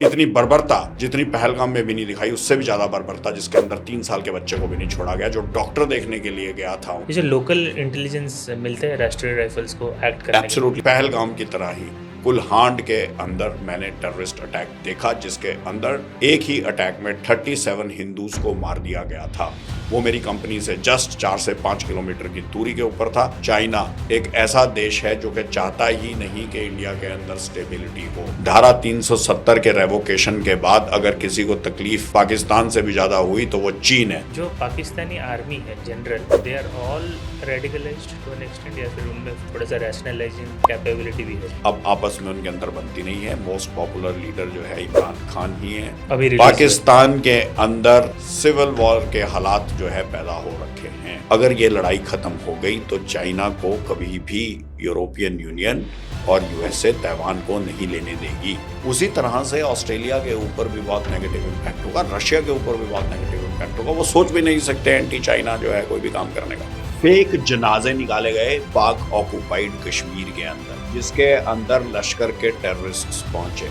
इतनी बर्बरता जितनी पहलगाम में भी नहीं दिखाई, उससे भी ज्यादा बर्बरता जिसके अंदर 3 साल के बच्चे को भी नहीं छोड़ा गया, जो डॉक्टर देखने के लिए गया था। ये जो लोकल इंटेलिजेंस मिलते हैं राष्ट्रीय राइफल्स को एक्ट करने के एब्सोल्युटली पहलगाम की तरह ही कुलहांड के अंदर मैंने टेररिस्ट अटैक देखा, जिसके अंदर एक ही अटैक में 37 हिंदूज को मार दिया गया था। वो मेरी कंपनी से जस्ट 4 से 5 किलोमीटर की दूरी के ऊपर था। चाइना एक ऐसा देश है जो कि चाहता ही नहीं कि इंडिया के अंदर स्टेबिलिटी हो। धारा 370 के रेवोकेशन के बाद अगर किसी को तकलीफ पाकिस्तान से भी ज्यादा हुई तो वो चीन है। जो पाकिस्तानी आर्मी है general, they are all radicalised to an extent, या फिर उनमें थोड़ा सा रैशनलाइजिंग कैपेबिलिटी भी है? अब आपस में उनके अंदर बनती नहीं है। मोस्ट पॉपुलर लीडर जो है इमरान खान ही है। अभी पाकिस्तान के अंदर सिविल वॉर के हालात जो है पैदा हो रखे हैं। अगर ये लड़ाई खत्म हो गई तो चाइना को कभी भी यूरोपियन यूनियन और यूएसए ताइवान को नहीं लेने देगी। उसी तरह से ऑस्ट्रेलिया के ऊपर भी बहुत नेगेटिव इम्पैक्ट होगा, रशिया के ऊपर भी बहुत नेगेटिव इम्पैक्ट होगा। वो सोच भी नहीं सकते एंटी चाइना जो है कोई भी काम करने का। फेक जनाजे निकाले गए पाक ऑक्युपाइड कश्मीर के अंदर, जिसके अंदर लश्कर के टेररिस्ट पहुंचे,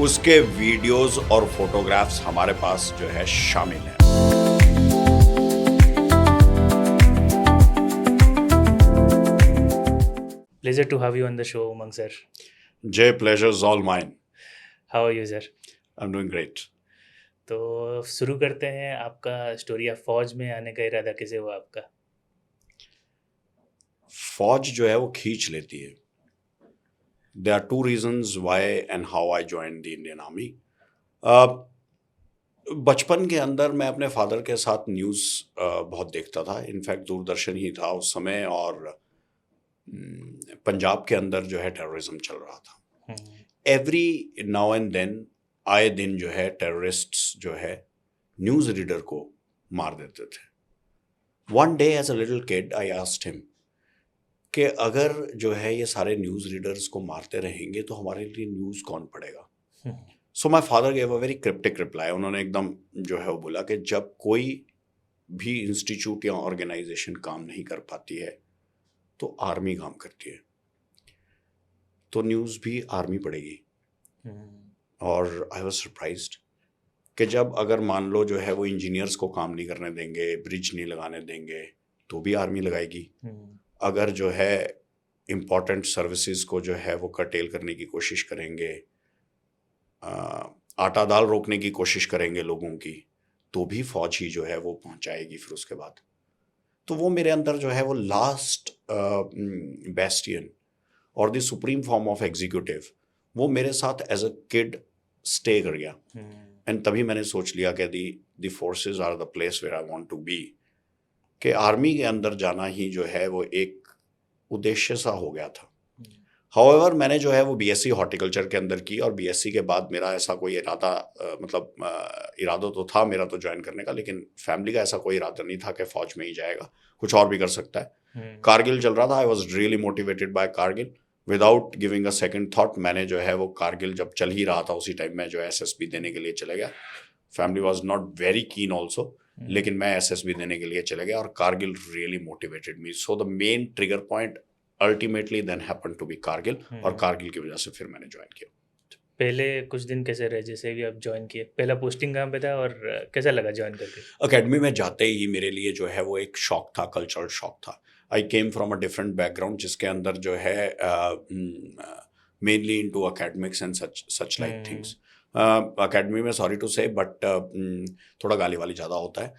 उसके वीडियोस और फोटोग्राफ्स हमारे पास जो है शामिल हैं। Pleasure to have you on the show, Umang sir. Jay, pleasure's all mine. How are you, sir? I'm doing great. तो शुरू करते हैं आपका स्टोरी। ऑफ फौज में आने का इरादा कैसे हुआ आपका? फौज जो है वो खींच लेती है। There are two reasons why and how I joined the Indian Army. बचपन के अंदर मैं अपने फादर के साथ न्यूज़ बहुत देखता था। इनफैक्ट दूरदर्शन ही था उस समय, और पंजाब के अंदर जो है टेररिज्म चल रहा था। एवरी नाउ एंड देन, आए दिन जो है टेररिस्ट्स जो है न्यूज़ रीडर को मार देते थे। One day as a little kid I asked him कि अगर जो है ये सारे न्यूज़ रीडर्स को मारते रहेंगे तो हमारे लिए न्यूज़ कौन पढ़ेगा? So my father gave a very cryptic reply. उन्होंने एकदम जो है वो बोला कि जब कोई भी इंस्टीट्यूट या ऑर्गेनाइजेशन काम नहीं कर पाती है तो आर्मी काम करती है, तो न्यूज़ भी आर्मी पढ़ेगी। और आई वॉज सरप्राइज्ड कि जब अगर मान लो जो है वो इंजीनियर्स को काम नहीं करने देंगे, ब्रिज नहीं लगाने देंगे, तो भी आर्मी लगाएगी। अगर जो है इम्पॉर्टेंट सर्विसेज को जो है वो कर्टेल करने की कोशिश करेंगे, आटा दाल रोकने की कोशिश करेंगे लोगों की, तो भी फौज ही जो है वो पहुंचाएगी फिर उसके बाद। तो वो मेरे अंदर जो है वो लास्ट बेस्टियन और the supreme form of executive, वो मेरे साथ एज अ किड स्टे कर गया। एंड तभी मैंने सोच लिया कि the forces are the place where I want to be, कि आर्मी के अंदर जाना ही जो है वो एक उद्देश्य सा हो गया था। हाउएवर मैंने जो है वो बीएससी हॉर्टिकल्चर के अंदर की, और बीएससी के बाद मेरा ऐसा कोई इरादा इरादा तो था मेरा तो ज्वाइन करने का, लेकिन फैमिली का ऐसा कोई इरादा नहीं था कि फौज में ही जाएगा, कुछ और भी कर सकता है। कारगिल चल रहा था, I was really motivated by Kargil. Without giving a second thought मैंने जो है वो कारगिल जब चल ही रहा था उसी टाइम में जो एसएसबी देने के लिए चले गया। Family was not very keen also, लेकिन मैं एसएसबी देने के लिए चले गया, और Kargil really motivated me. So the main trigger point ultimately then happen to be Kargil, और कारगिल की वजह से फिर मैंने ज्वाइन किया। पहले कुछ दिन कैसे रहे जैसे भी आप ज्वाइन किए? पहला पोस्टिंग कहाँ पे था और कैसा लगा ज्वाइन करके? अकेडमी में जाते ही मेरे लिए जो है वो एक शॉक था, कल्चरल शॉक था। I came from a different background, जिसके अंदर जो है mainly into academics and such like things. Academy में सॉरी टू से बट थोड़ा गाली वाली ज़्यादा होता है,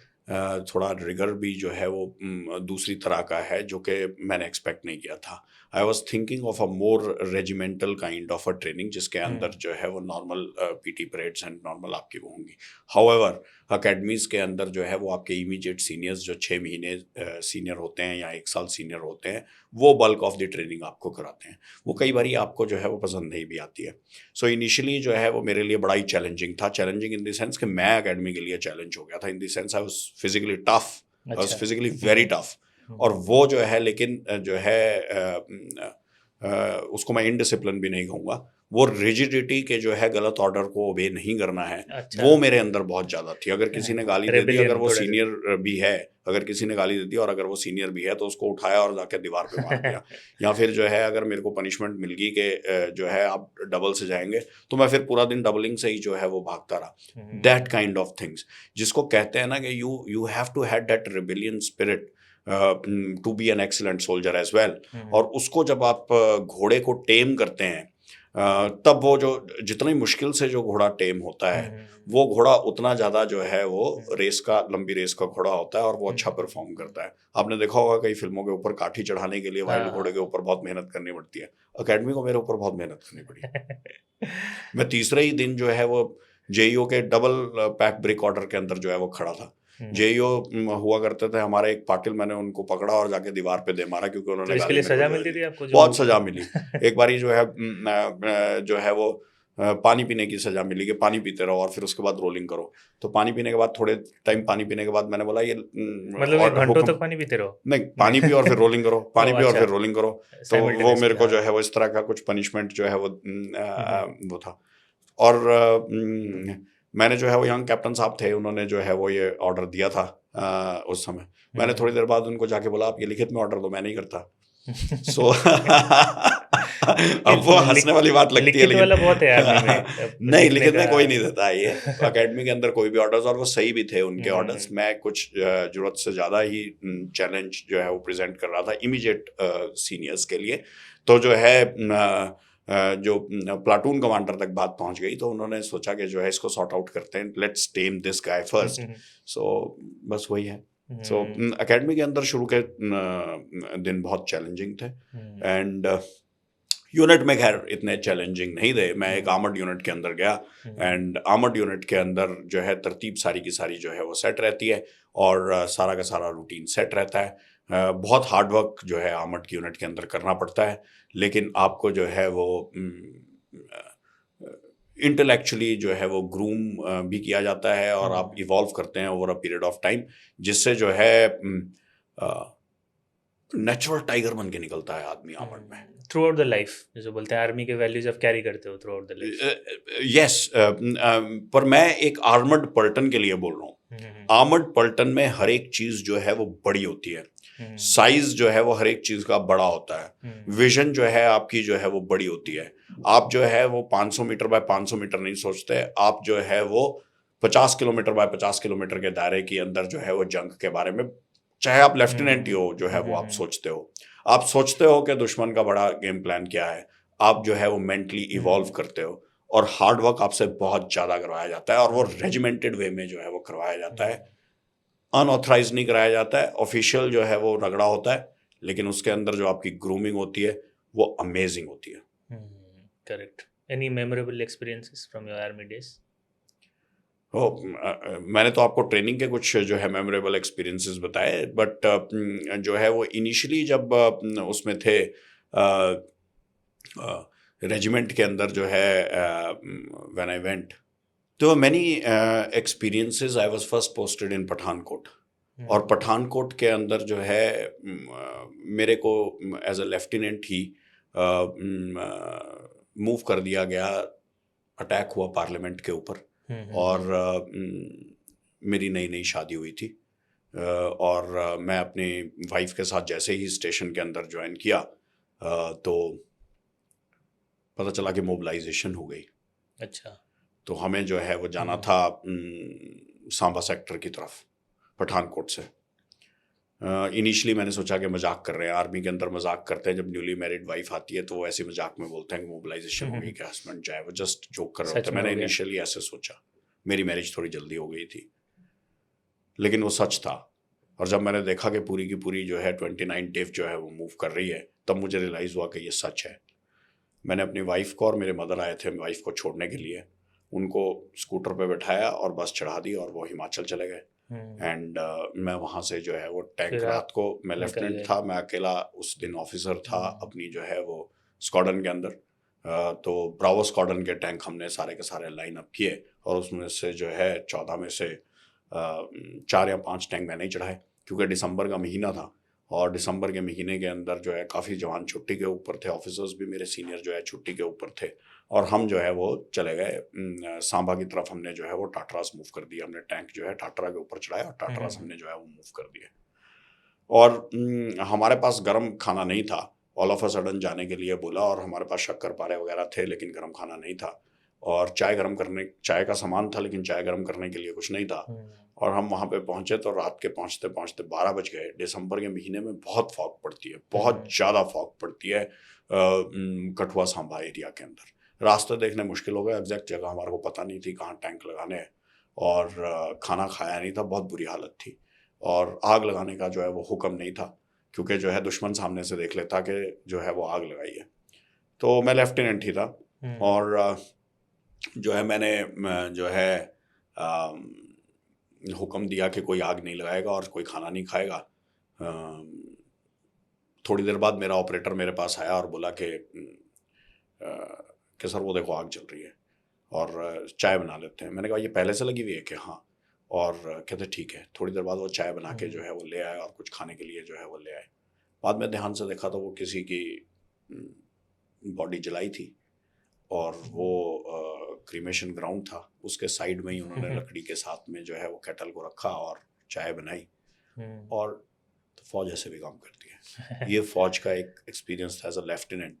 थोड़ा रिगर भी जो है वो दूसरी तरह का है, जो कि मैंने एक्सपेक्ट नहीं किया था। I was thinking of a more regimental kind of a training, जिसके अंदर जो है वो normal PT parades and normal आपकी वो होंगी। हाउएवर अकेडमीज़ के अंदर जो है वो आपके इमीडिएट सीनियर्स जो 6 महीने सीनियर होते हैं या 1 साल सीनियर होते हैं, वो बल्क ऑफ द ट्रेनिंग आपको कराते हैं। वो कई बार आपको जो है वो पसंद नहीं भी आती है। सो इनिशियली जो है वो मेरे लिए बड़ा ही चैलेंजिंग था। चैलेंजिंग इन द सेंस कि मैं अकेडमी के लिए चैलेंज हो गया था, in the sense I was physically tough, I was physically very tough. और वो जो है, लेकिन जो है उसको मैं इनडिसिप्लिन भी नहीं कहूँगा, वो रिजिडिटी के जो है गलत ऑर्डर को ओबे नहीं करना है, अच्छा। वो मेरे अंदर बहुत ज़्यादा थी। अगर किसी ने गाली दे दी, Rebellion अगर वो थोड़ा सा। सीनियर भी है, अगर किसी ने गाली दे दी और अगर वो सीनियर भी है तो उसको उठाया और जाके दीवार पे मार दिया। या फिर जो है अगर मेरे को पनिशमेंट मिल गई कि जो है आप डबल से जाएंगे, तो मैं फिर पूरा दिन डबलिंग से ही जो है वो भागता रहा। दैट काइंड ऑफ थिंग्स, जिसको कहते हैं ना कि you have to have that rebellion spirit to be an excellent soldier as well. और उसको जब आप घोड़े को टेम करते हैं, तब वो जो जितनी मुश्किल से जो घोड़ा टेम होता है, वो घोड़ा उतना ज़्यादा जो है वो रेस का, लंबी रेस का घोड़ा होता है और वो अच्छा परफॉर्म करता है। आपने देखा होगा कई फिल्मों के ऊपर काठी चढ़ाने के लिए वाइल्ड घोड़े के ऊपर बहुत मेहनत करनी पड़ती है। अकेडमी को मेरे ऊपर बहुत मेहनत करनी पड़ी। मैं तीसरे ही दिन जो है वो जेईओ के डबल पैक ब्रेक ऑर्डर के अंदर जो है वो खड़ा था। जेईओ हुआ करते थे हमारे एक पाटिल, मैंने उनको पकड़ा और जाके दीवार पे दे मारा क्योंकि उन्होंने तो इसके लिए सजा मिलती थी आपको? बहुत सजा मिली। एक बारी जो है वो पानी पीने की सजा मिली कि पानी पीते रहो और फिर उसके बाद रोलिंग करो। तो पानी पीने के बाद, थोड़े टाइम पानी पीने के बाद मैंने बोला ये मतलब और घंटों हुक्म तक पानी पीते रहो? नहीं, पानी पियो और फिर रोलिंग करो, पानी ओह, पियो और अच्छा। फिर रोलिंग करो। तो वो Simultaneously, मेरे को जो हाँ। है वो इस तरह का कुछ पनिशमेंट जो है वो था। और मैंने जो है वो यंग कैप्टन साहब थे, उन्होंने जो है वो ये ऑर्डर दिया था उस समय। मैंने थोड़ी देर बाद उनको जाके बोला आप ये लिखित में ऑर्डर दो, मैं नहीं करता। सो अब वो हंसने वाली बात लगती है, लिखित वाला बहुत है आर्मी में। नहीं, लिखने लिखित में का- कोई नहीं देता है ये। अकेडमी के अंदर कोई भी ऑर्डर्स, और वो सही भी थे उनके ऑर्डर्स। मैं कुछ जरूरत से ज़्यादा ही चैलेंज जो है वो प्रेजेंट कर रहा था इमीडिएट सीनियर्स के लिए। तो जो है जो प्लाटून कमांडर तक बात पहुंच गई, तो उन्होंने सोचा कि जो है इसको सॉर्ट आउट करते हैं, let's tame this guy first. So बस वही है। सो एकेडमी के अंदर शुरू के दिन बहुत चैलेंजिंग थे, एंड यूनिट में खैर इतने चैलेंजिंग नहीं थे। मैं एक आर्मर्ड यूनिट के अंदर गया, एंड आर्मर्ड यूनिट के अंदर जो है तरतीब सारी की सारी जो है वो सेट रहती है और सारा का सारा रूटीन सेट रहता है। बहुत हार्ड वर्क जो है आर्मर्ड यूनिट के अंदर करना पड़ता है, लेकिन आपको जो है वो इंटेलेक्चुअली जो है वो ग्रूम भी किया जाता है और आप इवॉल्व करते हैं over a period of time, जिससे जो है नेचुरल टाइगर बन के निकलता है आदमी आर्मर्ड में। थ्रू आउट द लाइफ, जैसे बोलते हैं आर्मी के वैल्यूज आप कैरी करते हो through out the life. Yes, पर मैं एक आर्मर्ड पल्टन के लिए बोल रहा हूँ। आर्मर्ड पल्टन में हर एक चीज जो है वो बड़ी होती है, साइज जो है वो हर एक चीज का बड़ा होता है, विजन जो है आपकी जो है वो बड़ी होती है। आप जो है वो 500 मीटर बाय 500 मीटर नहीं सोचते, आप जो है वो 50 किलोमीटर बाय 50 किलोमीटर के दायरे के अंदर जो है वो जंग के बारे में, चाहे आप लेफ्टिनेंट ही हो, जो है वो आप सोचते हो। आप सोचते हो कि दुश्मन का बड़ा गेम प्लान क्या है, आप जो है वो मेंटली इवॉल्व करते हो, और हार्ड वर्क आपसे बहुत ज़्यादा करवाया जाता है, और वो रेजिमेंटेड वे में जो है वो करवाया जाता है, अनऑथराइज नहीं कराया जाता है। ऑफिशियल जो है वो रगड़ा होता है, लेकिन उसके अंदर जो आपकी ग्रूमिंग होती है वो अमेजिंग होती है। Correct. Any memorable experiences from your army days? मैंने तो आपको ट्रेनिंग के कुछ जो है मेमोरेबल एक्सपीरियंसेस बताए, बट जो है वो इनिशियली जब उसमें थे रेजिमेंट के अंदर जो है व्हेन आई वेंट, तो many experiences. I was first posted in Pathankot, और पठानकोट के अंदर जो है मेरे को एज अ लेफ्टिनेंट ही मूव कर दिया गया। अटैक हुआ पार्लियामेंट के ऊपर, और मेरी नई नई शादी हुई थी, और मैं अपनी वाइफ के साथ जैसे ही स्टेशन के अंदर ज्वाइन किया, तो पता चला कि मोबिलाइजेशन हो गई। अच्छा। तो हमें जो है वो जाना था सांबा सेक्टर की तरफ पठानकोट से। इनिशियली मैंने सोचा कि मजाक कर रहे हैं, आर्मी के अंदर मजाक करते हैं, जब न्यूली मैरिड वाइफ आती है तो वो ऐसे मजाक में बोलते हैं कि मोबिलाइजेशन हो गई, कि हस्बैंड जाए, वो जस्ट जोक कर रहे होते हैं। मैंने इनिशियली ऐसे सोचा, मेरी मैरिज थोड़ी जल्दी हो गई थी, लेकिन वो सच था। और जब मैंने देखा कि पूरी की पूरी जो है 29 टिफ जो है वो मूव कर रही है, तब मुझे रियलाइज़ हुआ कि ये सच है। मैंने अपनी वाइफ को, और मेरे मदर आए थे वाइफ को छोड़ने के लिए, उनको स्कूटर पे बैठाया और बस चढ़ा दी, और वो हिमाचल चले गए। एंड मैं वहाँ से जो है वो टैंक, रात को मैं लेफ्टिनेंट था, मैं अकेला उस दिन ऑफिसर था अपनी जो है वो स्क्वाड्रन के अंदर। तो ब्रावो स्क्वाड्रन के टैंक हमने सारे के सारे लाइन अप किए, और उसमें से जो है 14 में से 4 या 5 टैंक मैंने ही चढ़ाए, क्योंकि दिसंबर का महीना था, और दिसंबर के महीने के अंदर जो है काफ़ी जवान छुट्टी के ऊपर थे, ऑफिसर्स भी मेरे सीनियर जो है छुट्टी के ऊपर थे, और हम जो है वो चले गए सांबा की तरफ। हमने जो है वो टाटरास मूव कर दिया, हमने टैंक जो है टाटरा के ऊपर चढ़ाया और टाटरास हमने जो है वो मूव कर दिया। और हमारे पास गर्म खाना नहीं था, ऑल ऑफ अ सडन जाने के लिए बोला, और हमारे पास शक्करपारे वगैरह थे लेकिन गर्म खाना नहीं था, और चाय का सामान था लेकिन चाय गर्म करने के लिए कुछ नहीं था। और हम वहाँ पे पहुँचे तो रात के पहुँचते पहुँचते 12 बज गए। दिसंबर के महीने में बहुत फॉग पड़ती है, बहुत ज़्यादा फॉग पड़ती है कठुआ सांबा एरिया के अंदर। रास्ते देखने मुश्किल हो गए, एग्जैक्ट जगह हमारे को पता नहीं थी कहाँ टैंक लगाने हैं, और खाना खाया नहीं था, बहुत बुरी हालत थी। और आग लगाने का जो है वो हुक्म नहीं था, क्योंकि जो है दुश्मन सामने से देख लेता कि जो है वो आग लगाई है। तो मैं लेफ्टिनेंट ही था, और जो है मैंने जो है हुक्म दिया कि कोई आग नहीं लगाएगा और कोई खाना नहीं खाएगा। थोड़ी देर बाद मेरा ऑपरेटर मेरे पास आया और बोला कि सर वो देखो आग जल रही है और चाय बना लेते हैं। मैंने कहा ये पहले से लगी हुई है कि हाँ, और कहते ठीक है। थोड़ी देर बाद वो चाय बना के जो है वो ले आए और कुछ खाने के लिए जो है वो ले आए। बाद में ध्यान से देखा तो वो किसी की बॉडी जलाई थी, और वो क्रीमेशन ग्राउंड था, उसके साइड में ही उन्होंने लकड़ी के साथ में जो है वो केटल को रखा और चाय बनाई। और तो फौज ऐसे भी काम करती है। ये फौज का एक एक्सपीरियंस था as a lieutenant.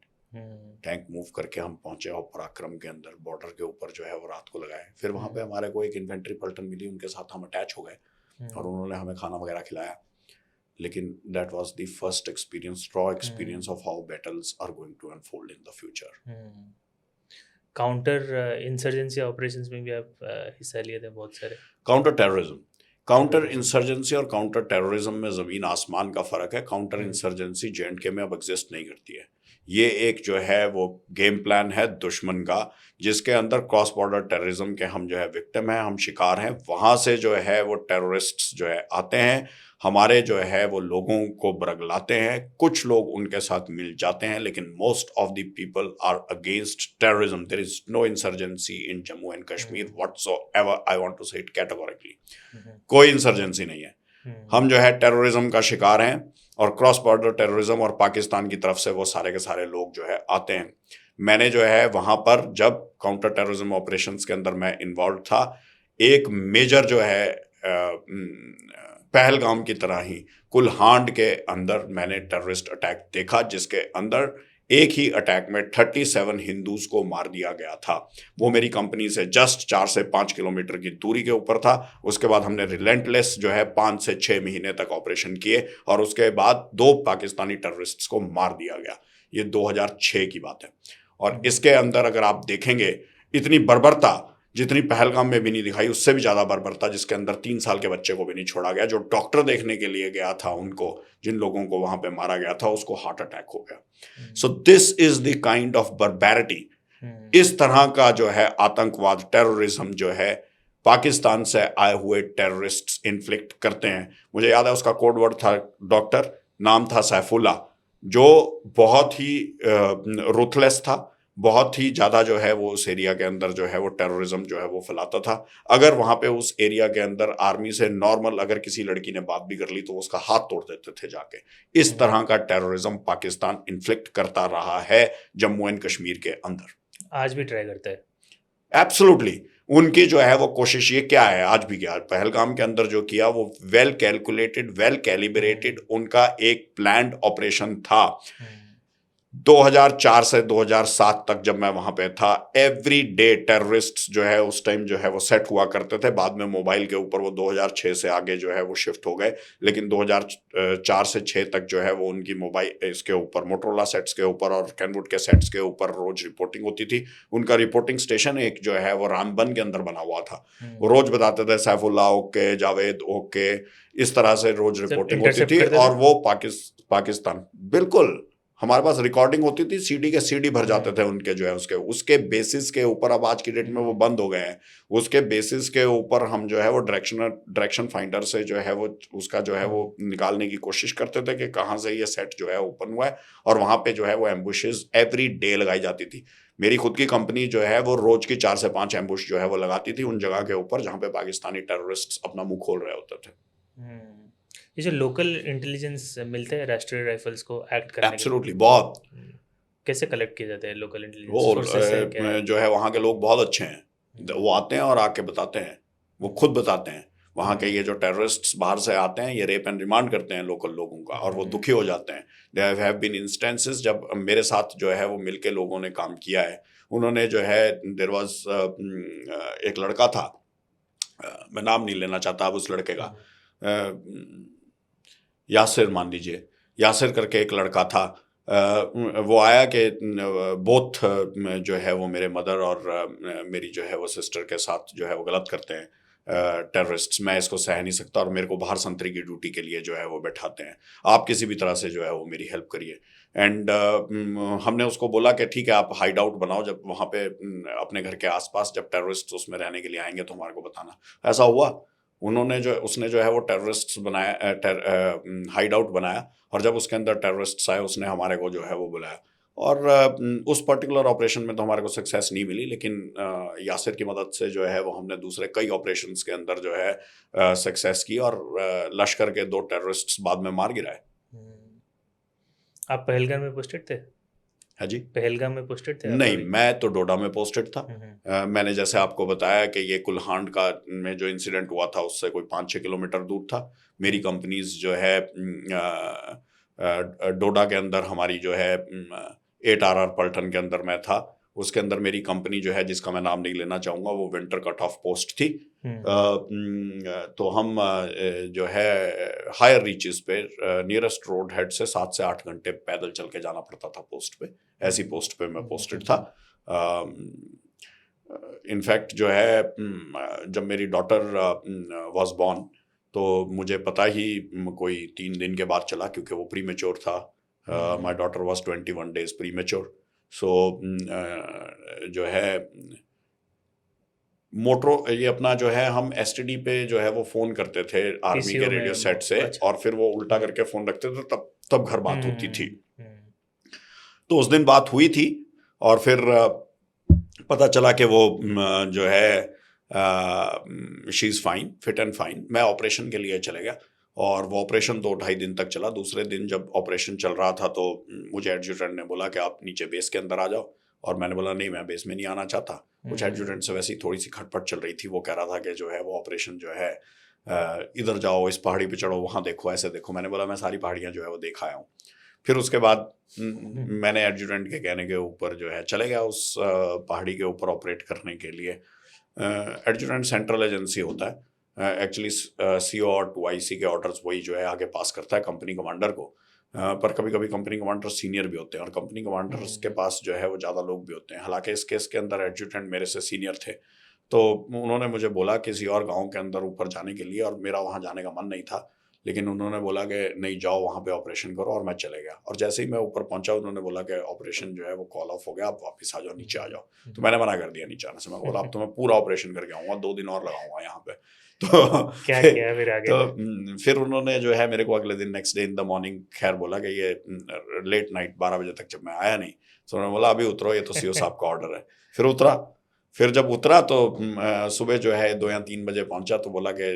Tank move करके हम पहुंचे और पराक्रम के अंदर बॉर्डर के ऊपर जो है वो रात को लगाए। फिर वहाँ पे हमारे को एक इन्फेंट्री पलटन मिली, उनके साथ हम अटैच हो गए और उन्होंने हमें खाना वगैरह खिलाया। लेकिन that was the first experience, raw experience of how battles are going to unfold in the future. Counter insurgency operations में भी आप हिस्सा लिए थे बहुत सारे। काउंटर टेररिज्म, काउंटर इंसर्जेंसी और काउंटर टेररिज्म में ज़मीन आसमान का फ़र्क है। काउंटर इंसर्जेंसी J&K में अब एग्जिस्ट नहीं करती है। ये एक जो है वो गेम प्लान है दुश्मन का, जिसके अंदर क्रॉस बॉर्डर टेररिज्म के हम जो है विक्टिम हैं, हम शिकार हैं। वहाँ से जो है वो टेररिस्ट्स जो है आते हैं, हमारे जो है वो लोगों को बरगलाते हैं। कुछ लोग उनके साथ मिल जाते हैं, लेकिन most of the people are against terrorism. There is no insurgency in Jammu and Kashmir whatsoever, I want to say it categorically. कोई इंसर्जेंसी नहीं है। हम जो है टेररिज्म का शिकार हैं, और क्रॉस बॉर्डर टेररिज्म और पाकिस्तान की तरफ से वो सारे के सारे लोग जो है आते हैं। मैंने जो है वहाँ पर जब काउंटर टेररिज्म ऑपरेशंस के अंदर मैं इन्वॉल्व था, एक मेजर जो है पहलगाम की तरह ही कुलहांड के अंदर मैंने टेररिस्ट अटैक देखा, जिसके अंदर एक ही अटैक में 37 हिंदूज को मार दिया गया था। वो मेरी कंपनी से जस्ट 4 से 5 किलोमीटर की दूरी के ऊपर था। उसके बाद हमने रिलेंटलेस जो है 5 से 6 महीने तक ऑपरेशन किए, और उसके बाद 2 पाकिस्तानी टेररिस्ट्स को मार दिया गया। ये 2006 की बात है। और इसके अंदर अगर आप देखेंगे, इतनी बर्बरता जितनी पहलगाम में भी नहीं दिखाई, उससे भी ज़्यादा बर्बरता जिसके अंदर 3 साल के बच्चे को भी नहीं छोड़ा गया। जो डॉक्टर देखने के लिए गया था, उनको, जिन लोगों को वहाँ पे मारा गया था, उसको हार्ट अटैक हो गया। So this is the kind of barbarity. इस तरह का जो है आतंकवाद, टेररिज्म जो है पाकिस्तान से आए हुए टेररिस्ट्स इन्फ्लिक्ट करते हैं। मुझे याद है उसका कोड वर्ड था डॉक्टर, नाम था सैफुल्ला, जो बहुत ही रुथलेस था, बहुत ही ज़्यादा जो है वो उस एरिया के अंदर जो है वो टेररिज्म जो है वो फैलाता था। अगर वहाँ पे उस एरिया के अंदर आर्मी से नॉर्मल अगर किसी लड़की ने बात भी कर ली तो उसका हाथ तोड़ देते थे जाके। इस तरह का टेररिज्म पाकिस्तान इन्फ्लिक्ट करता रहा है जम्मू एंड कश्मीर के अंदर। आज भी ट्राई करता है। एब्सोल्युटली। उनकी जो है वो कोशिश ये क्या है, आज भी क्या, पहलगाम के अंदर जो किया वो वेल कैलकुलेटेड, वेल कैलिब्रेटेड उनका एक प्लान्ड ऑपरेशन था। 2004 से 2007 तक जब मैं वहां पे था, एवरी डे टेररिस्ट्स जो है उस टाइम जो है वो सेट हुआ करते थे। बाद में मोबाइल के ऊपर वो 2006 से आगे जो है वो शिफ्ट हो गए, लेकिन 2004 से 6 तक जो है वो उनकी मोबाइल इसके ऊपर, मोटरोला सेट्स के ऊपर और कैनवुड के सेट्स के ऊपर रोज रिपोर्टिंग होती थी। उनका रिपोर्टिंग स्टेशन एक जो है वो रामबन के अंदर बना हुआ था। वो रोज बताते थे सैफुल्ला ओके, जावेद ओके, इस तरह से रोज रिपोर्टिंग होती थी। और वो पाकिस्तान, बिल्कुल हमारे पास रिकॉर्डिंग होती थी, सीडी के सीडी भर जाते थे उनके जो है उसके बेसिस के ऊपर। अब आज की डेट में वो बंद हो गए हैं। उसके बेसिस के ऊपर हम जो है वो डायरेक्शन फाइंडर से जो है वो उसका जो है वो निकालने की कोशिश करते थे कि कहाँ से ये सेट जो है ओपन हुआ है, और वहाँ पे जो है वो एम्बुशेस एवरी डे लगाई जाती थी। मेरी खुद की कंपनी जो है वो रोज की 4 से 5 एम्बुश जो है वो लगाती थी उन जगह के ऊपर जहाँ पे पाकिस्तानी टेररिस्ट अपना मुंह खोल रहे होते थे। ये जो लोकल इंटेलिजेंस मिलते हैं राष्ट्रीय राइफल्स को एक्ट करने के लिए, एब्सोल्युटली, बहुत कैसे कलेक्ट किए जाते हैं लोकल इंटेलिजेंस वो सोर्सेस है क्या? जो है वहाँ के लोग बहुत अच्छे हैं, वो आते हैं और आके बताते हैं, वो खुद बताते हैं वहाँ के ये जो टेररिस्ट्स बाहर से आते हैं ये रेप एंड रिमांड करते हैं लोकल लोगों का, और वो दुखी हो जाते हैं। देयर हैव बीन इंस्टेंसेस जब मेरे साथ जो है वो मिलके लोगों ने काम किया है। उन्होंने जो है देयर वाज एक लड़का था, मैं नाम नहीं लेना चाहता अब उस लड़के का, यासिर मान लीजिए, यासिर करके एक लड़का था। वो आया कि बोथ जो है वो मेरे मदर और मेरी जो है वो सिस्टर के साथ जो है वो गलत करते हैं टेररिस्ट्स, मैं इसको सह नहीं सकता, और मेरे को बाहर संतरी की ड्यूटी के लिए जो है वो बैठाते हैं, आप किसी भी तरह से जो है वो मेरी हेल्प करिए। एंड हमने उसको बोला कि ठीक है आप हाइड आउट बनाओ, जब वहाँ पे अपने घर के आसपास जब टेररिस्ट उसमें रहने के लिए आएंगे तो हमारे को बताना। ऐसा हुआ, उसने जो है वो टेररिस्ट्स बनाया, हाइड आउट बनाया, और जब उसके अंदर टेररिस्ट्स आए उसने हमारे को जो है वो बुलाया, और उस पर्टिकुलर ऑपरेशन में तो हमारे को सक्सेस नहीं मिली, लेकिन यासिर की मदद से जो है वो हमने दूसरे कई ऑपरेशंस के अंदर जो है सक्सेस की, और लश्कर के 2 टेररिस्ट्स बाद में मार गिराए। आप पहलगाम में पोस्टेड थे? है जी? पहलगाम में पोस्टेड थे आप नहीं, अभी? मैं तो डोडा में पोस्टेड था। मैंने जैसे आपको बताया कि ये कुल्हांड का में जो इंसिडेंट हुआ था उससे कोई 5-6 किलोमीटर दूर था। मेरी कंपनीज जो है डोडा के अंदर हमारी जो है 8RR पलटन के अंदर मैं था, उसके अंदर मेरी कंपनी जो है जिसका मैं नाम नहीं लेना चाहूँगा वो विंटर कट ऑफ पोस्ट थी। तो हम जो है हायर रीचेस पे नियरेस्ट रोड हेड से 7 से 8 घंटे पैदल चल के जाना पड़ता था पोस्ट पे, ऐसी पोस्ट पे मैं पोस्टेड था। इनफैक्ट जो है जब मेरी डॉटर वाज बॉर्न तो मुझे पता ही कोई 3 दिन के बाद चला, क्योंकि वो प्रीमेच्योर था। My daughter was 21 days premature. So जो है मोटरो ये अपना जो है हम एसटीडी पे जो है वो फ़ोन करते थे आर्मी PCO के में रेडियो सेट से, अच्छा। और फिर वो उल्टा करके फ़ोन रखते थे, तब घर बात होती थी। हम्म। तो उस दिन बात हुई थी, और फिर पता चला कि वो जो है she is fine, fit and fine. मैं ऑपरेशन के लिए चले गया, और वो ऑपरेशन 2-2.5 दिन तक चला। दूसरे दिन जब ऑपरेशन चल रहा था तो मुझे एडजुटेंट ने बोला कि आप नीचे बेस के अंदर आ जाओ, और मैंने बोला नहीं, मैं बेस में नहीं आना चाहता। कुछ एडजुटेंट से वैसी थोड़ी सी खटपट चल रही थी, वो कह रहा था कि जो है वो ऑपरेशन जो है इधर जाओ, इस पहाड़ी पे चढ़ो, वहाँ देखो, ऐसे देखो। मैंने बोला मैं सारी पहाड़ियाँ जो है वो देख आया हूँ। फिर उसके बाद मैंने एडजुटेंट के कहने के ऊपर जो है चले गया उस पहाड़ी के ऊपर ऑपरेट करने के लिए। एडजुटेंट सेंट्रल एजेंसी होता है, एक्चुअली CO और 2IC के ऑर्डर्स वही जो है आगे पास करता है कंपनी कमांडर को। पर कभी कभी कंपनी कमांडर सीनियर भी होते हैं, और कंपनी कमांडर्स के पास जो है वो ज़्यादा लोग भी होते हैं। हालांकि इस केस के अंदर एडजुटेंट मेरे से सीनियर थे, तो उन्होंने मुझे बोला किसी और गांव के अंदर ऊपर जाने के लिए, और मेरा वहाँ जाने का मन नहीं था, लेकिन उन्होंने बोला कि नहीं जाओ वहाँ पे ऑपरेशन करो, और मैं चले गया। और जैसे ही मैं ऊपर पहुंचा उन्होंने बोला कि ऑपरेशन जो है वो कॉल ऑफ हो गया, आप वापस आ जाओ, नीचे आ जाओ। तो मैंने मना कर दिया नीचे आने से। मैं बोला अब तो मैं पूरा ऑपरेशन करके आऊँगा, 2 दिन और लगाऊंगा यहाँ पे। तो क्या किया फिर आगे? तो फिर उन्होंने जो है मेरे को अगले दिन next day in the morning खैर बोला कि ये लेट नाइट 12 बजे तक जब मैं आया नहीं, तो उन्होंने बोला अभी उतरो, ये तो CO साहब का ऑर्डर है। फिर उतरा। फिर जब उतरा तो सुबह जो है 2 या 3 बजे पहुंचा, तो बोला कि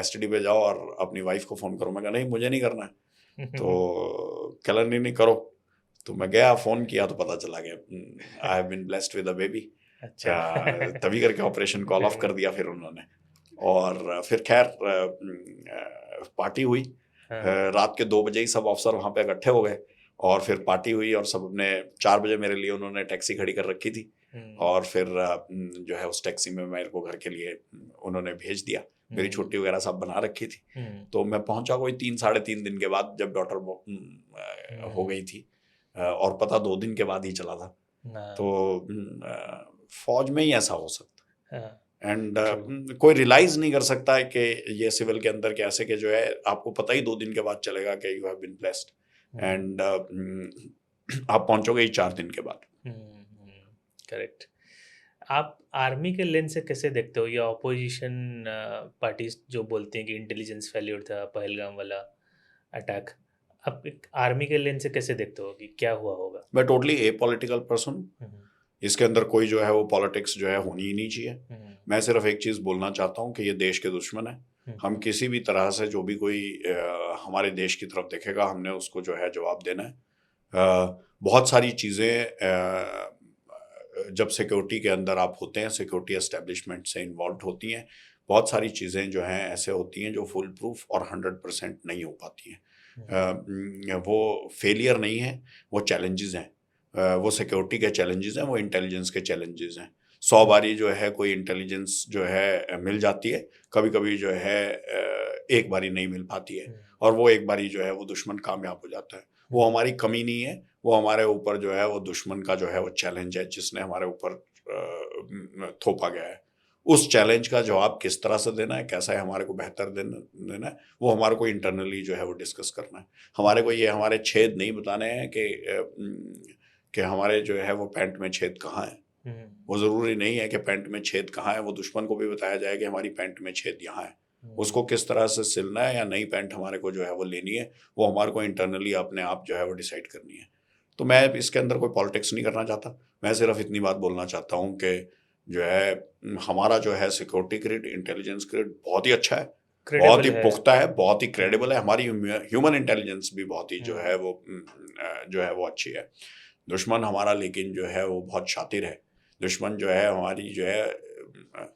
STD पे जाओ और अपनी वाइफ को फ़ोन करो। मैं कहा नहीं, मुझे नहीं करना है। तो कलर नहीं करो। तो मैं गया, फ़ोन किया, तो पता चला कि I have been blessed with a baby. अच्छा। तभी करके ऑपरेशन कॉल ऑफ कर दिया फिर उन्होंने। और फिर खैर पार्टी हुई। रात के 2 बजे ही सब अफसर वहाँ पे इकट्ठे हो गए, और फिर पार्टी हुई, और सब अपने 4 बजे मेरे लिए उन्होंने टैक्सी खड़ी कर रखी थी, और फिर जो है उस टैक्सी में मेरे को घर के लिए उन्होंने भेज दिया। मेरी छुट्टी वगैरह सब बना रखी थी। तो मैं पहुंचा कोई 3-3.5 दिन के बाद, जब डॉटर हो गई थी, और पता 2 दिन के बाद ही चला था। तो फौज में ही ऐसा हो सकता है। एंड कोई रियलाइज नहीं कर सकता है कि ये सिविल के अंदर कैसे कि जो है आपको पता ही 2 दिन के बाद चलेगा कि you have been blessed, and आप पहुंचोगे ही 4 दिन के बाद। करेक्ट। आप आर्मी के लेंस से कैसे देखते हो, या ऑपोजिशन पार्टीज जो बोलते हैं कि इंटेलिजेंस फेल्योर था पहलगाम वाला अटैक, आप एक आर्मी के लेंस से कैसे देखते हो कि क्या हुआ होगा? मैं टोटली एपॉलिटिकल पर्सन। इसके अंदर कोई जो है वो पॉलिटिक्स जो है होनी ही नहीं चाहिए। मैं सिर्फ एक चीज़ बोलना चाहता हूँ कि ये देश के दुश्मन है। हम किसी भी तरह से जो भी कोई हमारे देश की तरफ देखेगा, हमने उसको जो है जवाब देना है। बहुत सारी चीज़ें जब सिक्योरिटी के अंदर आप होते हैं, सिक्योरिटी एस्टेब्लिशमेंट से इन्वॉल्व होती हैं, बहुत सारी चीज़ें जो हैं ऐसे होती हैं जो फुल प्रूफ और 100% नहीं हो पाती हैं। वो फेलियर नहीं है, वो चैलेंजेस हैं। वो सिक्योरिटी के चैलेंजेस हैं, वो इंटेलिजेंस के चैलेंजेस हैं। 100 बारी जो है कोई इंटेलिजेंस जो है मिल जाती है, कभी कभी जो है एक बारी नहीं मिल पाती है, और वो एक बारी जो है वो दुश्मन कामयाब हो जाता है। वो हमारी कमी नहीं है, वो हमारे ऊपर जो है वो दुश्मन का जो है वो चैलेंज है जिसने हमारे ऊपर थोपा गया है। उस चैलेंज का जवाब किस तरह से देना है, कैसा है हमारे को बेहतर देना है, वो हमारे को इंटरनली जो है वो डिस्कस करना है। हमारे को ये हमारे छेद नहीं बताने हैं कि हमारे जो है वो पैंट में छेद कहाँ है। वो ज़रूरी नहीं है कि पैंट में छेद कहाँ है, वो दुश्मन को भी बताया जाए कि हमारी पैंट में छेद यहाँ है। उसको किस तरह से सिलना है या नई पैंट हमारे को जो है वो लेनी है, वो हमारे को इंटरनली अपने आप जो है वो डिसाइड करनी है। तो मैं इसके अंदर कोई पॉलिटिक्स नहीं करना चाहता। मैं सिर्फ इतनी बात बोलना चाहता हूँ कि जो है हमारा जो है सिक्योरिटी ग्रिड, इंटेलिजेंस ग्रिड बहुत ही अच्छा है, बहुत ही क्रेडिबल है। पुख्ता है, बहुत ही क्रेडिबल है। हमारी ह्यूमन इंटेलिजेंस भी बहुत ही जो है जो है वो अच्छी है। दुश्मन हमारा लेकिन जो है वो बहुत शातिर है। दुश्मन जो है हमारी जो है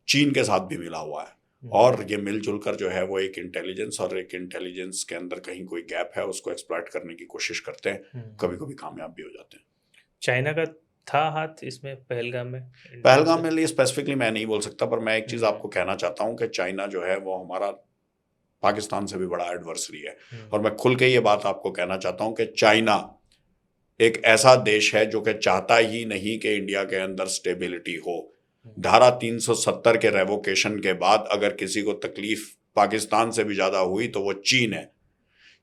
चीन के साथ भी मिला हुआ है, और ये मिलजुल कर जो है वो एक इंटेलिजेंस के अंदर कहीं कोई गैप है उसको एक्सप्लॉइट करने की कोशिश करते हैं, कभी कभी कामयाब भी हो जाते हैं। चाइना का था हाथ इसमें पहलगाम में? पहलगाम में लिए स्पेसिफिकली मैं नहीं बोल सकता, पर मैं एक चीज़ आपको कहना चाहता हूँ कि चाइना जो है वो हमारा पाकिस्तान से भी बड़ा एडवर्सरी है। और मैं खुल के ये बात आपको कहना चाहता हूँ कि चाइना एक ऐसा देश है जो कि चाहता ही नहीं कि इंडिया के अंदर स्टेबिलिटी हो। धारा 370 के रेवोकेशन के बाद अगर किसी को तकलीफ पाकिस्तान से भी ज़्यादा हुई तो वो चीन है।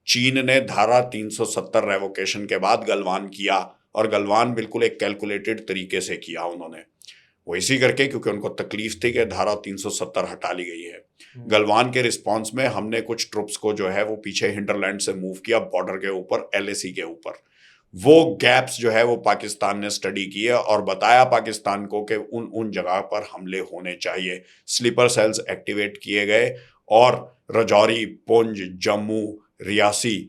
चीन ने धारा 370 रेवोकेशन के बाद गलवान किया, और गलवान बिल्कुल एक कैलकुलेटेड तरीके से किया उन्होंने। वो इसी करके क्योंकि उनको तकलीफ थी कि धारा 370 हटा ली गई है। गलवान के रिस्पांस में हमने कुछ ट्रुप्स को जो है वो पीछे हिंडरलैंड से मूव किया, बॉर्डर के ऊपर, LAC के ऊपर। वो गैप्स जो है वो पाकिस्तान ने स्टडी किए और बताया पाकिस्तान को कि उन जगह पर हमले होने चाहिए। स्लीपर सेल्स एक्टिवेट किए गए, और रजौरी, पुंछ, जम्मू, रियासी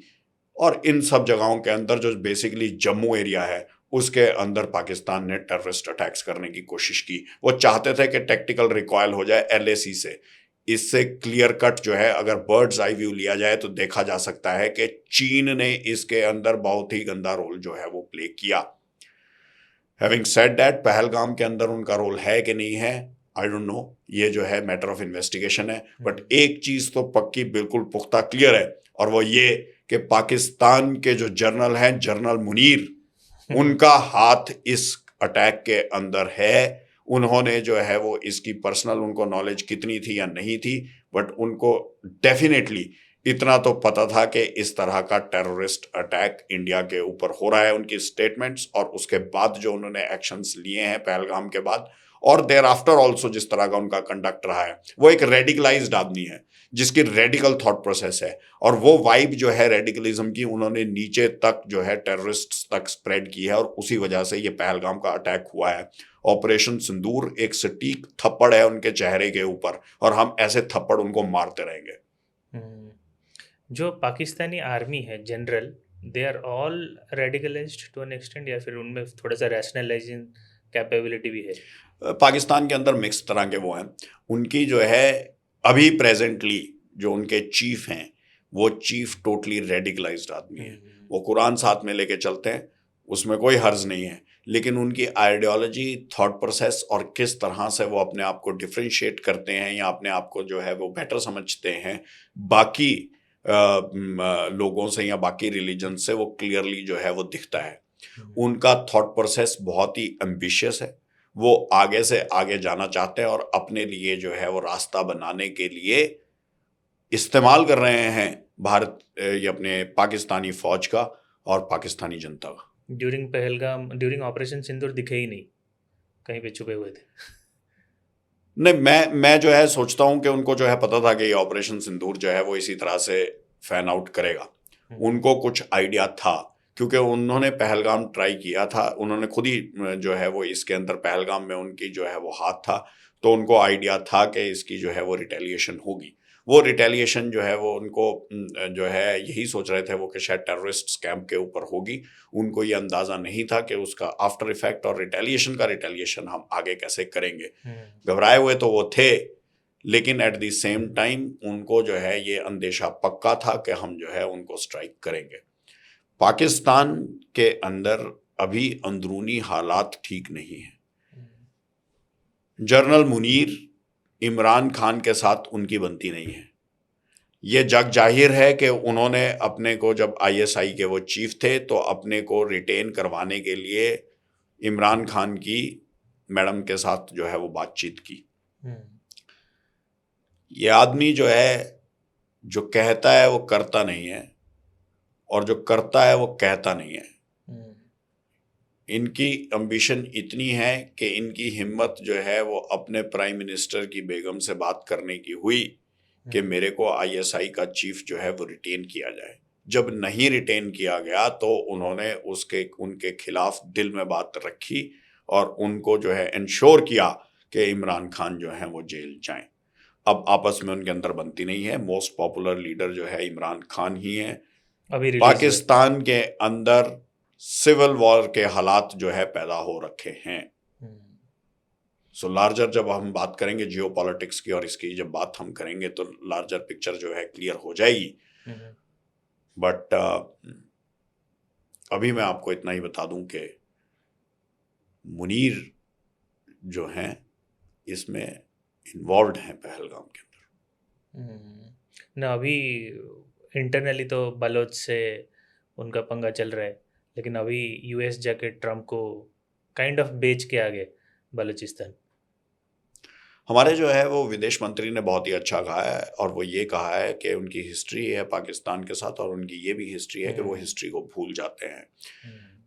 और इन सब जगहों के अंदर जो बेसिकली जम्मू एरिया है उसके अंदर पाकिस्तान ने टेररिस्ट अटैक्स करने की कोशिश की। वो चाहते थे कि टैक्टिकल रिकॉयल हो जाए LAC से। इससे क्लियर कट जो है अगर बर्ड्स आई व्यू लिया जाए तो देखा जा सकता है कि चीन ने इसके अंदर बहुत ही गंदा रोल जो है वो प्ले किया। हैविंग सेड दैट, पहलगाम के अंदर उनका रोल है कि नहीं है, आई डोंट नो, ये जो है मैटर ऑफ इन्वेस्टिगेशन है। बट एक चीज तो पक्की, बिल्कुल पुख्ता क्लियर है, और वो ये कि पाकिस्तान के जो जनरल हैं, जनरल मुनीर, उनका हाथ इस अटैक के अंदर है। उन्होंने जो है वो इसकी पर्सनल उनको नॉलेज कितनी थी या नहीं थी, बट उनको डेफिनेटली इतना तो पता था कि इस तरह का टेररिस्ट अटैक इंडिया के ऊपर हो रहा है। उनकी स्टेटमेंट्स और उसके बाद जो उन्होंने एक्शंस लिए हैं पहलगाम के बाद, और देयर आफ्टर ऑल्सो जिस तरह का उनका कंडक्ट रहा है, वो एक रेडिकलाइज्ड आदमी है जिसकी रेडिकल थॉट प्रोसेस है, और वो वाइब जो है रेडिकलिज्म की उन्होंने नीचे तक जो है टेररिस्ट तक स्प्रेड की है, और उसी वजह से ये पहलगाम का अटैक हुआ है। ऑपरेशन सिंदूर एक सटीक थप्पड़ है उनके चेहरे के ऊपर, और हम ऐसे थप्पड़ उनको मारते रहेंगे। जो पाकिस्तानी आर्मी है general, they are all radicalised to an extent, या फिर उनमें थोड़ा सा रैशनलाइजिंग कैपेबिलिटी भी है? पाकिस्तान के अंदर मिक्स तरह के वो हैं। उनकी जो है अभी प्रेजेंटली जो उनके चीफ हैं, वो चीफ टोटली रेडिकलाइज्ड आदमी है। वो कुरान साथ में लेके चलते हैं, उसमें कोई हर्ज नहीं है, लेकिन उनकी आइडियोलॉजी, थॉट प्रोसेस और किस तरह से वो अपने आप को डिफ्रेंशिएट करते हैं या अपने आप को जो है वो बेटर समझते हैं बाकी लोगों से या बाकी रिलीजन से, वो क्लियरली जो है वो दिखता है। उनका थॉट प्रोसेस बहुत ही एम्बिशियस है। वो आगे से आगे जाना चाहते हैं और अपने लिए जो है वो रास्ता बनाने के लिए इस्तेमाल कर रहे हैं भारत ये अपने पाकिस्तानी फौज का और पाकिस्तानी जनता का। ड्यूरिंग पहलगाम, ड्यूरिंग ऑपरेशन सिंदूर दिखे ही नहीं, कहीं पे छुपे हुए थे? नहीं, मैं जो है सोचता हूं कि उनको जो है पता था कि ये ऑपरेशन सिंदूर जो है वो इसी तरह से फैन आउट करेगा। उनको कुछ आइडिया था, क्योंकि उन्होंने पहलगाम ट्राई किया था, उन्होंने खुद ही जो है वो इसके अंदर पहलगाम में उनकी जो है वो हाथ था, तो उनको आइडिया था कि इसकी जो है वो रिटेलिएशन होगी। वो रिटेलिएशन जो है वो उनको जो है यही सोच रहे थे वो कि शायद टेररिस्ट कैंप के ऊपर होगी। उनको ये अंदाज़ा नहीं था कि उसका आफ्टर इफेक्ट और रिटेलिएशन हम आगे कैसे करेंगे। घबराए हुए तो वो थे, लेकिन एट द सेम टाइम उनको जो है ये अंदेशा पक्का था कि हम जो है उनको स्ट्राइक करेंगे। पाकिस्तान के अंदर अभी अंदरूनी हालात ठीक नहीं हैं। जनरल मुनीर, इमरान खान के साथ उनकी बनती नहीं है। ये जग जाहिर है कि उन्होंने अपने को, जब आईएसआई के वो चीफ थे, तो अपने को रिटेन करवाने के लिए इमरान खान की मैडम के साथ जो है वो बातचीत की। ये आदमी जो है, जो कहता है वो करता नहीं है, और जो करता है वो कहता नहीं है। इनकी एम्बिशन इतनी है कि इनकी हिम्मत जो है वो अपने प्राइम मिनिस्टर की बेगम से बात करने की हुई कि मेरे को आईएसआई का चीफ जो है वो रिटेन किया जाए। जब नहीं रिटेन किया गया तो उन्होंने उनके खिलाफ दिल में बात रखी और उनको जो है इंश्योर किया कि इमरान खान जो है वो जेल जाएं। अब आपस में उनके अंदर बनती नहीं है। मोस्ट पॉपुलर लीडर जो है इमरान खान ही है। अभी पाकिस्तान के अंदर सिविल वॉर के हालात जो है पैदा हो रखे हैं। सो लार्जर, जब हम बात करेंगे जियो पॉलिटिक्स की और इसकी जब बात हम करेंगे तो लार्जर पिक्चर जो है क्लियर हो जाएगी। बट अभी मैं आपको इतना ही बता दूं कि मुनीर जो हैं इसमें इन्वॉल्व हैं पहलगाम के अंदर। ना अभी इंटरनली तो बलोच से उनका पंगा चल रहा है, लेकिन अभी यूएस जाके ट्रम्प को काइंड ऑफ बेच के आ गए बलूचिस्तान। हमारे जो है वो विदेश मंत्री ने बहुत ही अच्छा कहा है, और वो ये कहा है कि उनकी हिस्ट्री है पाकिस्तान के साथ, और उनकी ये भी हिस्ट्री है कि वो हिस्ट्री को भूल जाते हैं।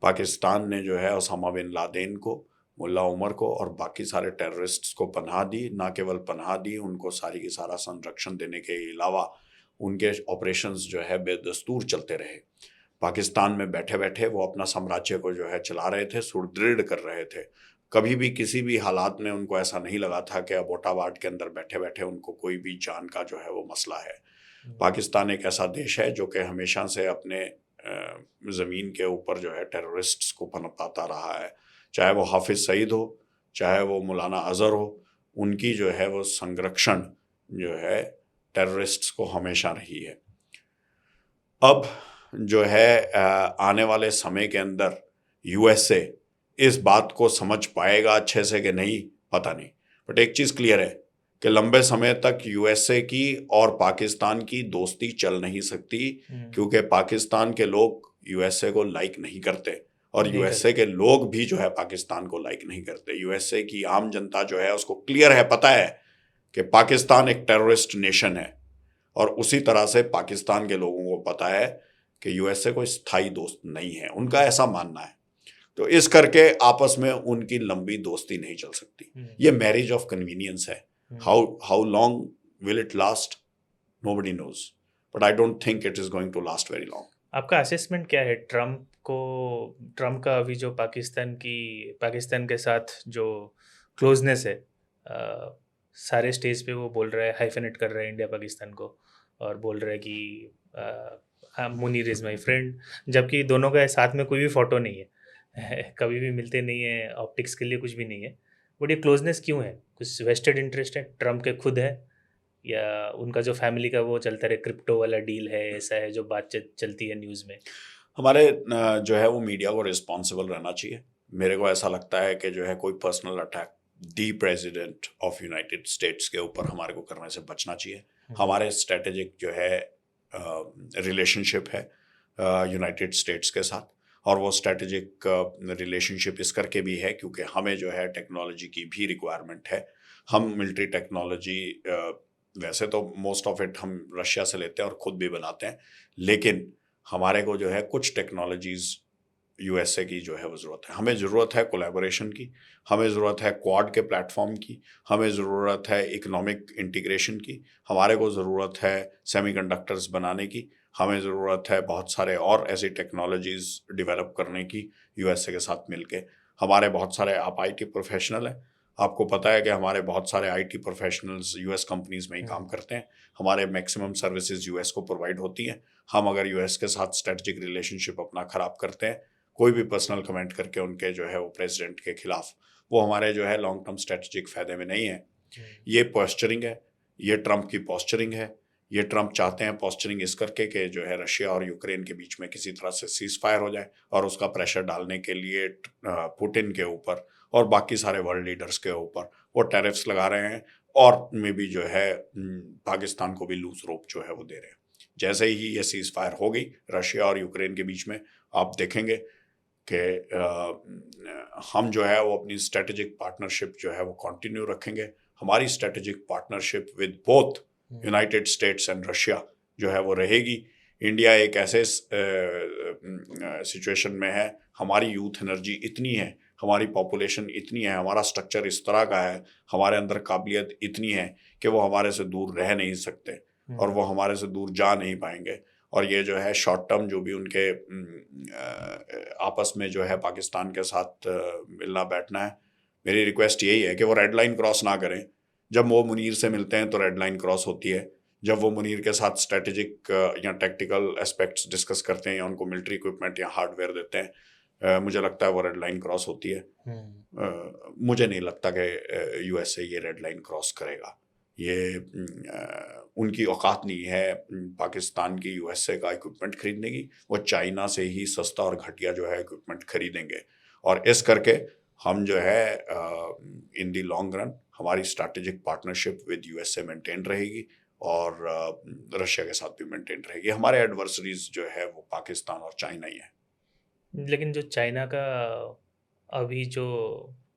पाकिस्तान ने जो है ओसामा बिन लादेन को, मुल्ला उमर को और बाकी सारे टेररिस्ट्स को पनाह दी। ना केवल पनाह दी, उनको सारी की सारा संरक्षण देने के अलावा उनके ऑपरेशंस जो है बेदस्तूर चलते रहे। पाकिस्तान में बैठे बैठे वो अपना साम्राज्य को जो है चला रहे थे, सुदृढ़ कर रहे थे। कभी भी किसी भी हालात में उनको ऐसा नहीं लगा था कि अबोटाबाद के अंदर बैठे बैठे उनको कोई भी जान का जो है वो मसला है। पाकिस्तान एक ऐसा देश है जो कि हमेशा से अपने ज़मीन के ऊपर जो है टेररिस्ट्स को पनपाता रहा है। चाहे वो हाफिज़ सईद हो, चाहे वो मौलाना अज़हर हो, उनकी जो है वो संरक्षण जो है टेररिस्ट्स को हमेशा रही है। अब जो है आने वाले समय के अंदर यूएसए इस बात को समझ पाएगा अच्छे से कि नहीं, पता नहीं। बट एक चीज़ क्लियर है कि लंबे समय तक यूएसए की और पाकिस्तान की दोस्ती चल नहीं सकती, क्योंकि पाकिस्तान के लोग यूएसए को लाइक नहीं करते और यूएसए के लोग भी जो है पाकिस्तान को लाइक नहीं करते। यूएसए की आम जनता जो है उसको क्लियर है, पता है कि पाकिस्तान एक टेररिस्ट नेशन है, और उसी तरह से पाकिस्तान के लोगों को पता है कि यूएसए कोई स्थायी दोस्त नहीं है। उनका ऐसा मानना है। तो इस करके आपस में उनकी लंबी दोस्ती नहीं चल सकती। ये मैरिज ऑफ कन्वीनियंस है। How long will it last, nobody knows, but I don't think it is going to last very long. आपका असेसमेंट क्या है ट्रम्प का अभी जो पाकिस्तान के साथ जो क्लोजनेस है, सारे स्टेज पे वो बोल रहा है, हाइफेनेट कर रहा है इंडिया पाकिस्तान को, और बोल रहा है कि मुनीर इज़ माई फ्रेंड, जबकि दोनों का साथ में कोई भी फ़ोटो नहीं है कभी भी मिलते नहीं है, ऑप्टिक्स के लिए कुछ भी नहीं है। बट ये क्लोजनेस क्यों है? कुछ वेस्टेड इंटरेस्ट है ट्रम्प के खुद है, या उनका जो फैमिली का वो चलता रहे क्रिप्टो वाला डील है, ऐसा है जो बात चलती है न्यूज़ में? हमारे जो है वो मीडिया को रिस्पॉन्सिबल रहना चाहिए। मेरे को ऐसा लगता है कि जो है कोई personal attack the president of United states के ऊपर हमारे को करने से बचना चाहिए। हमारे स्ट्रेटेजिक जो है रिलेशनशिप है यूनाइटेड स्टेट्स के साथ, और वो स्ट्रेटेजिक रिलेशनशिप इस करके भी है क्योंकि हमें जो है टेक्नोलॉजी की भी रिक्वायरमेंट है। हम मिलिट्री टेक्नोलॉजी वैसे तो मोस्ट ऑफ इट हम रशिया से लेते हैं और ख़ुद भी बनाते हैं, लेकिन हमारे को जो है कुछ टेक्नोलॉजीज़ यूएसए की जो है वो ज़रूरत है। हमें ज़रूरत है कोलैबोरेशन की, हमें ज़रूरत है क्वाड के प्लेटफॉर्म की, हमें ज़रूरत है इकोनॉमिक इंटीग्रेशन की, हमारे को ज़रूरत है सेमीकंडक्टर्स बनाने की, हमें ज़रूरत है बहुत सारे और ऐसी टेक्नोलॉजीज़ डेवलप करने की यूएसए के साथ मिलके। हमारे बहुत सारे आप आईटी प्रोफेशनल हैं, आपको पता है कि हमारे बहुत सारे आईटी प्रोफेशनल्स यूएस कंपनीज में ही काम करते हैं, हमारे मैक्सिमम सर्विसेज यूएस को प्रोवाइड होती हैं। हम अगर यूएस के साथ स्ट्रेटजिक रिलेशनशिप अपना खराब करते हैं, कोई भी पर्सनल कमेंट करके उनके जो है वो प्रेसिडेंट के खिलाफ, वो हमारे जो है लॉन्ग टर्म स्ट्रेटजिक फायदे में नहीं है। ये पोस्चरिंग है, ये ट्रंप की पोस्चरिंग है। ये ट्रंप चाहते हैं पोस्चरिंग इस करके कि जो है रशिया और यूक्रेन के बीच में किसी तरह से सीज फायर हो जाए, और उसका प्रेशर डालने के लिए पुतिन के ऊपर और बाकी सारे वर्ल्ड लीडर्स के ऊपर वो टैरिफ्स लगा रहे हैं, और में भी जो है पाकिस्तान को भी लूज रोप जो है वो दे रहे हैं। जैसे ही ये सीज फायर हो गई रशिया और यूक्रेन के बीच में, आप देखेंगे कि हम जो है वो अपनी स्ट्रेटेजिक पार्टनरशिप जो है वो कंटिन्यू रखेंगे। हमारी strategic partnership with both United states and Russia जो है वो रहेगी। इंडिया एक ऐसे सिचुएशन में है, हमारी यूथ एनर्जी इतनी है, हमारी पॉपुलेशन इतनी है, हमारा स्ट्रक्चर इस तरह का है, हमारे अंदर काबिलियत इतनी है कि वो हमारे से दूर रह नहीं सकते और वो हमारे से दूर जा नहीं पाएंगे। और ये जो है शॉर्ट टर्म जो भी उनके आपस में जो है पाकिस्तान के साथ मिलना बैठना है, मेरी रिक्वेस्ट यही है कि वो रेड लाइन क्रॉस ना करें। जब वो मुनीर से मिलते हैं तो रेड लाइन क्रॉस होती है, जब वो मुनीर के साथ स्ट्रेटेजिक या टेक्टिकल एस्पेक्ट्स डिस्कस करते हैं या उनको मिलिट्री इक्विपमेंट या हार्डवेयर देते हैं, मुझे लगता है वो रेड लाइन क्रॉस होती है। मुझे नहीं लगता कि यूएसए ये रेड लाइन क्रॉस करेगा। ये उनकी औकात नहीं है पाकिस्तान की यूएसए का इक्विपमेंट खरीदने की। वो चाइना से ही सस्ता और घटिया जो है इक्विपमेंट खरीदेंगे, और इस करके हम जो है इन दी लॉन्ग रन हमारी strategic partnership with USA maintain रहेगी और रशिया के साथ भी मेंटेन रहेगी। हमारे एडवर्सरीज जो है वो पाकिस्तान और चाइना ही है। लेकिन जो चाइना का अभी जो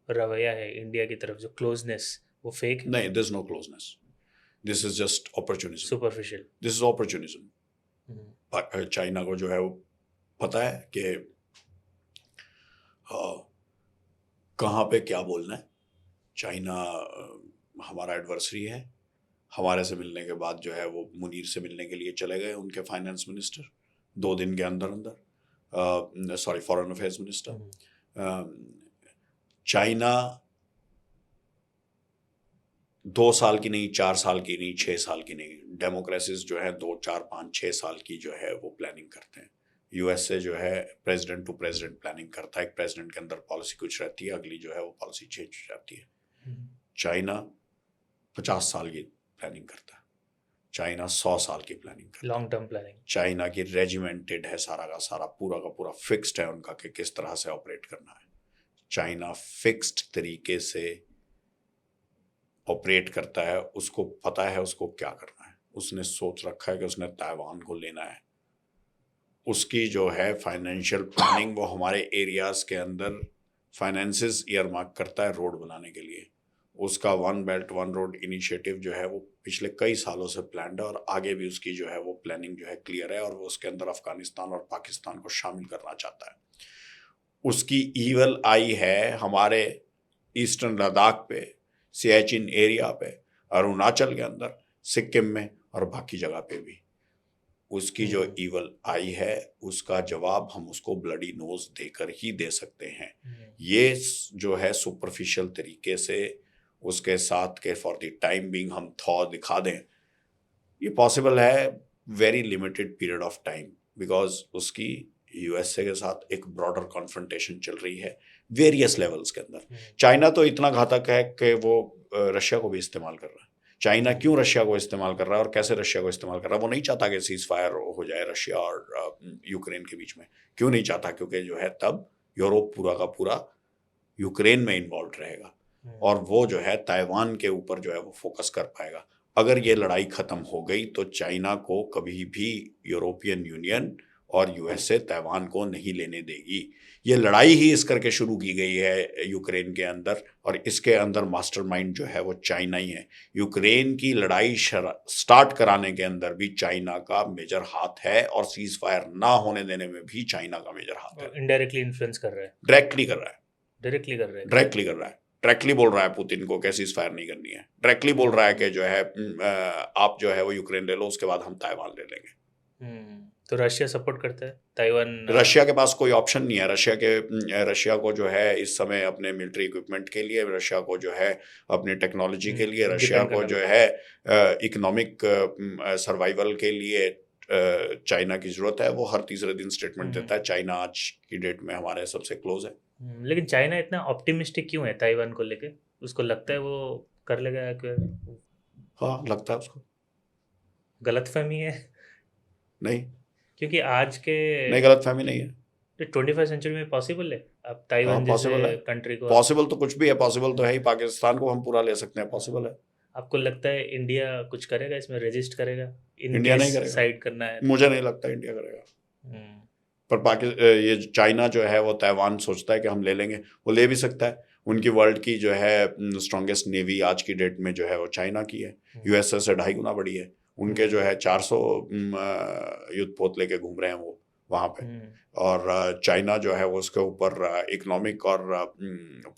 रवैया है इंडिया की तरफ, जो क्लोजनेस, वो फेक है, नहीं, this no closeness, this is just opportunism, superficial. This is opportunism. China को जो है वो पता है कि कहाँ पे क्या बोलना है। चाइना हमारा एडवर्सरी है। हमारे से मिलने के बाद जो है वो मुनीर से मिलने के लिए चले गए उनके फाइनेंस मिनिस्टर 2 दिन के अंदर अंदर, sorry foreign affairs minister. China 2 साल की नहीं, 4 साल की नहीं, 6 साल की नहीं, डेमोक्रेसीज जो है 2, 4, 5, 6 साल की जो है वो प्लानिंग करते हैं। यूएसए जो है प्रेसिडेंट टू प्रेसिडेंट प्लानिंग करता है। एक प्रेसिडेंट के अंदर पॉलिसी कुछ रहती है, अगली जो है वो पॉलिसी चेंज हो जाती है। चाइना 50 साल की प्लानिंग करता है, चाइना 100 साल की प्लानिंग करता है, लॉन्ग टर्म प्लानिंग। चाइना की रेजिमेंटेड है, सारा का सारा पूरा का पूरा फिक्स्ड है उनका कि किस तरह से ऑपरेट करना है। चाइना फिक्स्ड तरीके से ऑपरेट करता है, उसको पता है उसको क्या करना है। उसने सोच रखा है कि उसने ताइवान को लेना है। उसकी जो है फाइनेंशियल प्लानिंग, वो हमारे एरियाज़ के अंदर फाइनेंसेस ईयरमार्क करता है रोड बनाने के लिए। उसका 1 बेल्ट 1 रोड इनिशिएटिव जो है वो पिछले कई सालों से प्लान्ड है, और आगे भी उसकी जो है वो प्लानिंग जो है क्लियर है, और वो उसके अंदर अफगानिस्तान और पाकिस्तान को शामिल करना चाहता है। उसकी ईवल आई है हमारे ईस्टर्न लद्दाख पे, सियाचिन एरिया पे, अरुणाचल के अंदर, सिक्किम में और बाकी जगह पे भी। उसकी जो ईवल आई है उसका जवाब हम उसको ब्लडी नोज देकर ही दे सकते हैं। ये जो है सुपरफिशियल तरीके से उसके साथ के फॉर द टाइम बीइंग हम थॉ दिखा दें, ये पॉसिबल है very limited period of time, because उसकी यूएसए के साथ एक ब्रॉडर कॉन्फ्रंटेशन चल रही है वेरियस लेवल्स के अंदर। चाइना तो इतना घातक है कि वो रशिया को भी इस्तेमाल कर रहा है। चाइना क्यों रशिया को इस्तेमाल कर रहा है और कैसे रशिया को इस्तेमाल कर रहा है? वो नहीं चाहता कि सीज फायर हो जाए रशिया और यूक्रेन के बीच में। क्यों नहीं चाहता? क्योंकि जो है तब यूरोप पूरा का पूरा यूक्रेन में इन्वॉल्व रहेगा, और वो जो है ताइवान के ऊपर जो है वो फोकस कर पाएगा। अगर ये लड़ाई ख़त्म हो गई तो चाइना को कभी भी यूरोपियन यूनियन और यूएसए ताइवान को नहीं लेने देगी। ये लड़ाई ही इस करके शुरू की गई है यूक्रेन के अंदर, और इसके अंदर मास्टरमाइंड जो है वो चाइना ही है। यूक्रेन की लड़ाई स्टार्ट कराने के अंदर भी चाइना का मेजर हाथ है, और सीज फायर ना होने देने में भी चाइना का मेजर हाथ है। इनडायरेक्टली इन्फ्लुएंस कर रहा है, डायरेक्टली कर रहा है, डायरेक्टली कर रहा है, डायरेक्टली कर रहा है। डायरेक्टली बोल रहा है पुतिन को कि सीज फायर नहीं करनी है। डायरेक्टली बोल रहा है कि जो है आप जो है वो यूक्रेन ले लो, उसके बाद हम ताइवान ले लेंगे। तो रशिया सपोर्ट करता है ताइवान? रशिया के पास कोई ऑप्शन नहीं है। रशिया को जो है इस समय अपने मिलिट्री इक्विपमेंट के लिए, रशिया को जो है अपनी टेक्नोलॉजी के लिए, रशिया डिपेंड को करना जो पड़ता है इकोनॉमिक सर्वाइवल के लिए चाइना की ज़रूरत है। वो हर तीसरे दिन स्टेटमेंट देता है। चाइना आज की डेट में हमारे सबसे क्लोज है। लेकिन चाइना इतना ऑप्टिमिस्टिक क्यों है ताइवान को लेके? उसको लगता है वो कर लेगा कि हाँ, लगता है उसको। गलतफहमी है? नहीं, क्योंकि आज के नहीं, गलतफहमी नहीं है। 21st सेंचुरी में पॉसिबल है अब हाँ, ताइवान जैसे पॉसिबल है। कंट्री को? पॉसिबल तो कुछ भी है, पॉसिबल तो है ही। पाकिस्तान को हम पूरा ले सकते हैं, पॉसिबल है। आपको लगता है इंडिया कुछ करेगा इसमें, रेजिस्ट करेगा इन इंडिया नहीं केस करेगा। साइड करना है? मुझे नहीं लगता इंडिया करेगा। हम्म, पर ये चाइना जो है वो ताइवान सोचता है कि हम ले लेंगे। वो ले भी सकता है। उनकी वर्ल्ड की जो है स्ट्रॉन्गेस्ट नेवी आज की डेट में जो है वो चाइना की है। यूएसए से 2.5 गुना बड़ी है। उनके जो है 400 युद्धपोत लेके घूम रहे हैं वो वहाँ पे। और चाइना जो है वो उसके ऊपर इकोनॉमिक और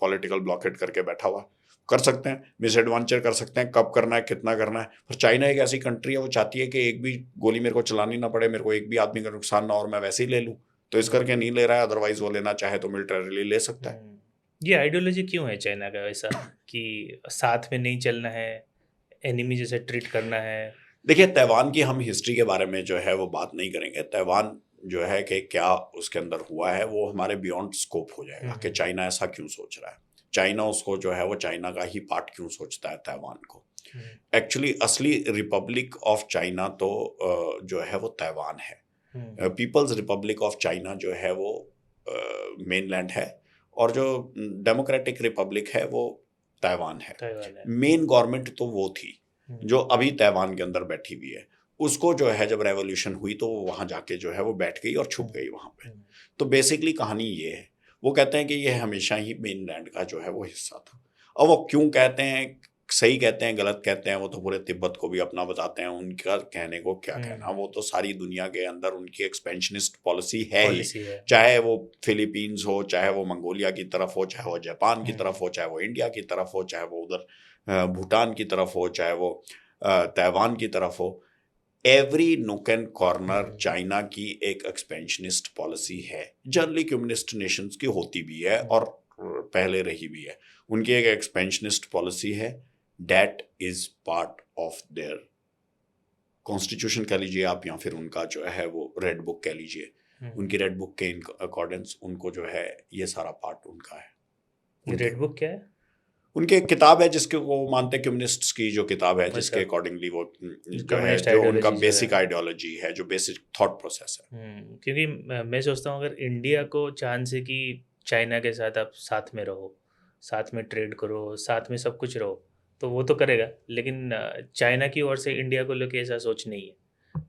पॉलिटिकल ब्लॉकेट करके बैठा हुआ। कर सकते हैं, मिस एडवेंचर कर सकते हैं, कब करना है, कितना करना है। पर चाइना एक ऐसी कंट्री है, वो चाहती है कि एक भी गोली मेरे को चलानी ना पड़े, मेरे को एक भी आदमी का नुकसान ना हो और मैं वैसे ही ले लूँ। तो इस करके नहीं ले रहा है। अदरवाइज वो लेना चाहे तो मिलिटरीली ले सकता है। ये आइडियोलॉजी क्यों है चाइना का ऐसा कि साथ में नहीं चलना है, एनिमी जैसे ट्रीट करना है? देखिए, ताइवान की हम हिस्ट्री के बारे में जो है वो बात नहीं करेंगे। ताइवान जो है कि क्या उसके अंदर हुआ है वो हमारे बियॉन्ड स्कोप हो जाएगा कि चाइना ऐसा क्यों सोच रहा है। चाइना उसको जो है वो चाइना का ही पार्ट क्यों सोचता है ताइवान को। एक्चुअली असली रिपब्लिक ऑफ चाइना तो जो है वो ताइवान है। पीपल्स रिपब्लिक ऑफ चाइना जो है वो मेनलैंड है। और जो डेमोक्रेटिक रिपब्लिक है वो ताइवान है। मेन गवर्नमेंट तो वो थी जो अभी ताइवान के अंदर बैठी हुई है। उसको जो है जब रेवोल्यूशन हुई तो वो वहाँ जाके जो है वो बैठ गई और छुप गई वहाँ पे। तो बेसिकली कहानी ये है। वो कहते हैं कि ये हमेशा ही मेनलैंड का जो है वो हिस्सा था। और वो क्यों कहते हैं, सही कहते हैं, गलत कहते हैं, वो तो पूरे तिब्बत को भी अपना बताते हैं। उनका कहने को क्या कहना, वो तो सारी दुनिया के अंदर उनकी एक्सपेंशनिस्ट पॉलिसी है ही। चाहे वो फिलीपींस हो, चाहे वो मंगोलिया की तरफ हो, चाहे वो जापान की तरफ हो, चाहे वो इंडिया की तरफ हो, चाहे वो उधर भूटान की तरफ हो, चाहे वो ताइवान की तरफ हो। Every nook and corner China की एक एक्सपेंशनिस्ट पॉलिसी है। जनरली कम्युनिस्ट नेशंस की होती भी है और पहले रही भी है। उनकी एक एक्सपेंशनिस्ट पॉलिसी है। That is part of their constitution कह लीजिए आप, या फिर उनका जो है वो रेड बुक कह लीजिए। उनकी रेड बुक के अकॉर्डेंस उनको जो है ये सारा पार्ट उनका है। रेड बुक क्या है? उनकी एक किताब है जिसके वो मानते हैं, कम्युनिस्ट्स की जो किताब है, जिसके अकॉर्डिंगली वो जो है जो उनका बेसिक आइडियोलॉजी है, जो बेसिक थॉट प्रोसेस है। क्योंकि मैं सोचता हूँ अगर इंडिया को चांस है कि चाइना के साथ आप साथ में रहो, साथ में ट्रेड करो, साथ में सब कुछ रहो, तो वो तो करेगा। लेकिन चाइना की ओर से इंडिया को लेके ऐसा सोच नहीं है।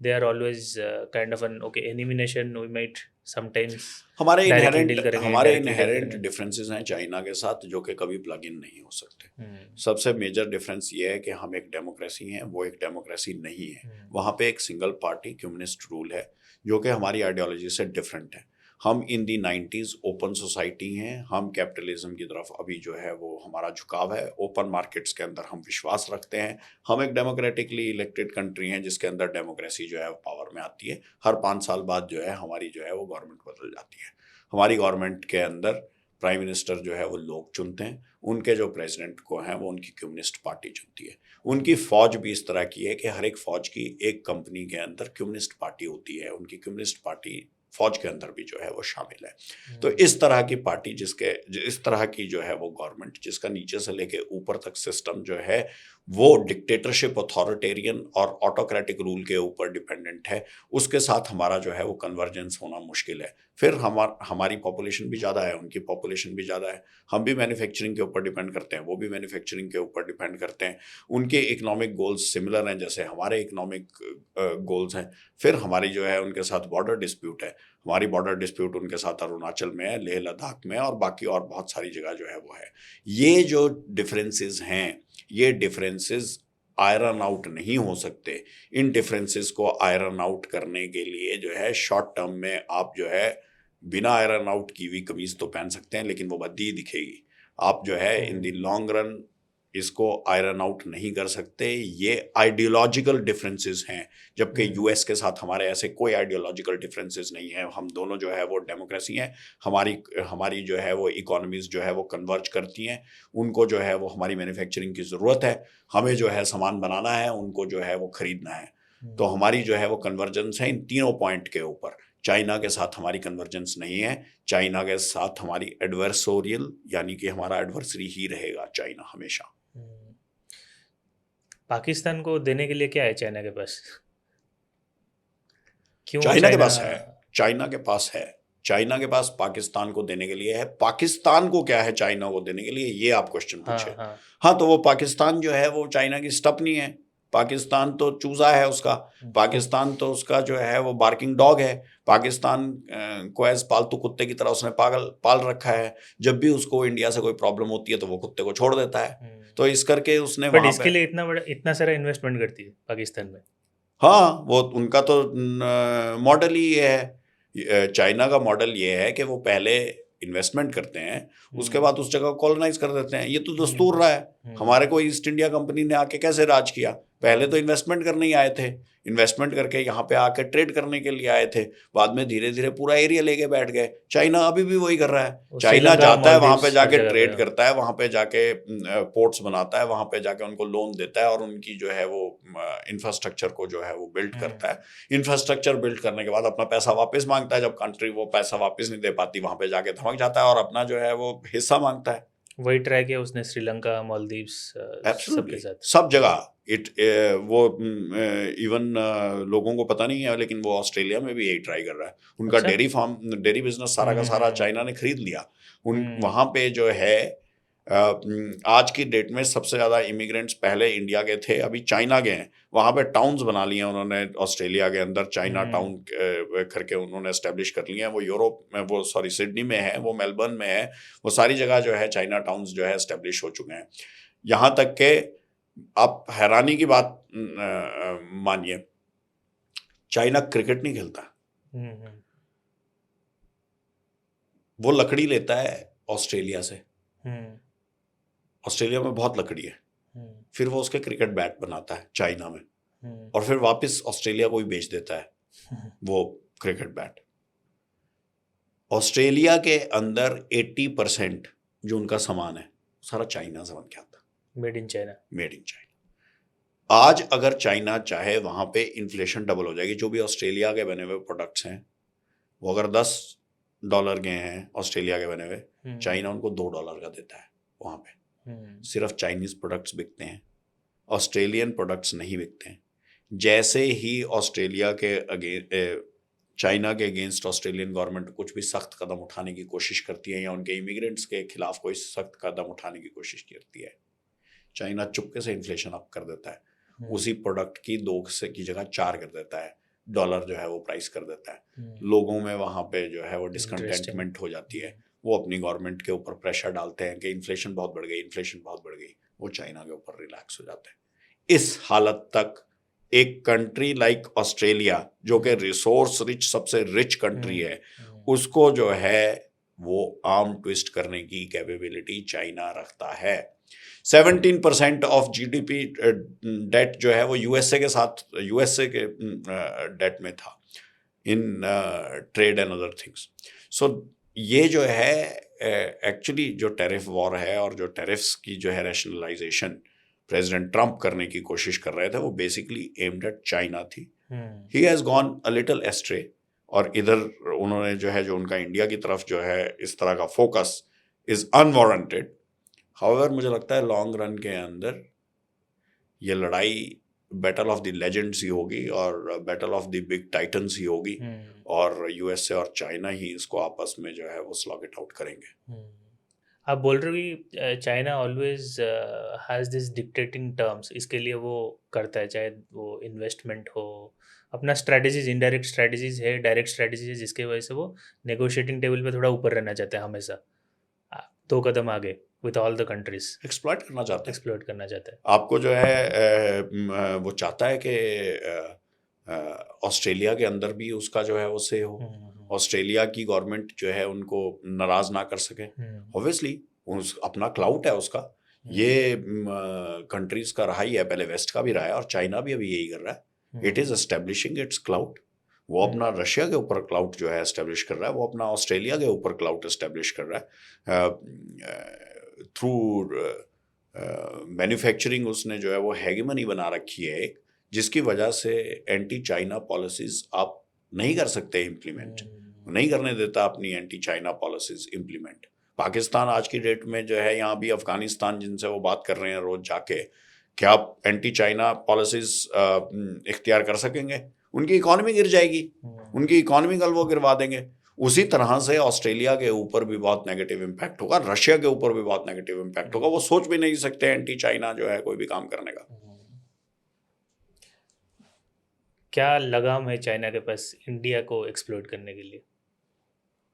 They are always kind of an okay enemy nation, we might sometimes हमारे इनहेरेंट डिफरेंसेस हैं चाइना के साथ, जो कि कभी प्लग इन नहीं हो सकते। सबसे मेजर डिफरेंस ये है कि हम एक डेमोक्रेसी हैं, वो एक डेमोक्रेसी नहीं है। वहाँ पे एक सिंगल पार्टी कम्युनिस्ट रूल है, जो कि हमारी आइडियोलॉजी से डिफरेंट है। हम इन दी 90s ओपन सोसाइटी हैं। हम कैपिटलिज्म की तरफ अभी जो है वो हमारा झुकाव है। ओपन मार्केट्स के अंदर हम विश्वास रखते हैं। हम एक डेमोक्रेटिकली इलेक्टेड कंट्री हैं जिसके अंदर डेमोक्रेसी जो है वो पावर में आती है। हर 5 साल बाद जो है हमारी जो है वो गवर्नमेंट बदल जाती है। हमारी गवर्नमेंट के अंदर प्राइम मिनिस्टर जो है वो लोग चुनते हैं। उनके जो प्रेसिडेंट को हैं वो उनकी कम्युनिस्ट पार्टी चुनती है। उनकी फ़ौज भी इस तरह की है कि हर एक फ़ौज की एक कंपनी के अंदर कम्युनिस्ट पार्टी होती है। उनकी कम्युनिस्ट पार्टी फौज के अंदर भी जो है वो शामिल है। तो इस तरह की पार्टी इस तरह की जो है वो गवर्नमेंट, जिसका नीचे से लेके ऊपर तक सिस्टम जो है वो डिक्टेटरशिप, अथॉरिटेरियन और ऑटोक्रेटिक रूल के ऊपर डिपेंडेंट है, उसके साथ हमारा जो है वो कन्वर्जेंस होना मुश्किल है। फिर हमारी पॉपुलेशन भी ज़्यादा है, उनकी पॉपुलेशन भी ज़्यादा है। हम भी मैन्युफैक्चरिंग के ऊपर डिपेंड करते हैं, वो भी मैन्युफैक्चरिंग के ऊपर डिपेंड करते हैं। उनके इकोनॉमिक गोल्स सिमिलर हैं जैसे हमारे इकोनॉमिक गोल्स हैं। फिर हमारी जो है उनके साथ बॉर्डर डिस्प्यूट है। हमारी बॉर्डर डिस्प्यूट उनके साथ अरुणाचल में है, लेह लद्दाख में, और बाकी और बहुत सारी जगह जो है वो है। ये जो डिफरेंसेस हैं, ये डिफरेंसेस आयरन आउट नहीं हो सकते। इन डिफरेंसेस को आयरन आउट करने के लिए जो है शॉर्ट टर्म में आप जो है बिना आयरन आउट की हुई कमीज तो पहन सकते हैं, लेकिन वो बद्दी दिखेगी। आप जो है इन द लॉन्ग रन इसको आयरन आउट नहीं कर सकते। ये आइडियोलॉजिकल डिफरेंसेस हैं, जबकि यूएस के साथ हमारे ऐसे कोई आइडियोलॉजिकल डिफरेंसेस नहीं है। हम दोनों जो है वो डेमोक्रेसी हैं, हमारी हमारी जो है वो इकोनॉमीज जो है वो कन्वर्ज करती हैं। उनको जो है वो हमारी मैन्युफैक्चरिंग की ज़रूरत है, हमें जो है सामान बनाना है, उनको जो है वो खरीदना है। तो हमारी जो है वो कन्वर्जेंस है इन तीनों पॉइंट के ऊपर। चाइना के साथ हमारी कन्वर्जेंस नहीं है। चाइना के साथ हमारी एडवर्सोरियल, यानी कि हमारा एडवर्सरी ही रहेगा चाइना हमेशा। पाकिस्तान को देने के लिए क्या है चाइना के पास? क्यों चाइना के चाइना? पास है, चाइना के पास है, चाइना के पास पाकिस्तान को देने के लिए है। पाकिस्तान को क्या है चाइना को देने के लिए, ये आप क्वेश्चन पूछे। हाँ हाँ। हाँ, तो वो पाकिस्तान जो है वो चाइना की स्टपनी है। पाकिस्तान तो चूजा है उसका, पाकिस्तान तो उसका जो है वो बार्किंग डॉग है। पाकिस्तान को एज पालतू कुत्ते की तरह उसने पाल रखा है। जब भी उसको इंडिया से कोई प्रॉब्लम होती है तो वो कुत्ते को छोड़ देता है। तो इस करके उसने बट वहां इसके पे, लिए इतना सारा इन्वेस्टमेंट करती है पाकिस्तान में। हाँ, वो उनका तो मॉडल ही ये है। चाइना का मॉडल ये है कि वो पहले इन्वेस्टमेंट करते हैं, उसके बाद उस जगह को कॉलोनाइज कर देते हैं। ये तो दस्तूर रहा है। हमारे को ईस्ट इंडिया कंपनी ने आके कैसे राज किया? पहले तो इन्वेस्टमेंट करने ही आए थे, इन्वेस्टमेंट करके यहाँ पे आके ट्रेड करने के लिए आए थे, बाद में धीरे धीरे पूरा एरिया लेके बैठ गए। चाइना अभी भी वही कर रहा है। चाइना जाता है वहां पे जाके ट्रेड करता है, वहां पे जाके पोर्ट्स बनाता है, वहां पे जाके उनको लोन देता है और उनकी जो है वो इंफ्रास्ट्रक्चर को जो है वो बिल्ड करता है। इंफ्रास्ट्रक्चर बिल्ड करने के बाद अपना पैसा वापस मांगता है। जब कंट्री वो पैसा वापस नहीं दे पाती, वहां पे जाके धमक जाता है और अपना जो है वो हिस्सा मांगता है। वही ट्राई किया उसने श्रीलंका, मालदीव्स, सबके साथ, सब जगह। वो इवन लोगों को पता नहीं है, लेकिन वो ऑस्ट्रेलिया में भी यही ट्राई कर रहा है। उनका अच्छा? डेयरी फार्म, डेयरी बिजनेस सारा का सारा चाइना ने खरीद लिया। वहाँ पे जो है आज की डेट में सबसे ज़्यादा इमिग्रेंट्स पहले इंडिया के थे, अभी चाइना के हैं। वहाँ पे टाउन्स बना लिए हैं उन्होंने ऑस्ट्रेलिया के अंदर, चाइना टाउन करके उन्होंने एस्टेब्लिश कर लिए हैं। वो यूरोप में, वो सॉरी सिडनी में है, वो मेलबर्न में है, वो सारी जगह जो है चाइना टाउन्स जो है एस्टेब्लिश हो चुके हैं। यहाँ तक के आप हैरानी की बात मानिए, चाइना क्रिकेट नहीं खेलता। वो लकड़ी लेता है ऑस्ट्रेलिया से, ऑस्ट्रेलिया में बहुत लकड़ी है, फिर वो उसके क्रिकेट बैट बनाता है चाइना में, और फिर वापस ऑस्ट्रेलिया को ही बेच देता है वो क्रिकेट बैट। ऑस्ट्रेलिया के अंदर 80% जो उनका सामान है सारा चाइना से बन के आता है, made in China. Made in China. आज अगर चाइना चाहे, वहां पे इन्फ्लेशन डबल हो जाएगी। जो भी ऑस्ट्रेलिया के बने हुए प्रोडक्ट्स हैं, वो अगर $10 के हैं ऑस्ट्रेलिया के बने हुए, चाइना उनको $2 का देता है। वहां पे सिर्फ चाइनीज प्रोडक्ट्स बिकते हैं, ऑस्ट्रेलियन प्रोडक्ट्स नहीं बिकते हैं। जैसे ही ऑस्ट्रेलिया के चाइना के अगेंस्ट ऑस्ट्रेलियन गवर्नमेंट कुछ भी सख्त कदम उठाने की कोशिश करती है, या उनके इमिग्रेंट्स के खिलाफ कोई सख्त कदम उठाने की कोशिश करती है, चाइना चुपके से इन्फ्लेशन अप कर देता है। उसी प्रोडक्ट की 2 की जगह 4 कर देता है। डॉलर जो है वो प्राइस कर देता है। लोगों में वहाँ पे जो है वो डिसकंटेंटमेंट हो जाती है। वो अपनी गवर्नमेंट के ऊपर प्रेशर डालते हैं कि इन्फ्लेशन बहुत बढ़ गई, इन्फ्लेशन बहुत बढ़ गई। वो चाइना के ऊपर रिलैक्स हो जाते हैं। इस हालत तक एक कंट्री लाइक ऑस्ट्रेलिया, जो कि रिसोर्स रिच, सबसे रिच कंट्री है, उसको जो है वो आर्म ट्विस्ट करने की कैपेबिलिटी चाइना रखता है। 17% ऑफ जीडीपी डेट जो है वो यूएसए के साथ, यूएसए के डेट में था in trade and other things. So ये जो है एक्चुअली जो टैरिफ वॉर है और जो टैरिफ्स की जो है रैशनलाइजेशन प्रेसिडेंट ट्रंप करने की कोशिश कर रहे थे, वो बेसिकली एम्ड एट चाइना थी। He has gone a little ashtray, और इधर उन्होंने जो है, जो उनका इंडिया की तरफ जो है इस तरह का फोकस इज अनवारंटेड। हाउएवर मुझे लगता है लॉन्ग रन के अंदर ये लड़ाई बैटल ऑफ द लेजेंड्स ही होगी और battle of the big titans ही होगी, और यूएसए और चाइना ही इसको आपस में जो है वो स्लॉग इट आउट करेंगे। आप बोल रहे हो कि China always has this dictating terms, इसके लिए वो करता है, चाहे वो इन्वेस्टमेंट हो, अपना स्ट्रैटेजीज, इनडायरेक्ट स्ट्रैटेजीज है, डायरेक्ट स्ट्रैटेजीज है, जिसके वजह से वो नेगोशिएटिंग टेबल पे थोड़ा ऊपर रहना चाहते हैं, हमेशा 2 कदम आगे with all the countries. Exploit करना चाहता है, एक्सप्लोइट करना चाहता है। आपको जो है वो चाहता है कि ऑस्ट्रेलिया के अंदर भी उसका जो है वो से हो, ऑस्ट्रेलिया की गवर्नमेंट जो है उनको नाराज ना कर सके। ऑब्वियसली अपना क्लाउट है उसका, ये कंट्रीज का रहा ही है, पहले वेस्ट का भी रहा है और चाइना भी अभी यही कर रहा है। It is establishing it's cloud. वो अपना रशिया के ऊपर क्लाउड जो है एस्टेब्लिश कर रहा है, वो अपना ऑस्ट्रेलिया के ऊपर क्लाउड एस्टेब्लिश कर रहा है थ्रू मैन्युफैक्चरिंग। उसने जो है वो हेगेमनी बना रखी है एक, जिसकी वजह से एंटी चाइना पॉलिसीज आप नहीं कर सकते इम्प्लीमेंट, नहीं करने देता अपनी anti China policies implement. Pakistan आज की डेट में जो है, यहाँ भी अफगानिस्तान जिनसे वो बात कर रहे हैं रोज जाके, क्या आप एंटी चाइना पॉलिसीज इख्तियार कर सकेंगे? उनकी इकॉनमी गिर जाएगी, उनकी इकॉनमी कल वो गिरवा देंगे। उसी तरह से ऑस्ट्रेलिया के ऊपर भी बहुत नेगेटिव इम्पैक्ट होगा, रशिया के ऊपर भी बहुत नेगेटिव इम्पैक्ट होगा। वो सोच भी नहीं सकते एंटी चाइना जो है कोई भी काम करने का। क्या लगाम है चाइना के पास इंडिया को एक्सप्लोइट करने के लिए?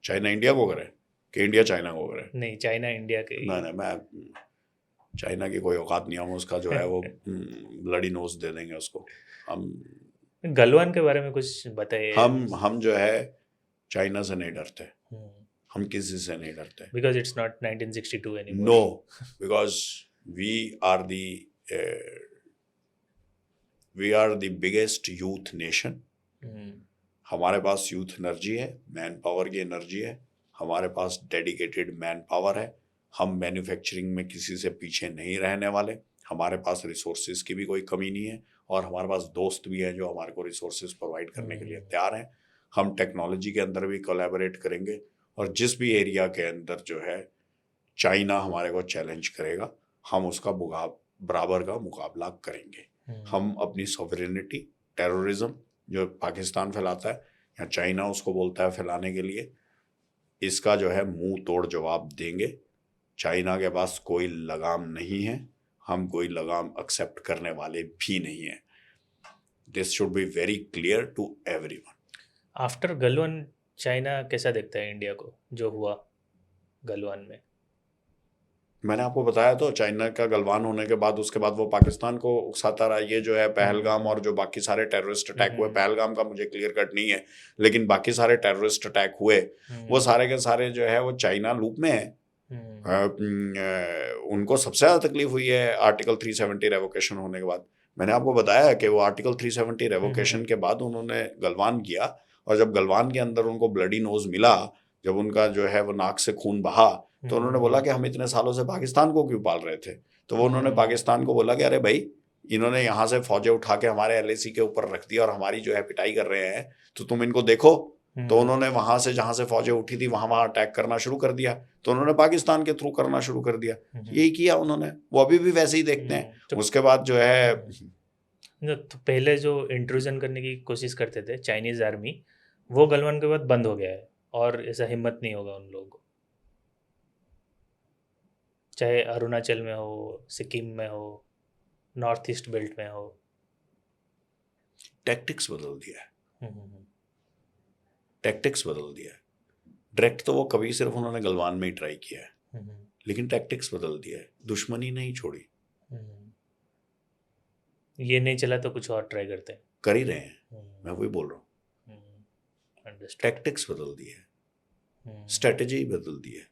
चाइना इंडिया को करे कि इंडिया चाइना को करे? नहीं, चाइना इंडिया के ही। नहीं, मैं चाइना की कोई औकात नहीं, हम उसका जो है वो ब्लडी नोज दे देंगे उसको। हम गलवान के बारे में कुछ बताइए। हम जो है चाइना से नहीं डरते, हम किसी से नहीं डरते। Because it's not 1962 anymore. No, because we are the biggest youth nation. हमारे पास यूथ एनर्जी है, मैन पावर की एनर्जी है, हमारे पास डेडिकेटेड मैन पावर है। हम मैन्युफैक्चरिंग में किसी से पीछे नहीं रहने वाले। हमारे पास रिसोर्सेज की भी कोई कमी नहीं है और हमारे पास दोस्त भी हैं जो हमारे को रिसोर्सेज प्रोवाइड करने के लिए तैयार हैं। हम टेक्नोलॉजी के अंदर भी कोलैबोरेट करेंगे और जिस भी एरिया के अंदर जो है चाइना हमारे को चैलेंज करेगा, हम उसका बराबर का मुकाबला करेंगे। हम अपनी सॉवरेनिटी, टेररिज्म जो पाकिस्तान फैलाता है या चाइना उसको बोलता है फैलाने के लिए, इसका जो है मुंह तोड़ जवाब देंगे। चाइना के पास कोई लगाम नहीं है, हम कोई लगाम एक्सेप्ट करने वाले भी नहीं हैं। This should be very clear to everyone. After Galwan China कैसा देखता है इंडिया को, जो हुआ गलवान में? मैंने आपको बताया तो, चाइना का गलवान होने के बाद उसके बाद वो पाकिस्तान को उकसाता रहा। ये जो है पहलगाम और जो बाकी सारे टेररिस्ट अटैक हुए, पहलगाम का मुझे क्लियर कट नहीं है, लेकिन बाकी सारे टेररिस्ट अटैक हुए वो सारे के सारे जो है वो चाइना लूप में है। उनको सबसे ज़्यादा तकलीफ हुई है आर्टिकल 370 रेवोकेशन होने के बाद। मैंने आपको बताया कि वो आर्टिकल 370 रेवोकेशन के बाद उन्होंने गलवान किया, और जब गलवान के अंदर उनको ब्लडी नोज मिला, जब उनका जो है वो नाक से खून बहा, तो उन्होंने बोला कि हम इतने सालों से पाकिस्तान को क्यों पाल रहे थे। तो वो उन्होंने पाकिस्तान को बोला कि अरे भाई, इन्होंने यहाँ से फौजें उठा के हमारे LAC के ऊपर रख दिया और हमारी जो है पिटाई कर रहे हैं, तो तुम इनको देखो। तो उन्होंने वहां से जहां से फौजें उठी थी वहां अटैक करना शुरू कर दिया। तो उन्होंने पाकिस्तान के थ्रू करना शुरू कर दिया। यही किया उन्होंने, वो अभी भी वैसे ही देखते हैं। उसके बाद जो है तो पहले जो इंट्रूजन करने की कोशिश करते थे चाइनीज आर्मी, वो गलवान के बाद बंद हो गया है और ऐसा हिम्मत नहीं होगा उन लोगों को, चाहे अरुणाचल में हो, सिक्किम में हो, नॉर्थ ईस्ट बेल्ट में हो। टैक्टिक्स बदल दिया है, टैक्टिक्स बदल दिया है। डायरेक्ट तो वो कभी सिर्फ उन्होंने गलवान में ही ट्राई किया है, लेकिन टैक्टिक्स बदल दिया है, दुश्मनी नहीं छोड़ी। ये नहीं चला तो कुछ और ट्राई करते हैं, कर ही रहे हैं, मैं वही बोल रहा हूँ। टैक्टिक्स बदल दिए, स्ट्रेटजी बदल दी है।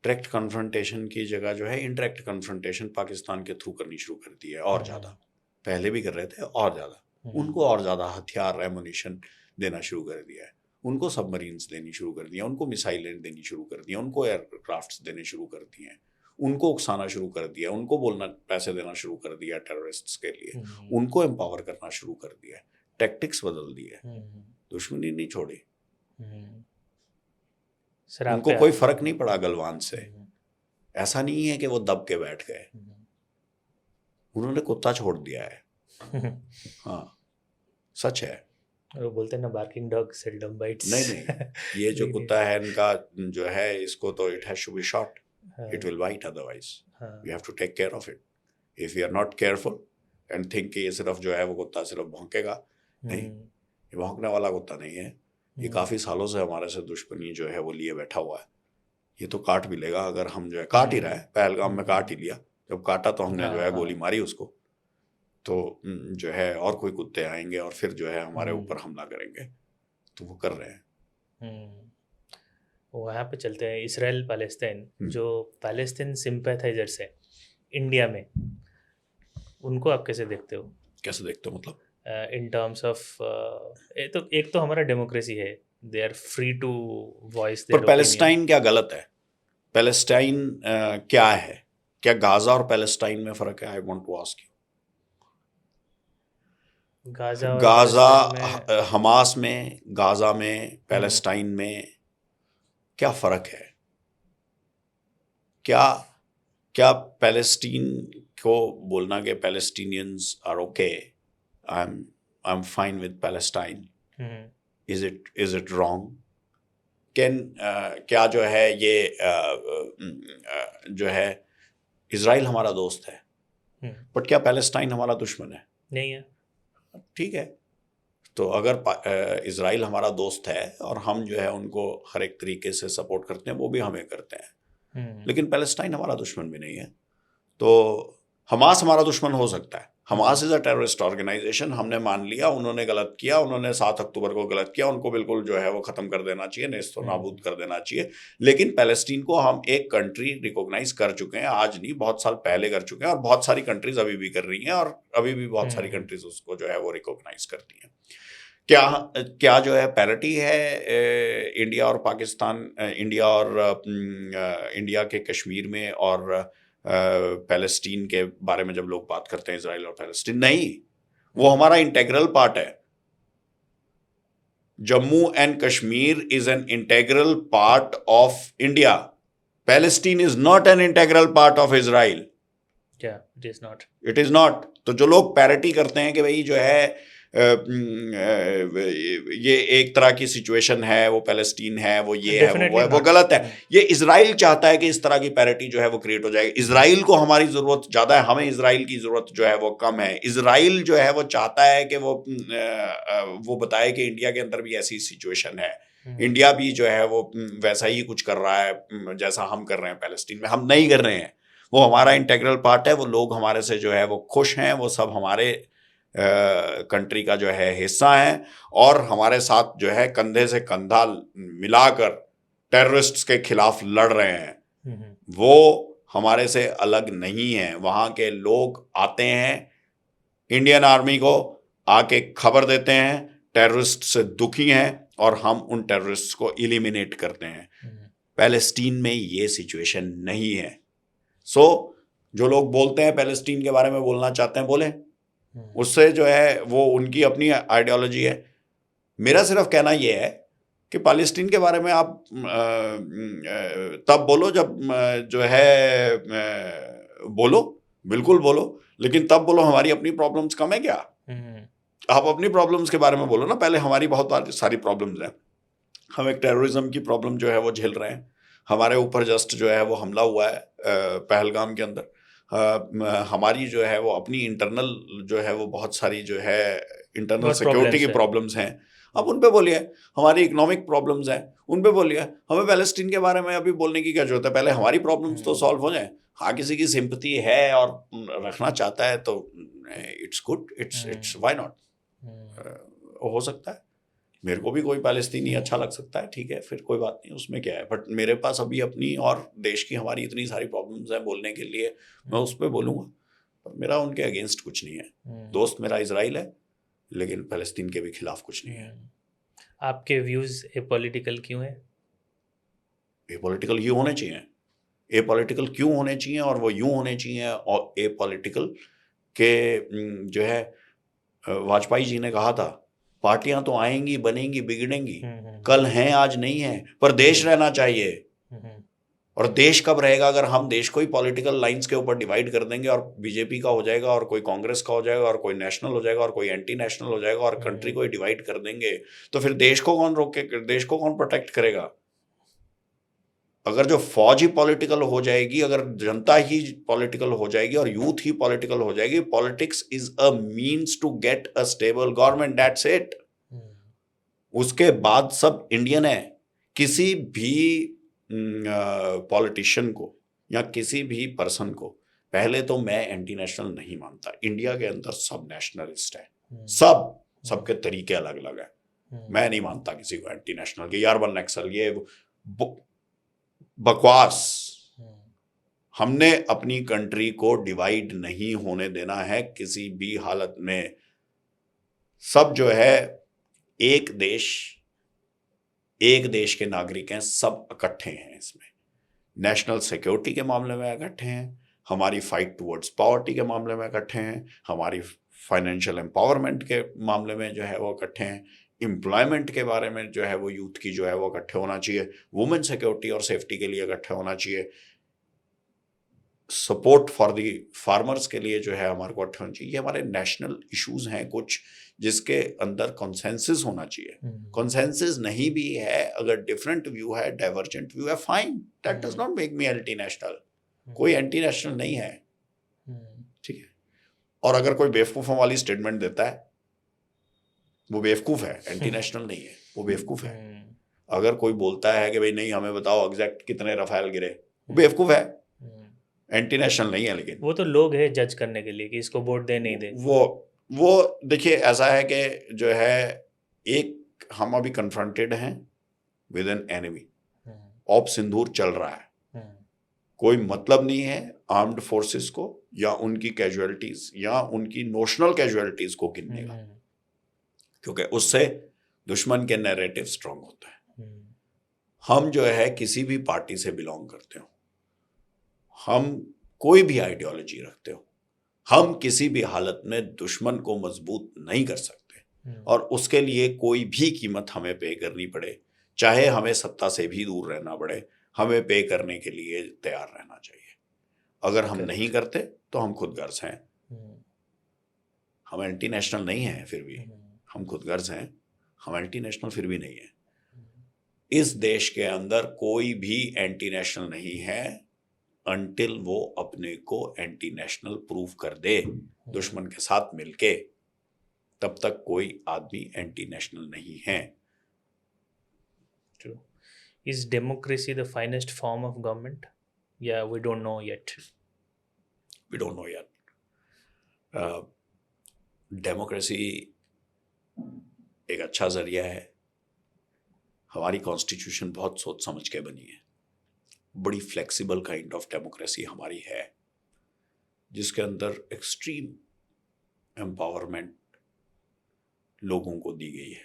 डायरेक्ट कन्फ्रंटेशन की जगह जो है इनडायरेक्ट कन्फ्रंटेशन पाकिस्तान के थ्रू करनी शुरू कर दी है, और ज़्यादा। पहले भी कर रहे थे, और ज़्यादा उनको और ज़्यादा हथियार, एमुनिशन देना शुरू कर दिया है। उनको सबमरीन्स देनी शुरू कर दिया, उनको मिसाइलें देनी शुरू कर दिया, उनको एयरक्राफ्ट्स देने शुरू कर दिए हैं, उनको उकसाना शुरू कर दिया, उनको बोलना पैसे देना शुरू कर दिया टेररिस्ट्स के लिए, उनको एम्पावर करना शुरू कर दिया। टैक्टिक्स बदल दी है, दुश्मनी नहीं छोड़ी। उनको कोई फर्क नहीं पड़ा गलवान से। ऐसा नहीं है कि वो दब के बैठ गए, उन्होंने कुत्ता छोड़ दिया है। हाँ, सच है। वो बोलते हैं ना, बार्किंग डॉग सेल्डम बाइट्स। नहीं, ये जो कुत्ता है इनका जो है, इसको तो it has to be shot, it will bite otherwise. We have to take care of it. If we are not careful and think कि ये सिर्फ जो है वो कुत्ता सिर्फ भौंकेगा, नहीं, ये भौंकने वाला कुत्ता नहीं है। ये काफ़ी सालों से हमारे से दुश्मनी जो है वो लिए बैठा हुआ है। ये तो काट भी लेगा, अगर हम जो है काट ही रहा है, पहलगाम में काट ही लिया। जब काटा तो हमने जो है गोली मारी उसको, तो जो है और कोई कुत्ते आएंगे और फिर जो है हमारे ऊपर हमला करेंगे, तो वो कर रहे हैं। वहाँ पे चलते हैं, इसराइल पैलेस्टाइन। हम्म, जो पैलेस्टाइन सिंपैथाइजर्स है इंडिया में, उनको आप कैसे देखते हो कैसे देखते हो मतलब? इन टर्म्स ऑफ, एक तो हमारा डेमोक्रेसी है, they are free to voice पर देयर ओपिनियन। पैलेस्टाइन क्या गलत है? पैलेस्टाइन क्या है? क्या गाजा और पैलेस्टाइन में फर्क है? I want to ask you. Gaza और गाजा, पैलेस्टाइन में। हमास में, गाजा में, हम्म, पैलेस्टाइन में क्या फर्क है? क्या क्या पैलेस्टीन को बोलना कि Palestinians are okay, I am fine with Palestine, hmm, is it wrong? Can क्या जो है ये जो है, इज़राइल हमारा दोस्त है, हम्म, बट क्या पैलेस्टाइन हमारा दुश्मन है? नहीं है। ठीक है। तो अगर इज़राइल हमारा दोस्त है और हम जो है उनको हर एक तरीके से सपोर्ट करते हैं, वो भी हमें करते हैं, हम्म, लेकिन पैलेस्टाइन हमारा दुश्मन भी नहीं है। तो हमास हमारा दुश्मन हो सकता है। Hamas is a terrorist organisation, हमने मान लिया, उन्होंने गलत किया, उन्होंने 7 अक्टूबर को गलत किया, उनको बिल्कुल जो है वो ख़त्म कर देना चाहिए, नेस्तो नाबूद कर देना चाहिए। लेकिन पैलेस्टीन को हम एक कंट्री रिकॉग्नाइज कर चुके हैं, आज नहीं बहुत साल पहले कर चुके हैं, और बहुत सारी कंट्रीज अभी भी कर रही हैं, और अभी भी बहुत सारी हम्म, कंट्रीज उसको जो है वो रिकॉग्नाइज करती हैं। क्या क्या जो है पैरिटी है इंडिया और पाकिस्तान, इंडिया और इंडिया के कश्मीर में और पैलेस्टीन के बारे में जब लोग बात करते हैं, इजराइल और पैलेस्टीन? नहीं, वो हमारा इंटेग्रल पार्ट है। Jammu and Kashmir is an integral part of India. Palestine is not an integral part of Israel. क्या it is not. It is not. तो जो लोग पैरिटी करते हैं कि भाई जो है ये एक तरह की सिचुएशन है, वो पैलेस्टीन है, वो ये है, वो डेफिनेटली है, वो नॉट। गलत है। ये इजराइल चाहता है कि इस तरह की पैरिटी जो है वो क्रिएट हो जाएगी। इजराइल को हमारी जरूरत ज्यादा है, हमें इजराइल की जरूरत जो है वो कम है। इजराइल जो है वो चाहता है कि वो बताए कि इंडिया के अंदर भी ऐसी सिचुएशन है, इंडिया भी जो है वो वैसा ही कुछ कर रहा है जैसा हम कर रहे हैं पैलेस्टीन में। हम नहीं कर रहे हैं, वो हमारा इंटेग्रल पार्ट है। वो लोग हमारे से जो है वो खुश हैं, वो सब हमारे कंट्री का जो है हिस्सा है, और हमारे साथ जो है कंधे से कंधा मिलाकर टेररिस्ट्स के खिलाफ लड़ रहे हैं। वो हमारे से अलग नहीं है। वहाँ के लोग आते हैं, इंडियन आर्मी को आके खबर देते हैं, टेररिस्ट से दुखी हैं, और हम उन टेररिस्ट को इलिमिनेट करते हैं। पैलेस्टीन में ये सिचुएशन नहीं है। सो जो लोग बोलते हैं पैलेस्टीन के बारे में बोलना चाहते हैं, बोले, उससे जो है वो उनकी अपनी आइडियोलॉजी है। मेरा सिर्फ कहना यह है कि पैलेस्टीन के बारे में आप तब बोलो जब जो है बोलो, बिल्कुल बोलो, लेकिन तब बोलो हमारी अपनी प्रॉब्लम्स कम है क्या? आप अपनी प्रॉब्लम्स के बारे में बोलो ना पहले। हमारी बहुत सारी प्रॉब्लम्स हैं। हम एक टेररिज्म की प्रॉब्लम जो है वो झेल रहे हैं। हमारे ऊपर जस्ट जो है वो हमला हुआ है पहलगाम के अंदर। हमारी जो है वो अपनी इंटरनल जो है वो बहुत सारी जो है इंटरनल बहुत सिक्योरिटी की प्रॉब्लम्स है। प्रॉब्लम्स हैं, आप उन पे बोलिए। हमारी इकोनॉमिक प्रॉब्लम्स हैं, उन पे बोलिए। हमें पैलेस्टीन के बारे में अभी बोलने की क्या जरूरत है? पहले हमारी प्रॉब्लम्स तो सॉल्व हो जाए। हाँ, किसी की सिंपैथी है और रखना चाहता है तो it's good, it's why not, हो सकता है। मेरे को भी कोई पैलेस्तीनी अच्छा लग सकता है, ठीक है, फिर कोई बात नहीं, उसमें क्या है। बट मेरे पास अभी अपनी और देश की हमारी इतनी सारी प्रॉब्लम्स हैं बोलने के लिए, मैं उस पर बोलूँगा। पर मेरा उनके अगेंस्ट कुछ नहीं है। दोस्त मेरा इजराइल है, लेकिन पैलेस्तीन के भी खिलाफ कुछ नहीं है। आपके व्यूज एपॉलिटिकल क्यों है? एपॉलिटिकल यूँ होने चाहिए। एपॉलिटिकल क्यों होने चाहिए? और वो यूँ होने चाहिए और एपॉलिटिकल के जो है वाजपेयी जी ने कहा था, पार्टियां तो आएंगी, बनेंगी, बिगड़ेंगी, कल हैं आज नहीं है, पर देश रहना चाहिए। और देश कब रहेगा? अगर हम देश को ही पॉलिटिकल लाइंस के ऊपर डिवाइड कर देंगे, और बीजेपी का हो जाएगा, और कोई कांग्रेस का हो जाएगा, और कोई नेशनल हो जाएगा, और कोई एंटी नेशनल हो जाएगा, और कंट्री को ही डिवाइड कर देंगे, तो फिर देश को कौन रोके? देश को कौन प्रोटेक्ट करेगा? अगर जो फौज ही पॉलिटिकल हो जाएगी, अगर जनता ही पॉलिटिकल हो जाएगी, और यूथ ही पॉलिटिकल हो जाएगी, politics is a means to get a stable government, that's it. उसके बाद सब इंडियन है। किसी भी पॉलिटिशियन को या किसी भी पर्सन को, पहले तो मैं एंटी नेशनल नहीं मानता। इंडिया के अंदर सब नेशनलिस्ट है, सबके तरीके अलग अलग है। मैं नहीं मानता किसी को एंटी नेशनल के, यार वन नक्सल ये बकवास। हम्म, हमने अपनी कंट्री को डिवाइड नहीं होने देना है किसी भी हालत में। सब जो है एक देश के नागरिक हैं, सब इकट्ठे हैं इसमें। नेशनल सिक्योरिटी के मामले में इकट्ठे हैं, हमारी फाइट टुवर्ड्स पॉवर्टी के मामले में इकट्ठे हैं, हमारी फाइनेंशियल एम्पावरमेंट के मामले में जो है वो इकट्ठे हैं, एम्प्लॉयमेंट के बारे में जो है वो यूथ की जो है वो इकट्ठे होना चाहिए, वुमेन सिक्योरिटी और सेफ्टी के लिए इकट्ठे होना चाहिए, सपोर्ट फॉर दी फार्मर्स के लिए जो है हमारे को इकट्ठे होना चाहिए। ये हमारे नेशनल इश्यूज हैं कुछ जिसके अंदर कॉन्सेंसस होना चाहिए। कॉन्सेंसस नहीं भी है, अगर डिफरेंट व्यू है, डाइवर्जेंट व्यू है, fine, that does not make me anti national. कोई एंटी नेशनल नहीं है, ठीक है। और अगर कोई बेवकूफ़ों वाली स्टेटमेंट देता है वो बेवकूफ़ है, एंटी नेशनल नहीं है, वो बेवकूफ़ है। अगर कोई बोलता है कि भाई नहीं हमें बताओ एग्जैक्ट कितने रफाल गिरे, वो बेवकूफ़ है, एंटी नेशनल नहीं है। लेकिन वो तो लोग है जज करने के लिए कि इसको वोट दे नहीं दे। वो देखिए ऐसा है कि जो है एक हम अभी कन्फ्रंटेड हैं विद एन एनिमी। ऑप सिंदूर चल रहा है, कोई मतलब नहीं है आर्म्ड फोर्सेस को या उनकी कैजुअलिटीज या उनकी नोशनल कैजुअलिटीज को गिनने का, क्योंकि उससे दुश्मन के नैरेटिव स्ट्रांग होता है। हम जो है किसी भी पार्टी से बिलोंग करते हो, हम कोई भी आइडियोलॉजी रखते हो, हम किसी भी हालत में दुश्मन को मजबूत नहीं कर सकते, और उसके लिए कोई भी कीमत हमें पे करनी पड़े, चाहे हमें सत्ता से भी दूर रहना पड़े, हमें पे करने के लिए तैयार रहना चाहिए। अगर हम नहीं करते तो हम खुदगर्ज हैं। हम एंटी नेशनल नहीं हैं, फिर भी हम खुदगर्ज हैं, हम एंटी नेशनल फिर भी नहीं है। इस देश के अंदर कोई भी एंटी नेशनल नहीं है अनटिल वो अपने को एंटी नेशनल प्रूव कर दे दुश्मन के साथ मिलके, तब तक कोई आदमी एंटी नेशनल नहीं है। True. Is democracy the finest form of government? Yeah, we don't know yet. We don't know yet. Democracy एक अच्छा जरिया है। हमारी कॉन्स्टिट्यूशन बहुत सोच समझ के बनी है, बड़ी फ्लेक्सिबल काइंड ऑफ डेमोक्रेसी हमारी है, जिसके अंदर एक्सट्रीम एम्पावरमेंट लोगों को दी गई है,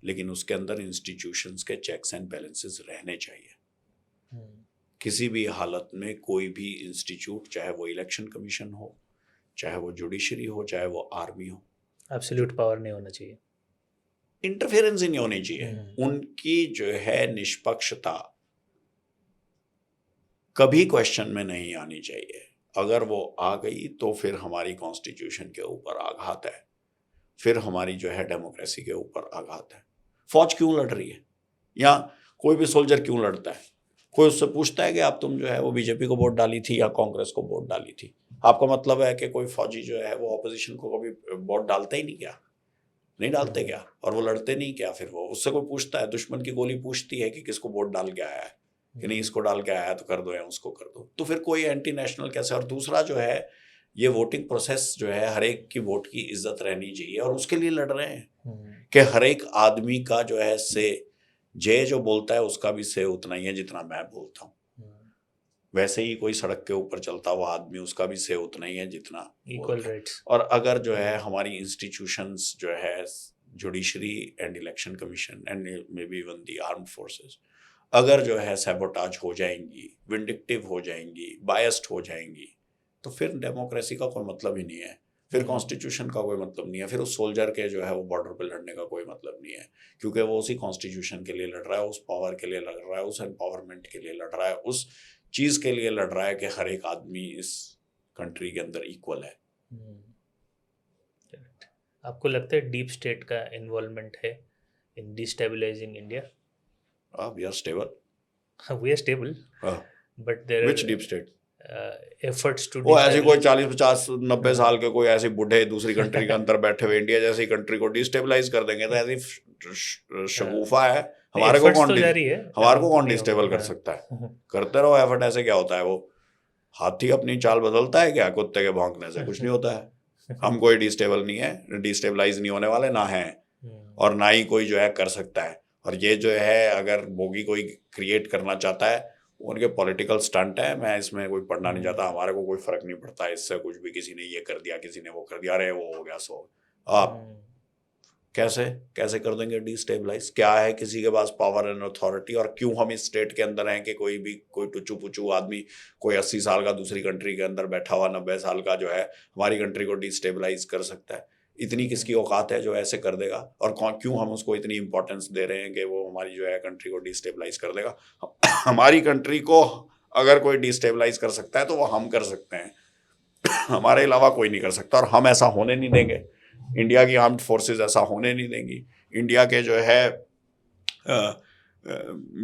लेकिन उसके अंदर इंस्टीट्यूशंस के चेक्स एंड बैलेंसेस रहने चाहिए। किसी भी हालत में कोई भी इंस्टीट्यूट, चाहे वो इलेक्शन कमीशन हो, चाहे वो जुडिशरी हो, चाहे वो आर्मी हो, एब्सोल्यूट पावर नहीं होना चाहिए, इंटरफेरेंस ही नहीं होनी चाहिए। उनकी जो है निष्पक्षता कभी क्वेश्चन में नहीं आनी चाहिए। अगर वो आ गई तो फिर हमारी कॉन्स्टिट्यूशन के ऊपर आघात है, फिर हमारी जो है डेमोक्रेसी के ऊपर आघात है। फौज क्यों लड़ रही है, या कोई भी सोल्जर क्यों लड़ता है? कोई उससे पूछता है कि आप तुम जो है वो बीजेपी को वोट डाली थी या कांग्रेस को वोट डाली थी? आपका मतलब है कि कोई फौजी जो है वो ऑपोजिशन को कभी वोट डालते ही नहीं क्या? नहीं डालते क्या? और वो लड़ते नहीं क्या? फिर वो उससे कोई पूछता है, दुश्मन की गोली पूछती है कि किसको वोट डाल के आया है, कि नहीं इसको डाल के आया है तो कर दो या उसको कर दो, तो फिर कोई एंटी नेशनल कैसे? और दूसरा जो है ये वोटिंग प्रोसेस जो है, हर एक की वोट की इज्जत रहनी चाहिए, और उसके लिए लड़ रहे हैं कि हर एक आदमी का जो है से जे जो बोलता है उसका भी से उतना ही है जितना मैं बोलता हूँ। वैसे ही कोई सड़क के ऊपर चलता हुआ आदमी, उसका भी से उतना ही है जितना इक्वल राइट्स। और अगर जो है हमारी इंस्टीट्यूशंस जो है judiciary and election commission and may be even the armed forces अगर जो है सैबोटाज हो जाएंगी, विंडिक्टिव हो जाएंगी, बायस्ड हो जाएंगी, तो फिर डेमोक्रेसी का कोई मतलब ही नहीं है, फिर कॉन्स्टिट्यूशन का कोई मतलब नहीं है, फिर उस सोल्जर के जो है वो बॉर्डर पे लड़ने का कोई मतलब नहीं है, क्योंकि वो उसी कॉन्स्टिट्यूशन के लिए लड़ रहा है, उस पावर के लिए लड़ रहा है, उस एम्पावरमेंट के लिए लड़ रहा है, उस चीज़ के लिए लड़ रहा है कि हर एक आदमी इस कंट्री के अंदर इक्वल है। आपको लगता है डीप स्टेट का इन्वॉल्वमेंट है in destabilising India? We are stable. We are stable, but there Which are deep state? efforts to वो ऐसे कोई 40, 50, 90 साल के कोई ऐसे बूढ़े दूसरी कंट्री के अंदर बैठे हुए इंडिया जैसी कंट्री को डिस्टेबलाइज कर देंगे तो ऐसी शगुफा है। हमारे को कौन डिस्टेबल कर सकता है? करते रहो एफर्ट, ऐसे क्या होता है? वो हाथी अपनी चाल बदलता है क्या? कुत्ते के भौंकने से कुछ नहीं होता है। हम कोई डिस्टेबल नहीं है, डिस्टेबलाइज नहीं होने वाले ना हैं, और ना ही कोई जो है कर सकता है। और ये जो है अगर बोगी कोई क्रिएट करना चाहता है, उनके पॉलिटिकल स्टंट है, मैं इसमें कोई पढ़ना नहीं चाहता, हमारे को कोई फर्क नहीं पड़ता इससे कुछ भी, किसी ने ये कर दिया, किसी ने वो कर दिया, अरे वो हो गया सो। आप कैसे कैसे कर देंगे डिस्टेबलाइज? क्या है किसी के पास पावर एंड अथॉरिटी? और क्यों हम इस स्टेट के अंदर हैं कि कोई टुच्चू पुच्चू आदमी, कोई 80 साल का दूसरी कंट्री के अंदर बैठा हुआ 90 साल का जो है हमारी कंट्री को डिस्टेबलाइज कर सकता है? इतनी किसकी औकात है जो ऐसे कर देगा? और क्यों हम उसको इतनी इंपॉर्टेंस दे रहे हैं कि वो हमारी जो है कंट्री को डिस्टेबलाइज कर देगा? हमारी कंट्री को अगर कोई डिस्टेबलाइज कर सकता है तो वो हम कर सकते हैं, हमारे अलावा कोई नहीं कर सकता, और हम ऐसा होने नहीं देंगे। इंडिया की आर्म्ड फोर्सेस ऐसा होने नहीं देंगी। इंडिया के जो है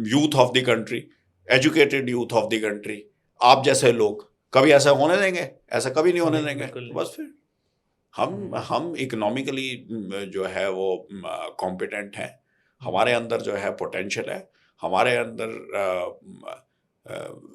youth of the country, educated youth of the country, आप जैसे लोग कभी ऐसा होने देंगे? ऐसा कभी नहीं होने देंगे। तो बस फिर हम इकोनॉमिकली जो है वो कॉम्पिटेंट हैं, हमारे अंदर जो है पोटेंशियल है, हमारे अंदर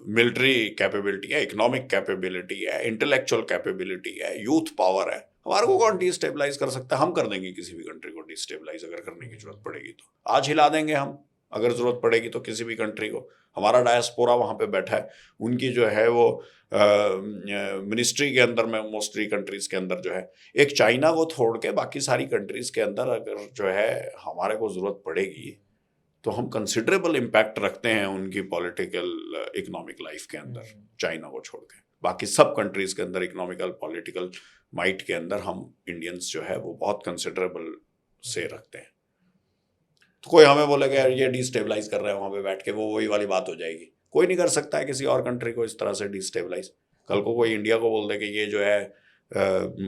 मिलिट्री कैपेबिलिटी है, इकोनॉमिक कैपेबिलिटी है, इंटेलेक्चुअल कैपेबिलिटी है, यूथ पावर है। हमारे को कौन डिस्टेबलाइज कर सकता है? हम कर देंगे किसी भी कंट्री को डिस्टेबलाइज, अगर करने की जरूरत पड़ेगी तो आज हिला देंगे हम, अगर जरूरत पड़ेगी तो किसी भी कंट्री को। हमारा डायस्पोरा वहाँ पे बैठा है, उनकी जो है वो मिनिस्ट्री के अंदर में मोस्टली कंट्रीज के अंदर जो है, एक चाइना को छोड़ के बाकी सारी कंट्रीज के अंदर अगर जो है हमारे को जरूरत पड़ेगी तो हम कंसिडरेबल इम्पैक्ट रखते हैं उनकी पॉलिटिकल इकोनॉमिक लाइफ के अंदर, चाइना को छोड़ के। बाकी सब कंट्रीज के अंदर इकोनॉमिकल पॉलिटिकल माइट के अंदर हम इंडियंस जो है वो बहुत कंसिडरेबल से रखते हैं। तो कोई हमें बोलेगा यार ये डिस्टेबलाइज कर रहे हैं वहाँ पे बैठ के, वो वही वाली बात हो जाएगी। कोई नहीं कर सकता है किसी और कंट्री को इस तरह से डिस्टेबलाइज। कल को कोई इंडिया को बोल दे कि ये जो है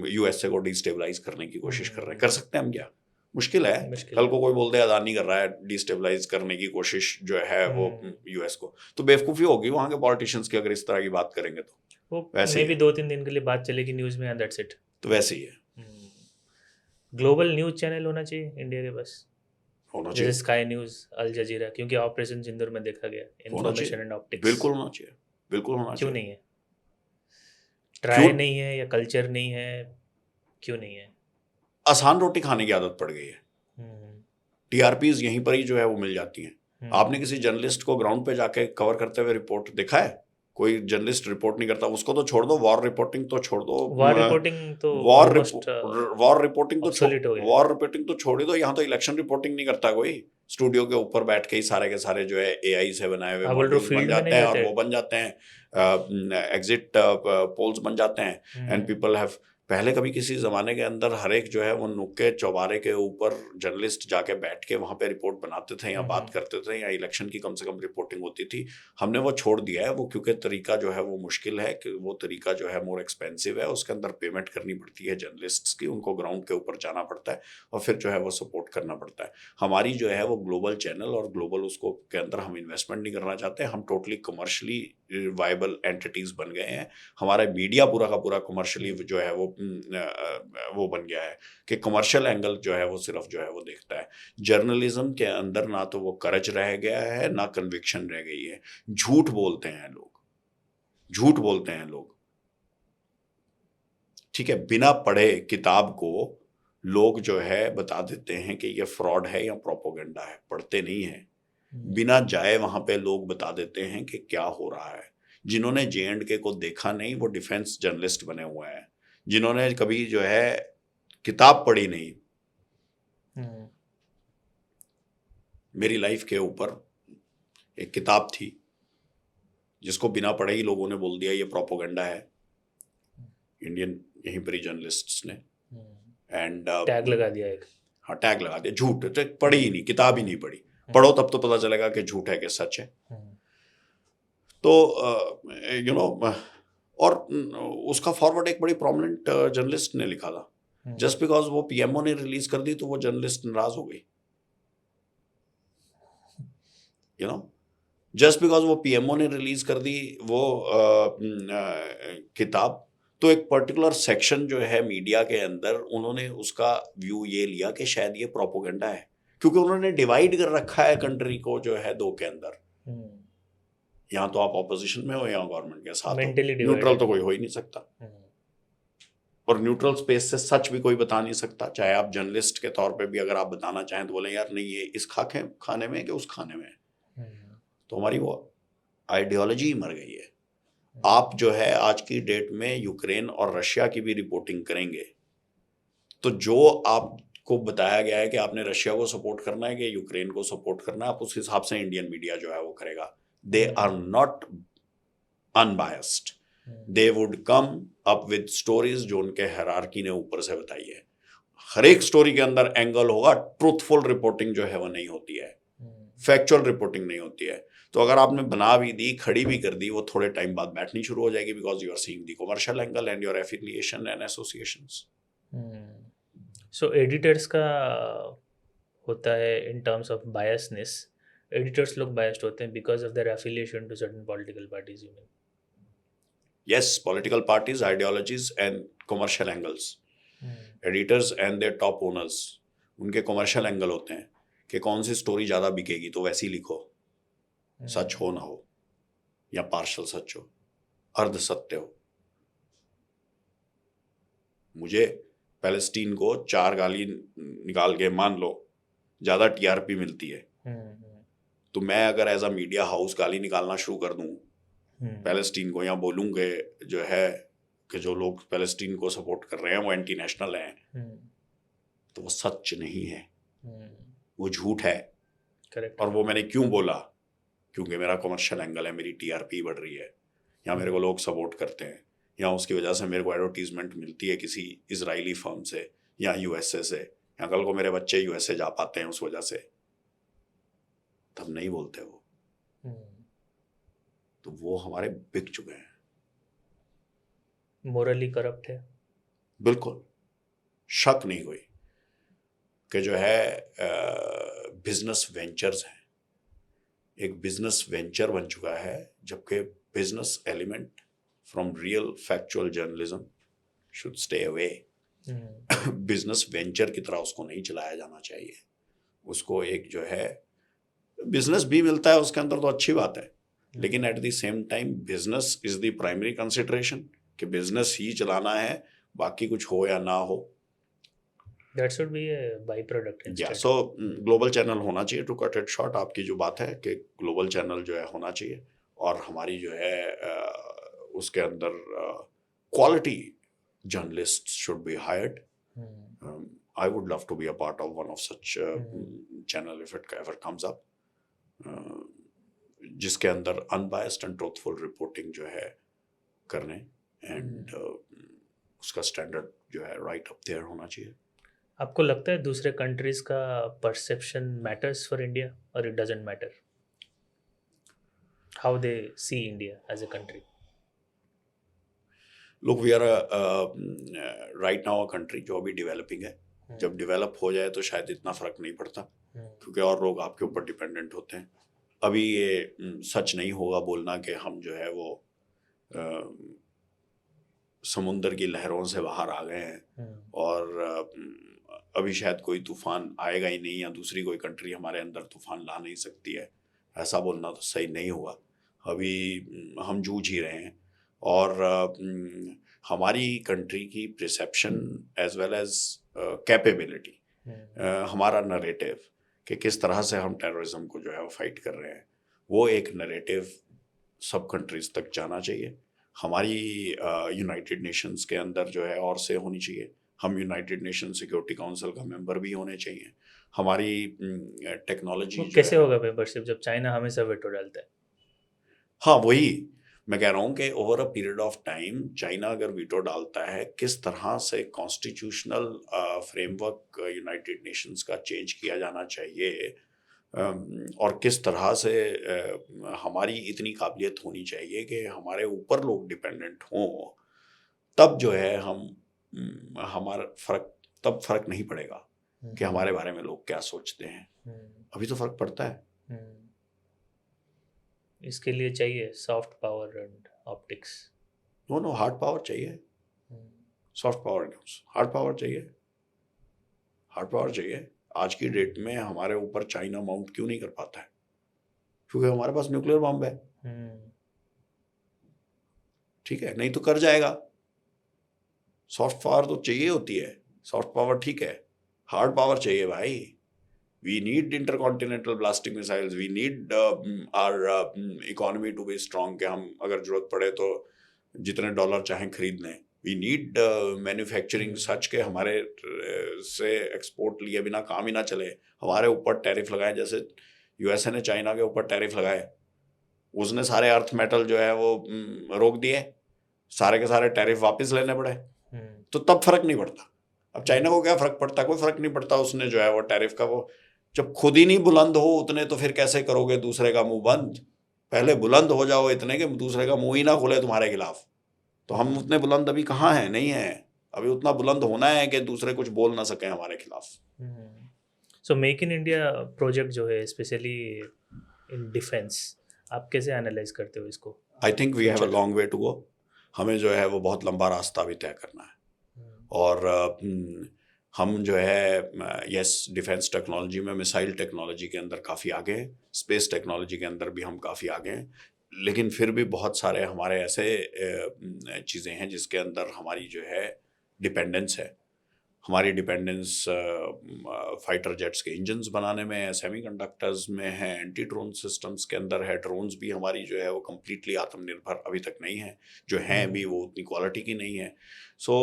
यूएसए को डिस्टेबलाइज करने की कोशिश कर रहे हैं, कर सकते हैं हम क्या? मुश्किल है। कल को कोई बोल दे अदानी कर रहा है डिस्टेबलाइज करने की कोशिश जो है वो यूएस को, तो बेवकूफ़ी होगी वहाँ के पॉलिटिशियंस की अगर इस तरह की बात करेंगे तो। वो वैसे भी 2-3 दिन के लिए बात चलेगी न्यूज़ में, दैट्स इट। तो वैसे ही है। ग्लोबल न्यूज़ चैनल होना चाहिए इंडिया के पास, होना चाहिए, जैसे स्काई न्यूज़, अल जजीरा, क्योंकि ऑपरेशन सिंदूर में देखा गया इन्फॉर्मेशन एंड ऑप्टिक्स। बिल्कुल होना चाहिए, बिल्कुल होना चाहिए। क्यों नहीं है? ट्राई नहीं है या कल्चर नहीं है? क्यों नहीं है? आसान रोटी खाने की आदत पड़ गई है। टीआरपीज यहीं पर ही जो है वो मिल जाती हैं। आपने किसी जर्नलिस्ट को ग्राउंड पे जाके कवर करते हुए रिपोर्ट देखा है? कोई जर्नलिस्ट रिपोर्ट नहीं करता। उसको तो छोड़ दो, वॉर रिपोर्टिंग तो छोड़ दो, वॉर रिपोर्टिंग तो छोड़ ही दो। यहाँ तो इलेक्शन रिपोर्टिंग नहीं करता कोई। स्टूडियो के ऊपर बैठ के ही सारे के सारे जो है एआई से बनाए हुए मॉडल्स बन जाते हैं, और वो बन जाते हैं, एग्जिट पोल्स बन जाते हैं, एंड पीपल हैव। पहले कभी किसी ज़माने के अंदर हर एक जो है वो नुक्के चौबारे के ऊपर जर्नलिस्ट जाके बैठ के वहाँ पे रिपोर्ट बनाते थे या बात करते थे, या इलेक्शन की कम से कम रिपोर्टिंग होती थी। हमने वो छोड़ दिया है वो, क्योंकि तरीका जो है वो मुश्किल है, कि वो तरीका जो है मोर एक्सपेंसिव है, उसके अंदर पेमेंट करनी पड़ती है जर्नलिस्ट्स की, उनको ग्राउंड के ऊपर जाना पड़ता है और फिर जो है वो सपोर्ट करना पड़ता है। हमारी जो है वो ग्लोबल चैनल और ग्लोबल उसको के अंदर हम इन्वेस्टमेंट नहीं करना चाहते। हम टोटली कमर्शली वाइबल एंटिटीज़ बन गए हैं। हमारा मीडिया पूरा का पूरा कमर्शली जो है वो बन गया है कि कमर्शियल एंगल जो है वो सिर्फ जो है वो देखता है। जर्नलिज्म के अंदर ना तो वो करज रह गया है, ना कन्विक्शन रह गई है। झूठ बोलते हैं लोग, झूठ बोलते हैं लोग, ठीक है। बिना पढ़े किताब को लोग जो है बता देते हैं कि ये फ्रॉड है या प्रोपोगेंडा है, पढ़ते नहीं है। बिना जाए वहां पे लोग बता देते हैं कि क्या हो रहा है। जिन्होंने J&K को देखा नहीं वो डिफेंस जर्नलिस्ट बने हुए हैं। जिन्होंने कभी जो है किताब पढ़ी नहीं, मेरी लाइफ के ऊपर एक किताब थी जिसको बिना पढ़े ही लोगों ने बोल दिया ये प्रोपोगेंडा है, इंडियन यहीं पर ही जर्नलिस्ट्स ने, एंड टैग लगा दिया एक। हाँ, टैग लगा दिया। झूठ, तो पढ़ी ही नहीं, किताब ही नहीं पढ़ी। पढ़ो तब तो पता चलेगा कि झूठ है कि सच है। तो यू नो, और उसका फॉरवर्ड एक बड़ी प्रोमिनेंट जर्नलिस्ट ने लिखा था। जस्ट बिकॉज वो पीएमओ ने रिलीज कर दी तो वो जर्नलिस्ट नाराज हो गई। यू नो, जस्ट बिकॉज वो पीएमओ ने रिलीज कर दी वो किताब, तो एक पर्टिकुलर सेक्शन जो है मीडिया के अंदर उन्होंने उसका व्यू ये लिया कि शायद ये प्रोपोगेंडा है, क्योंकि उन्होंने डिवाइड कर रखा है कंट्री को जो है दो के अंदर। यहाँ तो आप ऑपोजिशन में हो या गवर्नमेंट के साथ हो, न्यूट्रल तो कोई हो ही नहीं सकता। और न्यूट्रल स्पेस से सच भी कोई बता नहीं सकता, चाहे आप जर्नलिस्ट के तौर पे भी अगर आप बताना चाहें तो बोले यार नहीं ये इस खाने में है कि उस खाने में है। हम्म, तो हमारी वो आइडियोलॉजी ही मर गई है। आप जो है आज की डेट में यूक्रेन और रशिया की भी रिपोर्टिंग करेंगे तो जो आपको बताया गया है कि आपने रशिया को सपोर्ट करना है कि यूक्रेन को सपोर्ट करना है, आप उस हिसाब से इंडियन मीडिया जो है वो करेगा। They are not unbiased, they would come up with stories जो उनके हायरार्की ने ऊपर से बताई है। हर एक स्टोरी के अंदर एंगल होगा, ट्रूथफुल रिपोर्टिंग जो है वो नहीं होती है, फैक्चुअल रिपोर्टिंग नहीं होती है। तो अगर आपने बना भी दी, खड़ी भी कर दी, वो थोड़े टाइम बाद बैठनी शुरू हो जाएगी because you are seeing the commercial angle and your affiliation and associations. So editors का होता है in terms of biasness, editors लोग बायस्ड होते हैं because of their affiliation to certain political parties, you Yes, political parties, ideologies and commercial angles. Mean? Editors and their top owners, उनके commercial angle होते हैं कि कौन सी स्टोरी ज़्यादा बिकेगी तो वैसी लिखो, सच हो ना हो या पार्शल सच हो, अर्ध सत्य हो। मुझे पैलेस्टीन को 4 गाली निकाल के मान लो ज़्यादा टीआरपी मिलती है, तो मैं अगर एज अ मीडिया हाउस गाली निकालना शुरू कर दूं पैलेस्टीन को, या बोलूँगे जो है कि जो लोग पैलेस्टीन को सपोर्ट कर रहे हैं वो एंटी नेशनल हैं, तो वो सच नहीं है, वो झूठ है। करेक्ट। और वो मैंने क्यों बोला? क्योंकि मेरा कमर्शियल एंगल है, मेरी टीआरपी बढ़ रही है, या मेरे को लोग सपोर्ट करते हैं, या उसकी वजह से मेरे को एडवर्टीजमेंट मिलती है किसी इजरायली फर्म से या यूएसए से, या कल को मेरे बच्चे यूएसए जा पाते हैं उस वजह से, तब नहीं बोलते वो। तो वो हमारे बिक चुके हैं, मोरली करप्ट है। बिल्कुल शक नहीं कोई कि जो है बिजनेस वेंचर्स हैं, एक बिजनेस वेंचर बन चुका है, जबकि business element from real factual journalism should stay away. Business venture की तरह उसको नहीं चलाया जाना चाहिए, उसको एक जो है बिजनेस भी मिलता है उसके अंदर तो अच्छी बात है, लेकिन at the same time business is the primary consideration, कि बिजनेस ही चलाना है, बाकी कुछ हो या ना हो। That should be a byproduct या instead. सो ग्लोबल चैनल होना चाहिए। टू कट इट शॉर्ट, आपकी जो बात है कि ग्लोबल चैनल जो है होना चाहिए, और हमारी जो है उसके अंदर quality journalist should be hired. I would love to be a part of one of such channel if it ever comes up, जिसके अंदर अनबायस्ड एंड ट्रूथफुल रिपोर्टिंग जो है करने, एंड उसका स्टैंडर्ड जो है राइट अप देयर होना चाहिए। आपको लगता है दूसरे कंट्रीज का परसेप्शन मैटर्स फॉर इंडिया, और it doesn't matter how they see India as a country? लोग we are right now a country जो अभी डेवलपिंग है, जब डेवलप हो जाए तो शायद इतना फर्क नहीं पड़ता, क्योंकि और लोग आपके ऊपर डिपेंडेंट होते हैं। अभी ये सच नहीं होगा बोलना कि हम जो है वो समुंदर की लहरों से बाहर आ गए हैं, और अभी शायद कोई तूफान आएगा ही नहीं, या दूसरी कोई कंट्री हमारे अंदर तूफान ला नहीं सकती है, ऐसा बोलना तो सही नहीं हुआ। अभी हम जूझ ही रहे हैं, और हमारी कंट्री की perception as well as capability, हमारा नरेटिव कि किस तरह से हम टेररिज्म को जो है वो फाइट कर रहे हैं, वो एक नरेटिव सब कंट्रीज तक जाना चाहिए। हमारी यूनाइटेड नेशंस के अंदर जो है और से होनी चाहिए, हम यूनाइटेड नेशन सिक्योरिटी काउंसिल का मेंबर भी होने चाहिए। हमारी टेक्नोलॉजी कैसे होगा मेंबरशिप जब चाइना हमेशा वेटो डालता है? हाँ, वही मैं कह रहा हूँ कि over a period of time China अगर वीटो डालता है, किस तरह से कॉन्स्टिट्यूशनल फ्रेमवर्क यूनाइटेड नेशंस का चेंज किया जाना चाहिए, और किस तरह से हमारी इतनी काबिलियत होनी चाहिए कि हमारे ऊपर लोग डिपेंडेंट हों, तब जो है हमारा तब फर्क नहीं पड़ेगा कि हमारे बारे में लोग क्या सोचते हैं। अभी तो फर्क पड़ता है। इसके लिए चाहिए soft power and optics. No hard power चाहिए, सॉफ्ट पावर नहीं, हार्ड पावर चाहिए, हार्ड पावर चाहिए। आज की डेट में हमारे ऊपर चाइना माउंट क्यों नहीं कर पाता है? क्योंकि हमारे पास न्यूक्लियर बम है, ठीक है, नहीं तो कर जाएगा। सॉफ्ट पावर तो चाहिए होती है, सॉफ्ट पावर ठीक है, हार्ड पावर चाहिए भाई। We need intercontinental blasting missiles, we need our economy to be strong, कि हम अगर जरूरत पड़े तो जितने डॉलर चाहें खरीद लें। वी नीड मैन्युफैक्चरिंग सच के हमारे से एक्सपोर्ट लिए बिना काम ही ना चले। हमारे ऊपर टैरिफ लगाए, जैसे यूएसए ने चाइना के ऊपर टैरिफ लगाए, उसने सारे अर्थ मेटल जो है वो रोक दिए, सारे के सारे टैरिफ वापस लेने पड़े। तो तब फर्क नहीं पड़ता। अब चाइना को क्या फर्क पड़ता, कोई फर्क नहीं पड़ता। उसने जो है वो टैरिफ का, वो जब खुद ही नहीं बुलंद हो उतने, तो फिर कैसे करोगे दूसरे का मुंह बंद? पहले बुलंद हो जाओ इतने कि दूसरे का मुंह ही ना खुले तुम्हारे खिलाफ। तो हम उतने बुलंद अभी कहाँ हैं, नहीं है। अभी उतना बुलंद होना है कि दूसरे कुछ बोल ना सके हमारे खिलाफ। So make in India project जो है स्पेशली इन डिफेंस, आप कैसे एनालाइज करते हो इसको? I think we have a long way to go. हमें जो है वो बहुत लंबा रास्ता भी तय करना है। और हम जो है यस डिफेंस टेक्नोलॉजी में, मिसाइल टेक्नोलॉजी के अंदर काफ़ी आगे हैं, स्पेस टेक्नोलॉजी के अंदर भी हम काफ़ी आगे हैं, लेकिन फिर भी बहुत सारे हमारे ऐसे चीज़ें हैं जिसके अंदर हमारी जो है डिपेंडेंस है। हमारी डिपेंडेंस फाइटर जेट्स के इंजन्स बनाने में है, सेमीकंडक्टर्स में है, एंटी ड्रोन सिस्टम्स के अंदर है। ड्रोन्स भी हमारी जो है वो कम्प्लीटली आत्मनिर्भर अभी तक नहीं है, जो हैं भी वो उतनी क्वालिटी की नहीं है। सो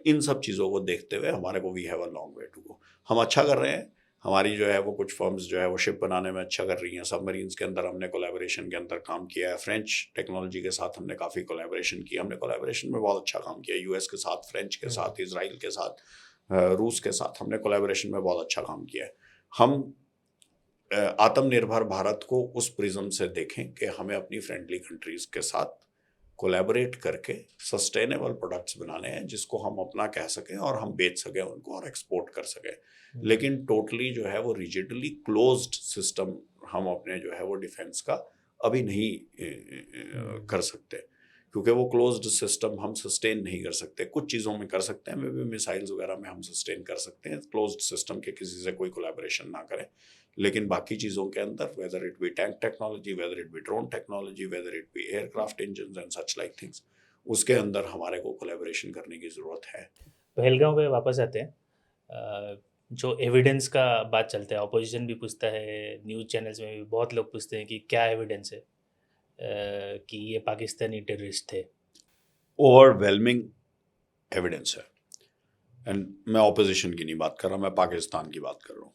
इन सब चीज़ों को देखते हुए हमारे को we have a long way to go. हम अच्छा कर रहे हैं। हमारी जो है वो कुछ फर्म्स जो है वो शिप बनाने में अच्छा कर रही हैं। सबमरीन्स के अंदर हमने कोलैबोरेशन के अंदर काम किया है। फ्रेंच टेक्नोलॉजी के साथ हमने काफ़ी कोलैबोरेशन किया। हमने कोलैबोरेशन में बहुत अच्छा काम किया, यूएस के साथ, फ्रेंच के साथ, इजराइल के साथ, रूस के साथ हमने कोलैबोरेशन में बहुत अच्छा काम किया है। हम आत्मनिर्भर भारत को उस प्रिज्म से देखें कि हमें अपनी फ्रेंडली कंट्रीज़ के साथ कोलैबोरेट करके सस्टेनेबल प्रोडक्ट्स बनाने हैं जिसको हम अपना कह सकें और हम बेच सकें उनको और एक्सपोर्ट कर सकें। लेकिन टोटली जो है वो रिजिडली क्लोज्ड सिस्टम हम अपने जो है वो डिफेंस का अभी नहीं कर सकते, क्योंकि वो क्लोज्ड सिस्टम हम सस्टेन नहीं कर सकते। कुछ चीज़ों में कर सकते हैं, मे बी मिसाइल्स वगैरह में हम सस्टेन कर सकते हैं क्लोज्ड सिस्टम के, किसी से कोई कोलैबोरेशन ना करें। लेकिन बाकी चीज़ों के अंदर, whether it be tank technology, whether it be drone technology, whether it be aircraft engine and such like things, उसके अंदर हमारे को कोलैबोरेशन करने की ज़रूरत है। पहलगाम पे वापस आते हैं। जो एविडेंस का बात चलता है, अपोजिशन भी पूछता है, न्यूज़ चैनल्स में भी बहुत लोग पूछते हैं कि क्या एविडेंस है कि ये पाकिस्तानी टेररिस्ट थे। ओवरवेलमिंग एविडेंस है। एंड मैं ऑपोजिशन की नहीं बात कर रहा, मैं पाकिस्तान की बात कर रहा हूँ।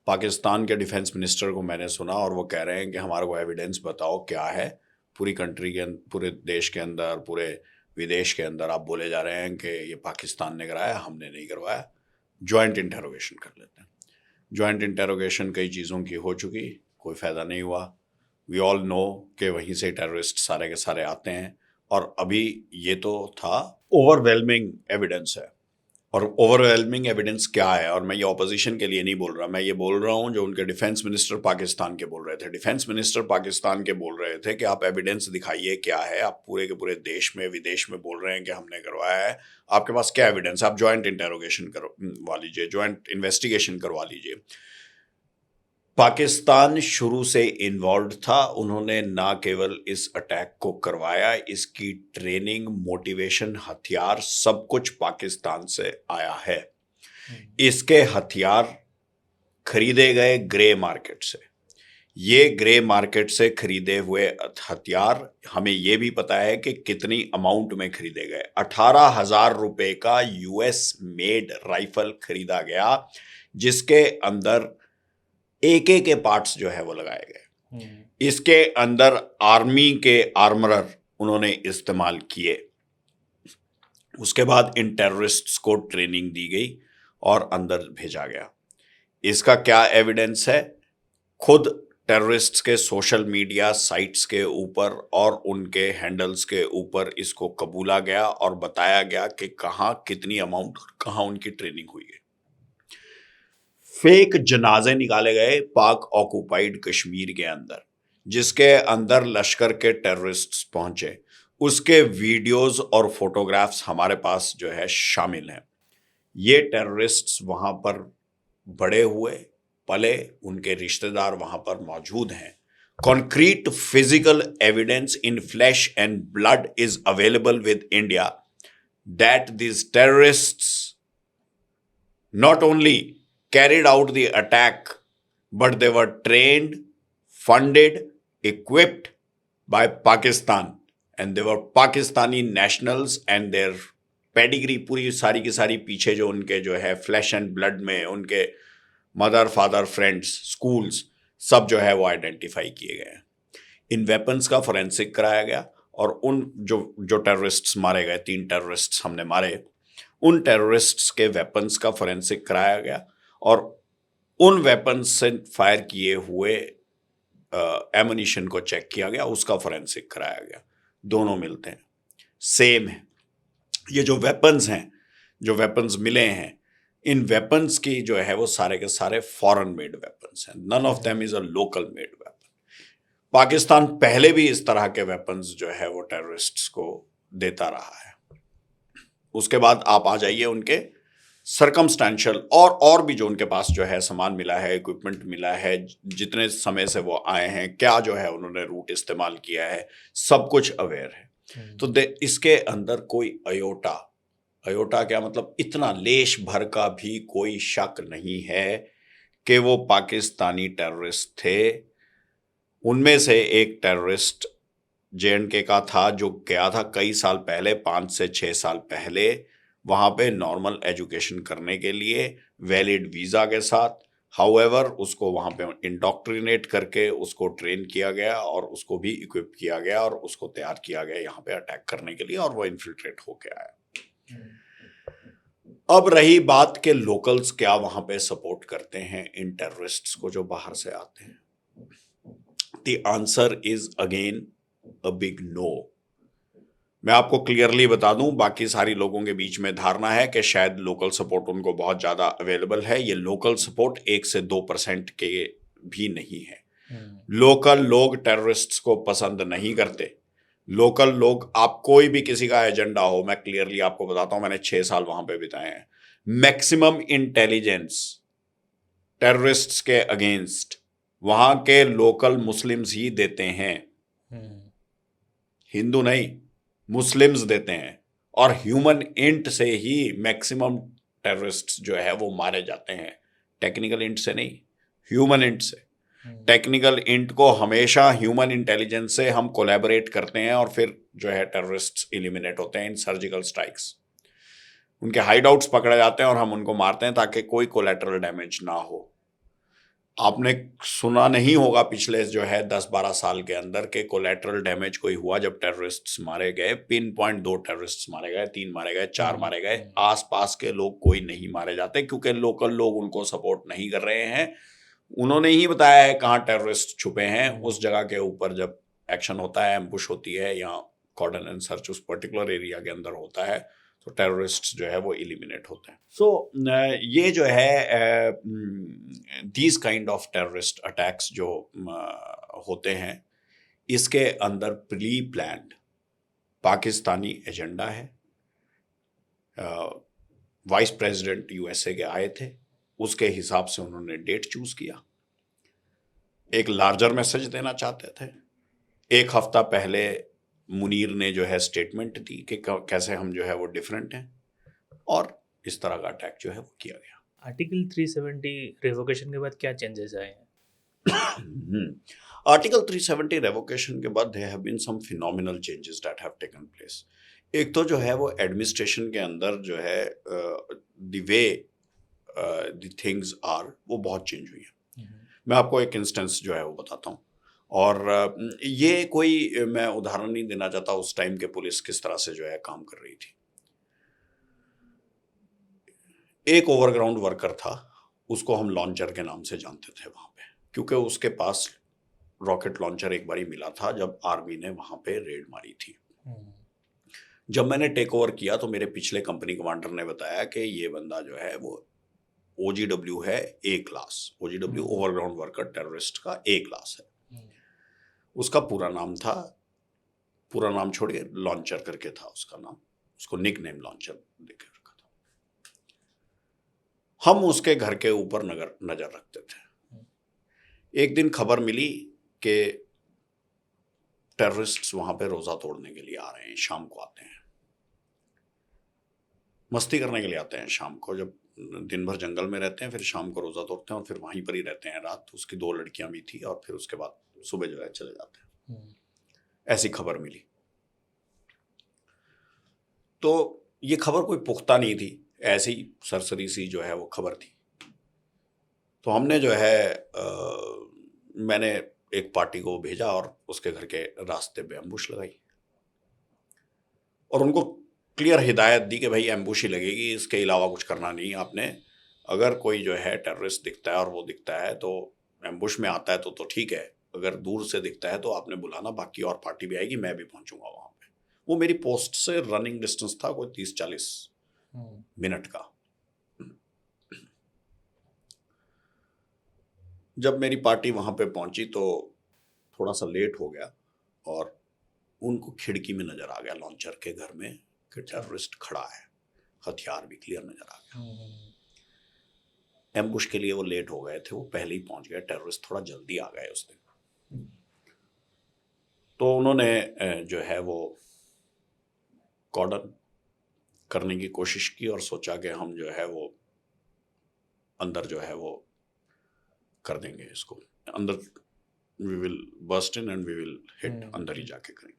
पाकिस्तान के डिफेंस मिनिस्टर को मैंने सुना और वो कह रहे हैं कि हमारे को एविडेंस बताओ क्या है। पूरी कंट्री के पूरे देश के अंदर, पूरे विदेश के अंदर आप बोले जा रहे हैं कि ये पाकिस्तान ने कराया, हमने नहीं करवाया। जॉइंट इंटेरोगेशन कर लेते हैं। जॉइंट इंटेरोगेशन कई चीज़ों की हो चुकी, कोई फ़ायदा नहीं हुआ। वी ऑल नो कि वहीं से टेररिस्ट सारे के सारे आते हैं। और अभी ये तो था, ओवरवेलमिंग एविडेंस है। और ओवरवेलमिंग एविडेंस क्या है? और मैं ये ऑपोजिशन के लिए नहीं बोल रहा, मैं ये बोल रहा हूँ जो उनके डिफेंस मिनिस्टर पाकिस्तान के बोल रहे थे। डिफेंस मिनिस्टर पाकिस्तान के बोल रहे थे कि आप एविडेंस दिखाइए क्या है। आप पूरे के पूरे देश में, विदेश में बोल रहे हैं कि हमने करवाया है, आपके पास क्या एविडेंस? आप जॉइंट इंटेरोगेशन करवा लीजिए, जॉइंट इन्वेस्टिगेशन करवा लीजिए। पाकिस्तान शुरू से इन्वॉल्व था। उन्होंने ना केवल इस अटैक को करवाया, इसकी ट्रेनिंग, मोटिवेशन, हथियार सब कुछ पाकिस्तान से आया है। इसके हथियार खरीदे गए ग्रे मार्केट से। ये ग्रे मार्केट से खरीदे हुए हथियार हमें ये भी पता है कि कितनी अमाउंट में खरीदे गए। 18,000 रुपए का यूएस मेड राइफल खरीदा गया, जिसके अंदर AK के पार्ट्स जो है वो लगाए गए। इसके अंदर आर्मी के आर्मरर उन्होंने इस्तेमाल किए। उसके बाद इन टेररिस्ट्स को ट्रेनिंग दी गई और अंदर भेजा गया। इसका क्या एविडेंस है? खुद टेररिस्ट्स के सोशल मीडिया साइट्स के ऊपर और उनके हैंडल्स के ऊपर इसको कबूला गया और बताया गया कि कहाँ कितनी अमाउंट और कहाँ उनकी ट्रेनिंग हुई है। फेक जनाजे निकाले गए पाक ऑक्युपाइड कश्मीर के अंदर, जिसके अंदर लश्कर के टेररिस्ट्स पहुंचे। उसके वीडियोस और फोटोग्राफ्स हमारे पास जो है शामिल हैं। ये टेररिस्ट्स वहां पर बड़े हुए, पले, उनके रिश्तेदार वहां पर मौजूद हैं। Concrete physical evidence in flash and blood is available with India that these terrorists not only carried out the attack, but they were trained, funded, equipped by Pakistan, and they were Pakistani nationals, and their pedigree पूरी सारी की सारी पीछे जो उनके जो है flash and blood में उनके मदर फादर फ्रेंड्स स्कूल्स सब जो है वो आइडेंटिफाई किए गए हैं। इन वेपन्स का फोरेंसिक कराया गया और उन जो टेररिस्ट्स मारे गए, 3 टेररिस्ट्स हमने मारे, उन टेररिस्ट्स के वेपन्स का फोरेंसिक कराया गया और उन वेपन्स से फायर किए हुए एमुनिशन को चेक किया गया, उसका फोरेंसिक कराया गया। दोनों मिलते हैं, सेम है। ये जो वेपन्स हैं, जो वेपन्स मिले हैं, इन वेपन्स की जो है वो सारे के सारे फॉरेन मेड वेपन्स हैं। None of them is a local made weapon. Pakistan पहले भी इस तरह के वेपन्स जो है वो टेररिस्ट्स को देता रहा है। उसके बाद आप आ जाइए उनके सर्कमस्टेंशियल और भी जो उनके पास जो है सामान मिला है, इक्विपमेंट मिला है, जितने समय से वो आए हैं, क्या जो है उन्होंने रूट इस्तेमाल किया है, सब कुछ अवेयर है। तो इसके अंदर कोई अयोटा क्या मतलब इतना लेश भर का भी कोई शक नहीं है कि वो पाकिस्तानी टेररिस्ट थे। उनमें से एक टेररिस्ट JNK का था जो गया था कई साल पहले, 5 से 6 साल पहले, वहाँ पे नॉर्मल एजुकेशन करने के लिए वैलिड वीज़ा के साथ। हाउएवर उसको वहाँ पे इंडोक्ट्रिनेट करके उसको ट्रेन किया गया और उसको भी इक्विप किया गया और उसको तैयार किया गया यहाँ पे अटैक करने के लिए, और वो इन्फिल्ट्रेट होके आया। अब रही बात के लोकल्स क्या वहाँ पे सपोर्ट करते हैं इन टेररिस्ट्स को जो बाहर से आते हैं। The answer is again a big no. मैं आपको क्लियरली बता दूं, बाकी सारी लोगों के बीच में धारणा है कि शायद लोकल सपोर्ट उनको बहुत ज़्यादा अवेलेबल है। ये लोकल सपोर्ट 1 से 2% के भी नहीं है। लोकल लोग टेररिस्ट्स को पसंद नहीं करते। लोकल लोग, आप कोई भी किसी का एजेंडा हो, मैं क्लियरली आपको बताता हूं, मैंने 6 साल वहां पे बिताए हैं। मैक्सिमम इंटेलिजेंस टेररिस्ट्स के अगेंस्ट वहां के लोकल मुस्लिम्स ही देते हैं, हिंदू नहीं, मुस्लिम्स देते हैं। और ह्यूमन इंट से ही मैक्सिमम टेररिस्ट्स जो है वो मारे जाते हैं, टेक्निकल इंट से नहीं, ह्यूमन इंट से। टेक्निकल इंट को हमेशा ह्यूमन इंटेलिजेंस से हम कोलैबोरेट करते हैं और फिर जो है टेररिस्ट्स एलिमिनेट होते हैं इन सर्जिकल स्ट्राइक्स। उनके हाइडआउट्स पकड़े जाते हैं और हम उनको मारते हैं ताकि कोई कोलैटरल डैमेज ना हो। आपने सुना नहीं होगा पिछले जो है 10-12 साल के अंदर के कोलैटरल डैमेज कोई हुआ जब टेररिस्ट्स मारे गए। पिन पॉइंट 2 टेररिस्ट्स मारे गए, 3 मारे गए, 4 मारे गए। आसपास के लोग कोई नहीं मारे जाते क्योंकि लोकल लोग उनको सपोर्ट नहीं कर रहे हैं। उन्होंने ही बताया है कहाँ टेररिस्ट छुपे हैं। उस जगह के ऊपर जब एक्शन होता है, एम्बुश होती है या कॉर्डन एंड सर्च उस पर्टिकुलर एरिया के अंदर होता है, तो टेररिस्ट जो है वो एलिमिनेट होते हैं। सो ये जो है these kind of terrorist attacks जो होते हैं, इसके अंदर प्री प्लान्ड पाकिस्तानी एजेंडा है। वाइस प्रेसिडेंट USA के आए थे, उसके हिसाब से उन्होंने डेट चूज किया। एक लार्जर मैसेज देना चाहते थे। एक हफ्ता पहले मुनीर ने जो है स्टेटमेंट दी कि कैसे हम जो है वो डिफरेंट हैं, और इस तरह का अटैक जो है वो किया गया। आर्टिकल 370 रेवोकेशन के बाद क्या चेंजेस आए हैं? आर्टिकल 370 रेवोकेशन के बाद there have been some phenomenal changes that have taken place. एक तो जो है वो एडमिनिस्ट्रेशन के अंदर जो है the way the things are, वो बहुत चेंज हुई है। मैं आपको एक इंस्टेंस जो है वो बताता हूँ, और ये कोई मैं उदाहरण नहीं देना चाहता उस टाइम के पुलिस किस तरह से जो है काम कर रही थी। एक ओवरग्राउंड वर्कर था, उसको हम लॉन्चर के नाम से जानते थे वहाँ पे, क्योंकि उसके पास रॉकेट लॉन्चर एक बारी मिला था जब आर्मी ने वहाँ पे रेड मारी थी। जब मैंने टेक ओवर किया तो मेरे पिछले कंपनी कमांडर ने बताया कि ये बंदा जो है वो OGW है A class. OGW overground worker terrorist का A क्लास है। उसका पूरा नाम छोड़िए, लॉन्चर करके था उसका नाम, उसको निक नेम लॉन्चर देकर रखा था। हम उसके घर के ऊपर नजर रखते थे। एक दिन खबर मिली कि टेररिस्ट्स वहां पे रोजा तोड़ने के लिए आ रहे हैं, शाम को आते हैं। मस्ती करने के लिए आते हैं शाम को, जब दिन भर जंगल में रहते हैं, फिर शाम को रोज़ा तोड़ते हैं और फिर वहीं पर ही रहते हैं रात। उसकी 2 लड़कियां भी थी और फिर उसके बाद सुबह जो है चले जाते हैं। हम्म, ऐसी खबर मिली। तो ये खबर कोई पुख्ता नहीं थी, ऐसी सरसरी सी जो है वो खबर थी। तो हमने जो है मैंने एक पार्टी को भेजा और उसके घर के रास्ते पे एम्बुश लगाई और उनको क्लियर हिदायत दी कि भाई एम्बुश ही लगेगी, इसके अलावा कुछ करना नहीं आपने। अगर कोई जो है टेररिस्ट दिखता है और वो दिखता है तो एम्बुश में आता है तो ठीक है, अगर दूर से दिखता है तो आपने बुलाना, बाकी और पार्टी भी आएगी, मैं भी पहुंचूंगा वहां पे। वो मेरी पोस्ट से रनिंग डिस्टेंस था कोई 30-40 मिनट का। जब मेरी पार्टी वहां पे पहुंची तो थोड़ा सा लेट हो गया और उनको खिड़की में नजर आ गया लॉन्चर के घर में कि टेररिस्ट खड़ा है, हथियार भी क्लियर नजर आ गया। एम्बुश के लिए वो लेट हो गए थे, वो पहले ही पहुंच गए, टेररिस्ट थोड़ा जल्दी आ गए उस दिन। तो उन्होंने जो है वो कॉर्डन करने की कोशिश की और सोचा कि हम जो है वो अंदर जो है वो कर देंगे इसको, अंदर we will burst in and we will hit, अंदर ही जाके करेंगे।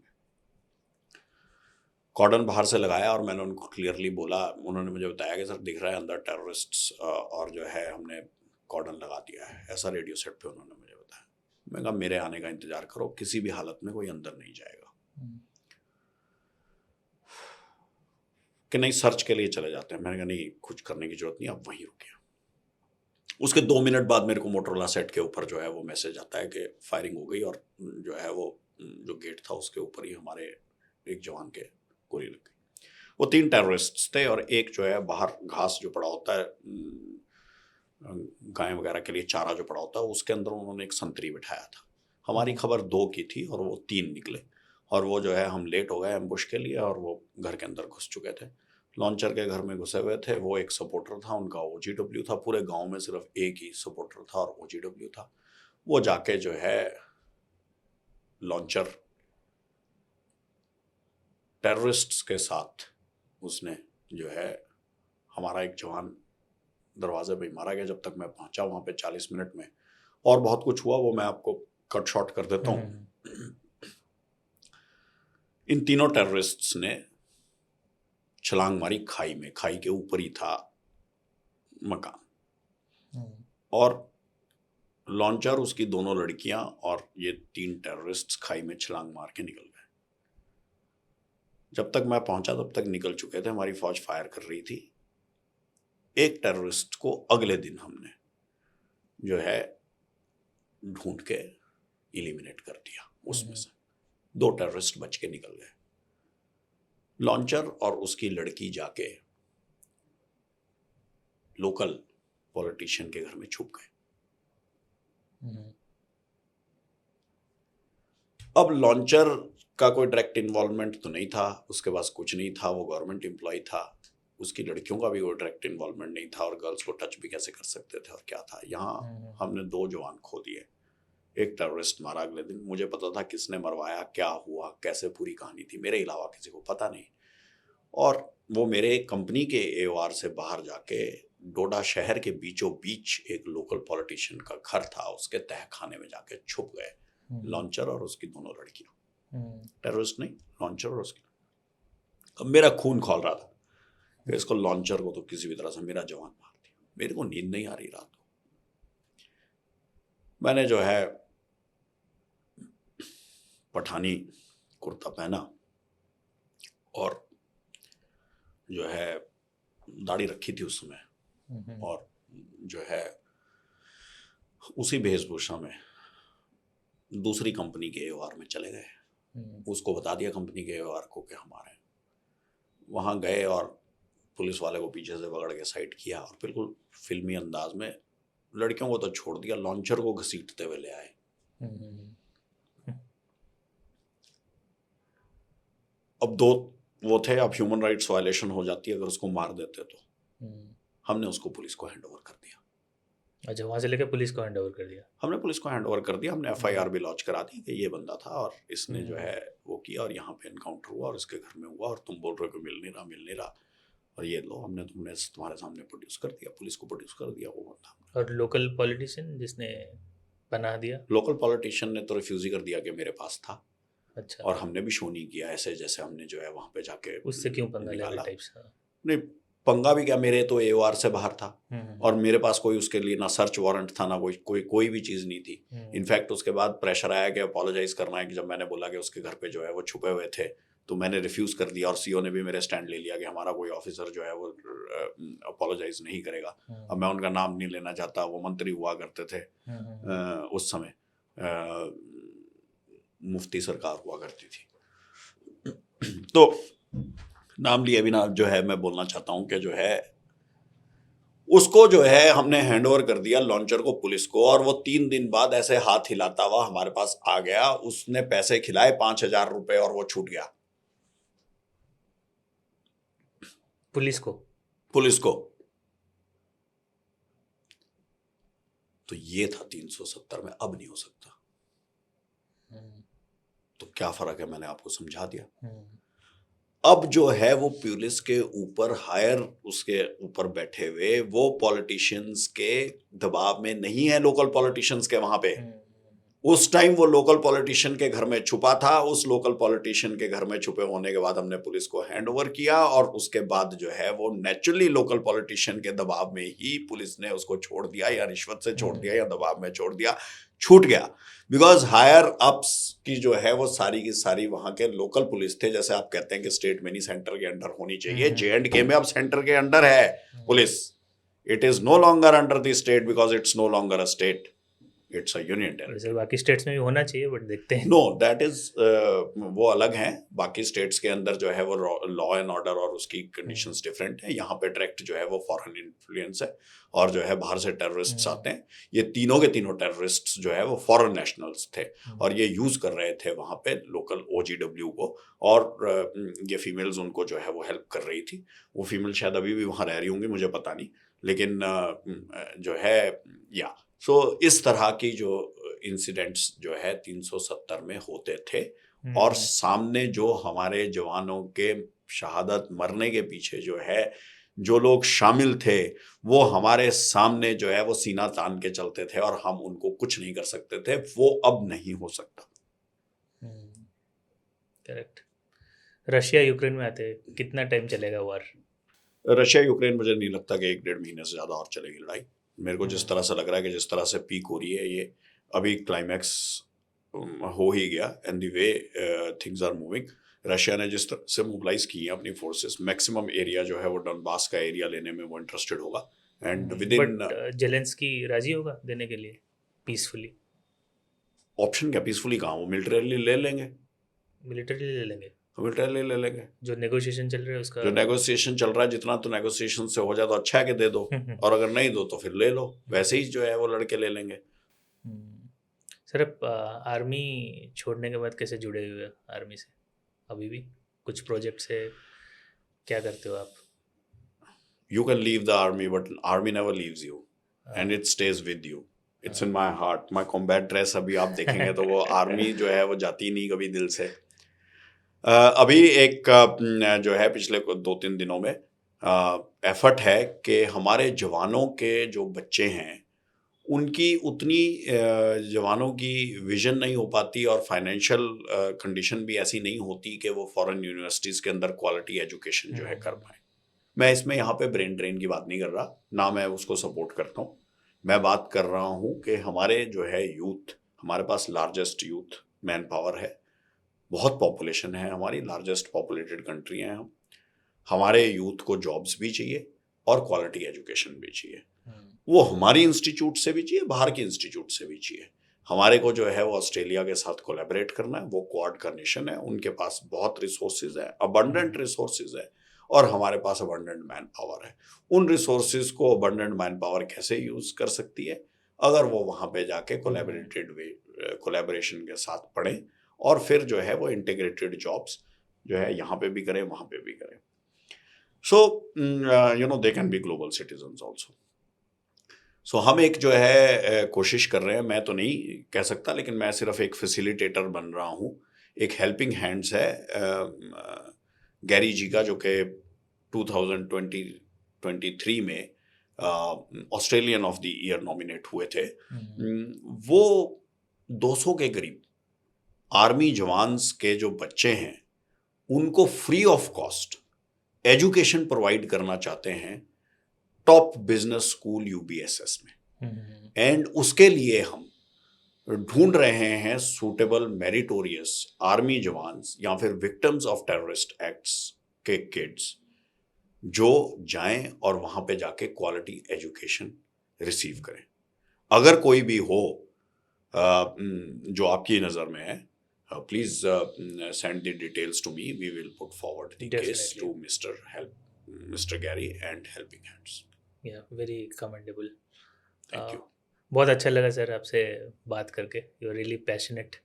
कॉर्डन बाहर से लगाया और मैंने उनको क्लियरली बोला, उन्होंने मुझे बताया कि सर दिख रहा है अंदर टेररिस्ट्स और जो है हमने कॉर्डन लगा दिया है, ऐसा रेडियो सेट पे उन्होंने मुझे बताया। मैं कहा मेरे आने का इंतजार करो, किसी भी हालत में कोई अंदर नहीं जाएगा। कि नहीं सर्च के लिए चले जाते हैं। मैंने कहा नहीं, कुछ करने की जरूरत नहीं, आप वहीं रुकिए। उसके 2 मिनट बाद मेरे को मोटरोला सेट के ऊपर जो है वो मैसेज आता है कि फायरिंग हो गई और जो है वो जो गेट था उसके ऊपर ही हमारे एक जवान के गोली लग गई। वो 3 टेररिस्ट्स थे और एक जो है बाहर घास जो पड़ा होता है गाय वगैरह के लिए चारा जो पड़ा होता है उसके अंदर उन्होंने एक संतरी बिठाया था। हमारी खबर 2 की थी और वो 3 निकले और वो जो है हम लेट हो गए एम्बुश के लिए और वो घर के अंदर घुस चुके थे। लॉन्चर के घर में घुसे हुए थे। वो एक सपोर्टर था, उनका OGW था। पूरे गांव में सिर्फ एक ही सपोर्टर था और OGW था। वो जाके जो है लॉन्चर टेररिस्ट्स के साथ उसने जो है हमारा एक जवान दरवाजे पे ही मारा गया। जब तक मैं पहुंचा वहां पे 40 मिनट में और बहुत कुछ हुआ, वो मैं आपको कट शॉर्ट कर देता हूँ। इन तीनों टेररिस्ट्स ने छलांग मारी खाई में। खाई के ऊपर ही था मकान और लॉन्चर, उसकी दोनों लड़कियां और ये 3 टेररिस्ट्स खाई में छलांग मार के निकल गए। जब तक मैं पहुंचा तब तक निकल चुके थे। हमारी फौज फायर कर रही थी। एक टेररिस्ट को अगले दिन हमने जो है ढूंढ के इलिमिनेट कर दिया। उसमें से 2 टेररिस्ट बच के निकल गए। लॉन्चर और उसकी लड़की जाके लोकल पॉलिटिशियन के घर में छुप गए। अब लॉन्चर का कोई डायरेक्ट इन्वॉल्वमेंट तो नहीं था, उसके पास कुछ नहीं था, वो गवर्नमेंट एम्प्लॉय था। उसकी लड़कियों का भी कोई डायरेक्ट इन्वॉल्वमेंट नहीं था और गर्ल्स को टच भी कैसे कर सकते थे और क्या था। यहाँ हमने 2 जवान खो दिए, एक टेररिस्ट मारा अगले दिन। मुझे पता था किसने मरवाया, क्या हुआ, कैसे, पूरी कहानी थी। मेरे अलावा किसी को पता नहीं। और वो मेरे कंपनी के AOR से बाहर जाके डोडा शहर के बीचों बीच एक लोकल पॉलिटिशियन का घर था, उसके तहखाने में जाके छुप गए लॉन्चर और उसकी दोनों लड़कियां। टेररिस्ट नहीं, लॉन्चर और उसकी। अब मेरा खून खौल रहा था कि इसको लॉन्चर को तो किसी भी तरह से मेरा जवान मार दिया। मेरे को नींद नहीं आ रही रात को। मैंने जो है पठानी कुर्ता पहना और जो है दाढ़ी रखी थी उस समय और जो है उसी वेशभूषा में दूसरी कंपनी के AOR में चले गए। उसको बता दिया कंपनी के AOR को कि हम आ रहे हैं। वहाँ गए और पुलिस वाले को पीछे से पकड़ के साइड किया और बिल्कुल फिल्मी अंदाज में लड़कियों को तो छोड़ दिया, लॉन्चर को घसीटते हुए ले आए। अब 2 वो थे। अब ह्यूमन राइट्स वायलेशन हो जाती है अगर उसको मार देते तो। हमने उसको पुलिस को हैंड ओवर कर दिया। अच्छा, वहां से लेकर पुलिस को हैंड ओवर कर दिया। हमने पुलिस को हैंड ओवर कर दिया। हमने FIR भी लॉन्च करा दी कि ये बंदा था और इसने जो है वो किया और यहाँ पे एनकाउंटर हुआ और इसके घर में हुआ और तुम बोल रहे हो कि मिल नहीं रहा। और ये लो हमने तुमने तुम्हारे सामने प्रोड्यूस कर दिया, पुलिस को प्रोड्यूस कर दिया वो बंदा। और लोकल पॉलिटिशियन जिसने पनाह दिया? लोकल पॉलिटिशियन ने तो रिफ्यूज ही कर दिया कि मेरे पास था, अच्छा, और हमने भी शो नहीं किया ऐसे जैसे हमने जो है वहाँ पे जाके उससे क्यों पंगा लेवल निकाला। टाइप्स का? नहीं, पंगा भी क्या, मेरे तो AOR से बाहर था, हम्म, और मेरे पास कोई उसके लिए ना सर्च वारंट था, ना कोई भी चीज़ नहीं थी। इनफैक्ट उसके बाद प्रेशर आया कि अपोलोजाइज करना है, कि जब मैंने बोला कि उसके घर पे जो है वो छुपे हुए थे, तो मैंने रिफ्यूज़ कर दिया, और CO ने भी मेरे स्टैंड ले लिया कि हमारा कोई ऑफिसर जो है वो अपोलोजाइज नहीं करेगा। अब मैं उनका नाम नहीं लेना चाहता, वो मंत्री हुआ करते थे उस समय, मुफ्ती सरकार हुआ करती थी। तो नाम लिए बिना जो है मैं बोलना चाहता हूँ कि जो है उसको जो है हमने हैंड ओवर कर दिया लॉन्चर को, पुलिस को, और वो 3 दिन बाद ऐसे हाथ हिलाता हुआ हमारे पास आ गया। उसने पैसे खिलाए 5,000 रुपए, और वो छूट गया पुलिस को? पुलिस को। तो ये था 370 में, अब नहीं हो सकता। तो क्या फर्क है, मैंने आपको समझा दिया। अब जो है वो पुलिस के ऊपर हायर, उसके ऊपर बैठे हुए वो पॉलिटिशियंस के दबाव में नहीं है, लोकल पॉलिटिशियंस के वहां पे। उस टाइम वो लोकल पॉलिटिशियन के घर में छुपा था। उस लोकल पॉलिटिशियन के घर में छुपे होने के बाद हमने पुलिस को हैंड ओवर किया, और उसके बाद जो है वो नेचुरली लोकल पॉलिटिशियन के दबाव में ही पुलिस ने उसको छोड़ दिया, या रिश्वत से छोड़ दिया, या दबाव में छोड़ दिया, छूट गया। बिकॉज हायर अप्स की जो है वो सारी की सारी वहां के लोकल पुलिस थे। जैसे आप कहते हैं कि स्टेट में नहीं सेंटर के अंडर होनी चाहिए, J&K में अब सेंटर के अंडर है police. It is no longer under the state, because it's no longer a state, it's a union territory. वैसे बाकी स्टेट्स में भी होना चाहिए, बट देखते हैं। नो, दैट इज वो अलग हैं। बाकी स्टेट्स के अंदर जो है वो लॉ एंड ऑर्डर और उसकी कंडीशंस डिफरेंट है। यहाँ पे डायरेक्ट जो है वो फॉरेन इन्फ्लुएंस है, और जो है बाहर से टेररिस्ट्स आते हैं। ये तीनों के तीनों टेररिस्ट्स जो है वो फॉरेन नेशनल्स थे, और ये यूज कर रहे थे वहाँ पे लोकल OGW को, और ये फीमेल्स उनको जो है वो हेल्प कर रही थी। वो फीमेल शायद अभी भी वहाँ रह रही होंगी, मुझे पता नहीं, लेकिन जो है या इस तरह की जो इंसिडेंट्स जो है 370 में होते थे। और सामने जो हमारे जवानों के शहादत मरने के पीछे जो है जो लोग शामिल थे, वो हमारे सामने जो है वो सीना तान के चलते थे, और हम उनको कुछ नहीं कर सकते थे। वो अब नहीं हो सकता। करेक्ट। रशिया यूक्रेन में आते हैं, कितना टाइम चलेगा वार? रशिया यूक्रेन मुझे नहीं लगता कि 1-1.5 महीने से ज़्यादा और चलेगी लड़ाई। मेरे को जिस तरह से लग रहा है कि जिस तरह से पीक हो रही है, ये अभी क्लाइमैक्स हो ही गया, and the way things are moving. Russia ने जिस तरह से मोबिलाइज की है अपनी फोर्सेस, मैक्सिमम एरिया जो है वो डॉनबास का एरिया लेने में वो इंटरेस्टेड होगा, and with in but Zelensky राजी होगा देने के लिए पीसफुली? ऑप्शन क्या पीसफुली कहाँ, वो मिलिटरीली ले लेंगे, मिलिटरी ले लेंगे? मिलिटरीली ले लेंगे। जो नेगोशिएशन चल रहा है उसका, जो नेगोशिएशन चल रहा है, जितना तो नेगोशिएशन से हो जाए तो अच्छा है कि दे दो, और अगर नहीं दो तो फिर ले लो। वैसे ही जो है वो लड़के ले लेंगे। सर आप आर्मी छोड़ने के बाद कैसे जुड़े हुए हैं आर्मी से? अभी भी कुछ प्रोजेक्ट से क्या करते हो आप? You can leave the army, but army never leaves you, and it stays with you. It's in my heart. My combat dress अभी आप देखेंगे तो वो आर्मी जो है वो जाती नहीं कभी दिल से। अभी एक जो है पिछले 2-3 दिनों में एफर्ट है कि हमारे जवानों के जो बच्चे हैं उनकी उतनी जवानों की विजन नहीं हो पाती, और फाइनेंशियल कंडीशन भी ऐसी नहीं होती कि वो फॉरेन यूनिवर्सिटीज़ के अंदर क्वालिटी एजुकेशन जो है कर पाए। मैं इसमें यहाँ पे ब्रेन ड्रेन की बात नहीं कर रहा, ना मैं उसको सपोर्ट करता हूँ। मैं बात कर रहा हूँ कि हमारे जो है यूथ, हमारे पास लार्जेस्ट यूथ मैन पावर है, बहुत पॉपुलेशन है, हमारी लार्जेस्ट पॉपुलेटेड कंट्री है हम। हमारे यूथ को जॉब्स भी चाहिए और क्वालिटी एजुकेशन भी चाहिए। वो हमारी इंस्टीट्यूट से भी चाहिए, बाहर के इंस्टीट्यूट से भी चाहिए। हमारे को जो है वो ऑस्ट्रेलिया के साथ कोलैबोरेट करना है। वो क्वाड का नेशन है, उनके पास बहुत रिसोर्सेज है, अबंडेंट रिसोर्सेज है, और हमारे पास अबंडेंट मैन पावर है। उन रिसोर्सेज को अबंडेंट मैन पावर कैसे यूज कर सकती है, अगर वो वहाँ पे जाके कोलैबोरेशन के साथ पढ़ें, और फिर जो है वो इंटीग्रेटेड जॉब्स जो है यहाँ पे भी करें, वहाँ पे भी करें। So they can be global citizens also. So हम एक जो है कोशिश कर रहे हैं, मैं तो नहीं कह सकता, लेकिन मैं सिर्फ एक फैसिलिटेटर बन रहा हूँ। एक हेल्पिंग हैंड्स है गैरी जी का, जो कि 2023 में Australian of the year nominate हुए थे। वो 200 के करीब आर्मी जवान्स के जो बच्चे हैं उनको free of cost education provide करना चाहते हैं टॉप बिजनेस स्कूल यूबीएसएस में। एंड उसके लिए हम ढूंढ रहे हैं सूटेबल मेरिटोरियस आर्मी जवान्स या फिर विक्टिम्स ऑफ टेररिस्ट एक्ट्स के किड्स जो जाएं और वहां पे जाके क्वालिटी एजुकेशन रिसीव करें। अगर कोई भी हो जो आपकी नज़र में है, please send the details to me, we will put forward the case to mister Gary and helping hands. Yeah very commendable. Thank you. बहुत अच्छा लगा सर आपसे बात करके। You are really passionate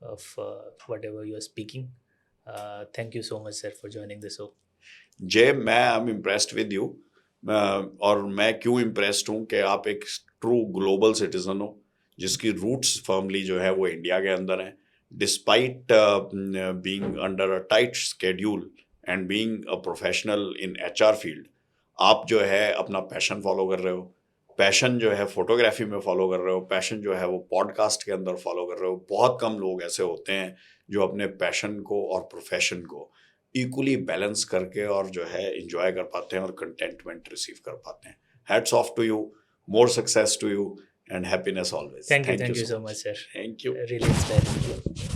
of whatever you are speaking. Thank you so much sir for joining the show. Jai, मैं I am impressed with you. और मैं क्यों इम्प्रेस्ड हूँ कि आप एक ट्रू ग्लोबल सिटीजन हो जिसकी रूट्स फर्मली जो है वो इंडिया के अंदर हैं। Despite being under a tight schedule and being a professional in HR field, आप जो है अपना पैशन फॉलो कर रहे हो। पैशन जो है फोटोग्राफी में फॉलो कर रहे हो, पैशन जो है वो पॉडकास्ट के अंदर फॉलो कर रहे हो। बहुत कम लोग ऐसे होते हैं जो अपने पैशन को और प्रोफेशन को इक्वली बैलेंस करके और जो है एंजॉय कर पाते हैं और कंटेंटमेंट रिसीव कर पाते हैं। Hats off to you, more success to you and happiness always. Thank you so much sir. Thank you. Really inspiring.